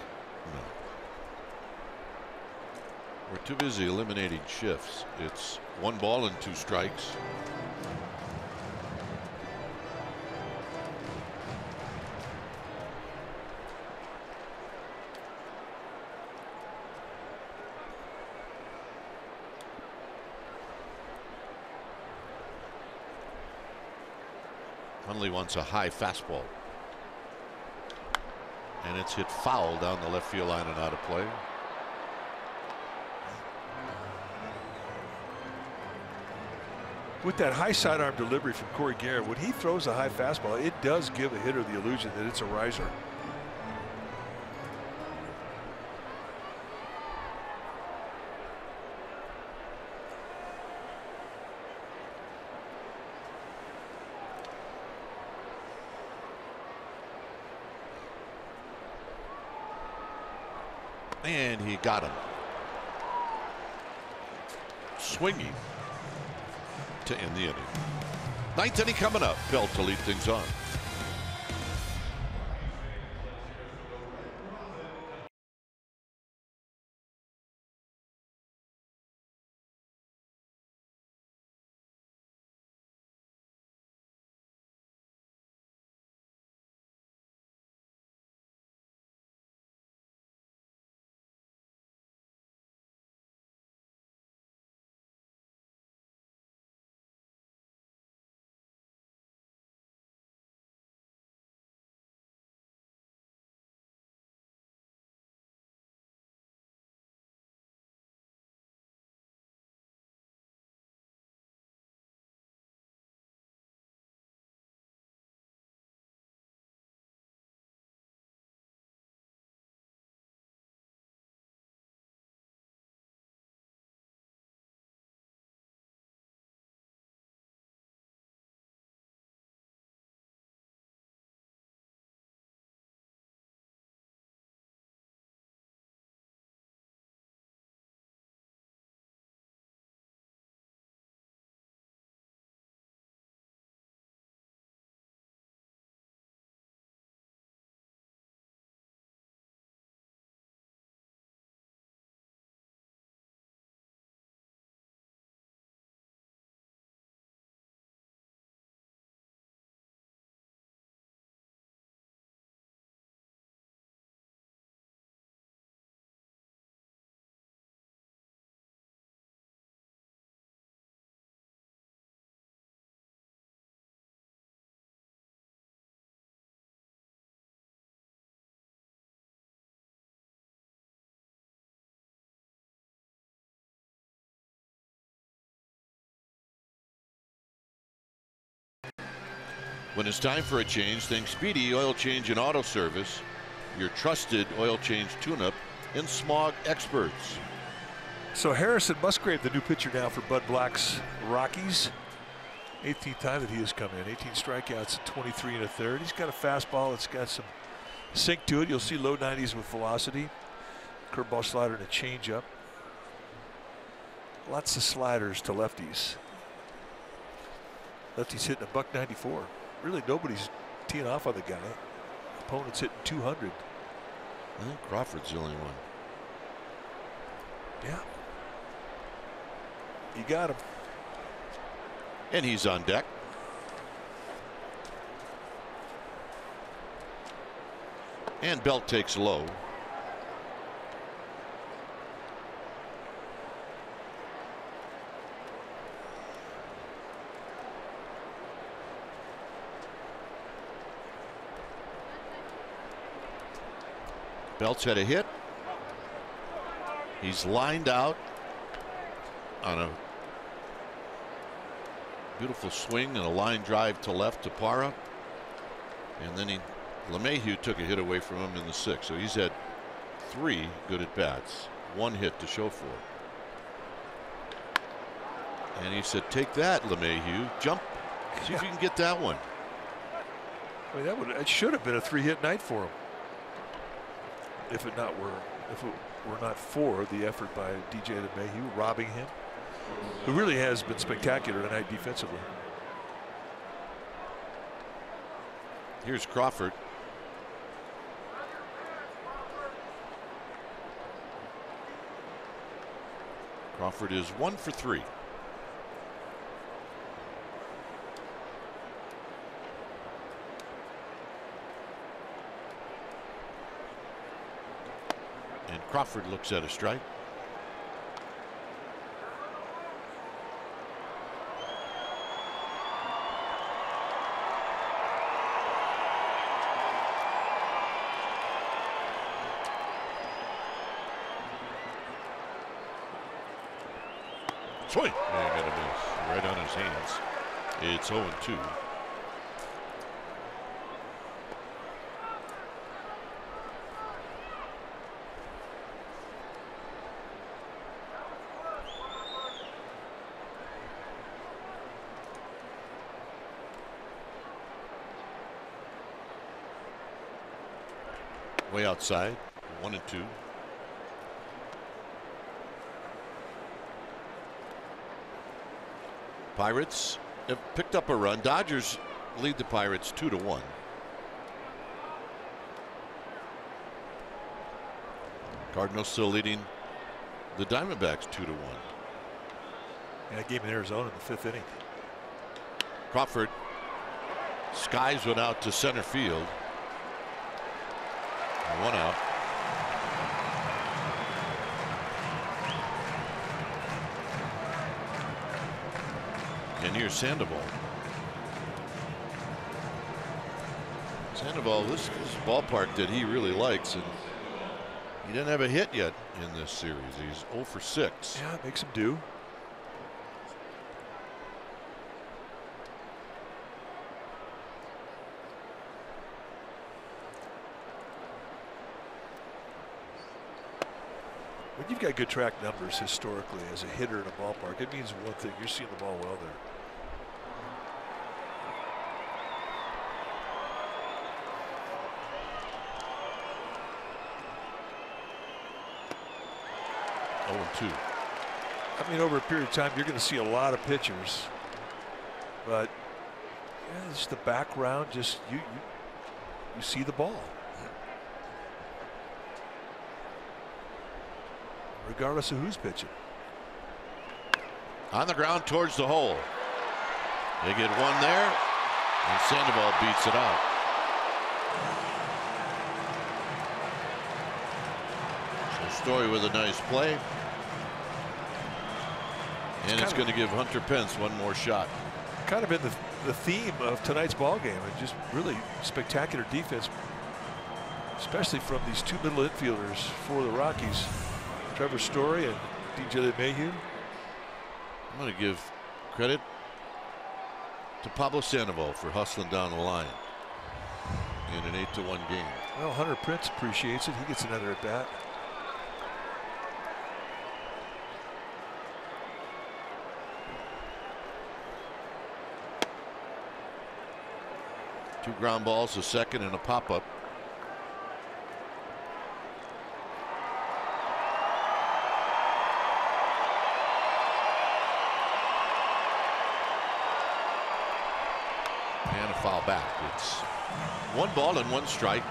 No. We're too busy eliminating shifts. It's 1 ball and 2 strikes. Hundley wants a high fastball. And it's hit foul down the left field line and out of play. With that high sidearm delivery from Corey Garrett, when he throws a high fastball, it does give a hitter the illusion that it's a riser. And he got him. Swinging to end the inning. Ninth inning coming up. Belt to lead things on. When it's time for a change, think Speedy Oil Change and Auto Service, your trusted oil change tune-up and smog experts. So Harrison Musgrave, the new pitcher now for Bud Black's Rockies. 18th time that he has come in. 18 strikeouts, 23 1/3. He's got a fastball that's got some sink to it. You'll see low 90s with velocity. Curveball, slider, and a changeup. Lots of sliders to lefties. Lefty's hitting a .194. Really, nobody's teeing off on the guy. Opponent's hitting 200. I think Crawford's the only one. Yeah. You got him. And he's on deck. And Belt takes low. Belt's had a hit. He's lined out on a beautiful swing and a line drive to left to Parra. And then LeMahieu took a hit away from him in the 6th. So he's had 3 good at bats, 1 hit to show for it. And he said, take that, LeMahieu. Jump. See if you can get that one. I mean, it should have been a 3-hit night for him. If it were not for the effort by DJ LeMahieu robbing him, who really has been spectacular tonight defensively. Here's Crawford. Crawford is 1 for 3. And Crawford looks at a strike. Swing. And got a miss right on his hands. It's 0-2. Way outside, 1-2. Pirates have picked up a run. Dodgers lead the Pirates 2-1. Cardinals still leading the Diamondbacks 2-1. And a game in Arizona in the 5th inning. Crawford skies one out to center field. One out. And here's Sandoval. Sandoval, this is a ballpark that he really likes, and he didn't have a hit yet in this series. He's 0 for 6. Yeah, it makes him do. When you've got good track numbers historically as a hitter in a ballpark, it means one thing: you're seeing the ball well there. I mean, over a period of time, you're going to see a lot of pitchers, but yeah, it's the background. Just you see the ball, regardless of who's pitching. On the ground towards the hole. They get one there, and Sandoval beats it out. So Story with a nice play. And it's going to give Hunter Pence one more shot. Kind of been the theme of tonight's ball game, and just really spectacular defense, especially from these two middle infielders for the Rockies, Trevor Story and DJ LeMahieu. I'm going to give credit to Pablo Sandoval for hustling down the line in an 8-1 game. Well, Hunter Pence appreciates it. He gets another at bat. Two ground balls, a second, and a pop-up. And a foul back. It's 1 ball and 1 strike.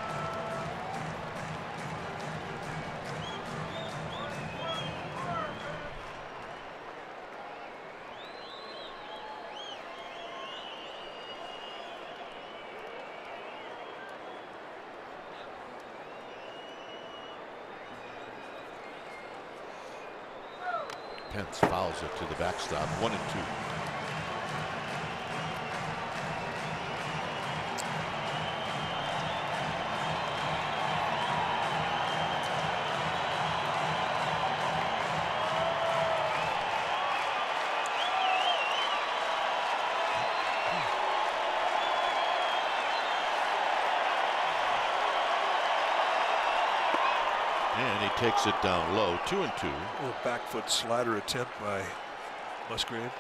Pence fouls it to the backstop. 1-2. And he takes it down low. 2-2. A little back foot slider attempt by Musgrave.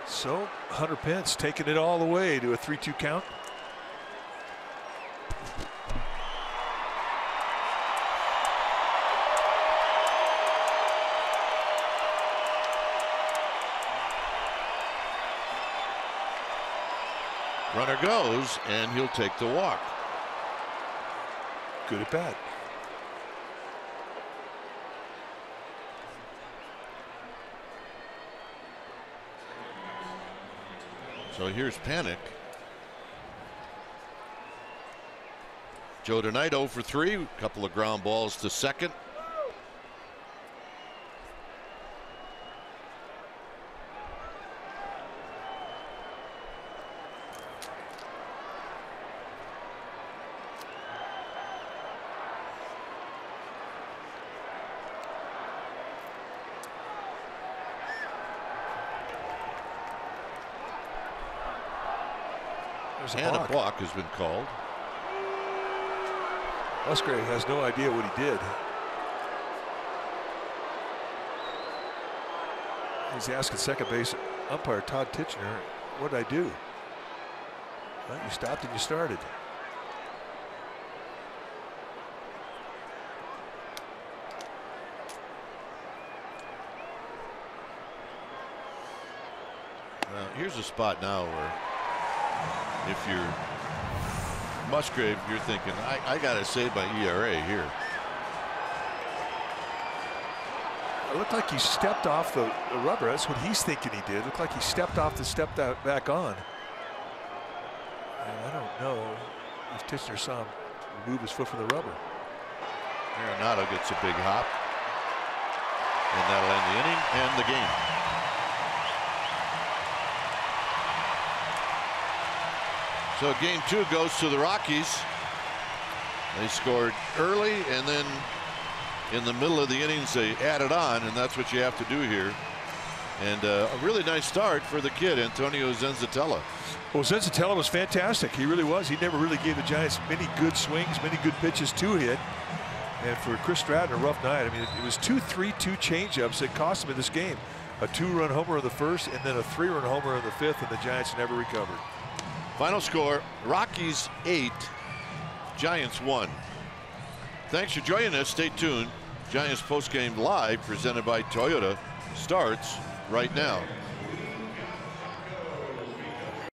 So Hunter Pence taking it all the way to a 3-2 count. Runner goes, and he'll take the walk. Good at bat. So here's Panic. Joe tonight 0 for 3. A couple of ground balls to second. And a balk has been called. Musgrave has no idea what he did. He's asking second base umpire Todd Titchener, what did I do? Well, you stopped and you started. Well, here's a spot now where if you're Musgrave, you're thinking, I got to save my ERA here. It looked like he stepped off the rubber. That's what he's thinking he did. It looked like he stepped off to step that back on. And I don't know if Titchener saw him remove his foot from the rubber. Arenado gets a big hop. And that'll end the inning and the game. So game 2 goes to the Rockies. They scored early, and then in the middle of the innings they added on, and that's what you have to do here. And a really nice start for the kid, Antonio Zenzatella. Well, Zenzatella was fantastic. He really was. He never really gave the Giants many good swings, many good pitches to hit. And for Chris Stratton, a rough night. I mean, it was 2-3-2 changeups that cost him in this game. A 2-run homer in the first, and then a 3-run homer in the fifth, and the Giants never recovered. Final score, Rockies 8, Giants 1. Thanks for joining us. Stay tuned. Giants postgame live presented by Toyota starts right now.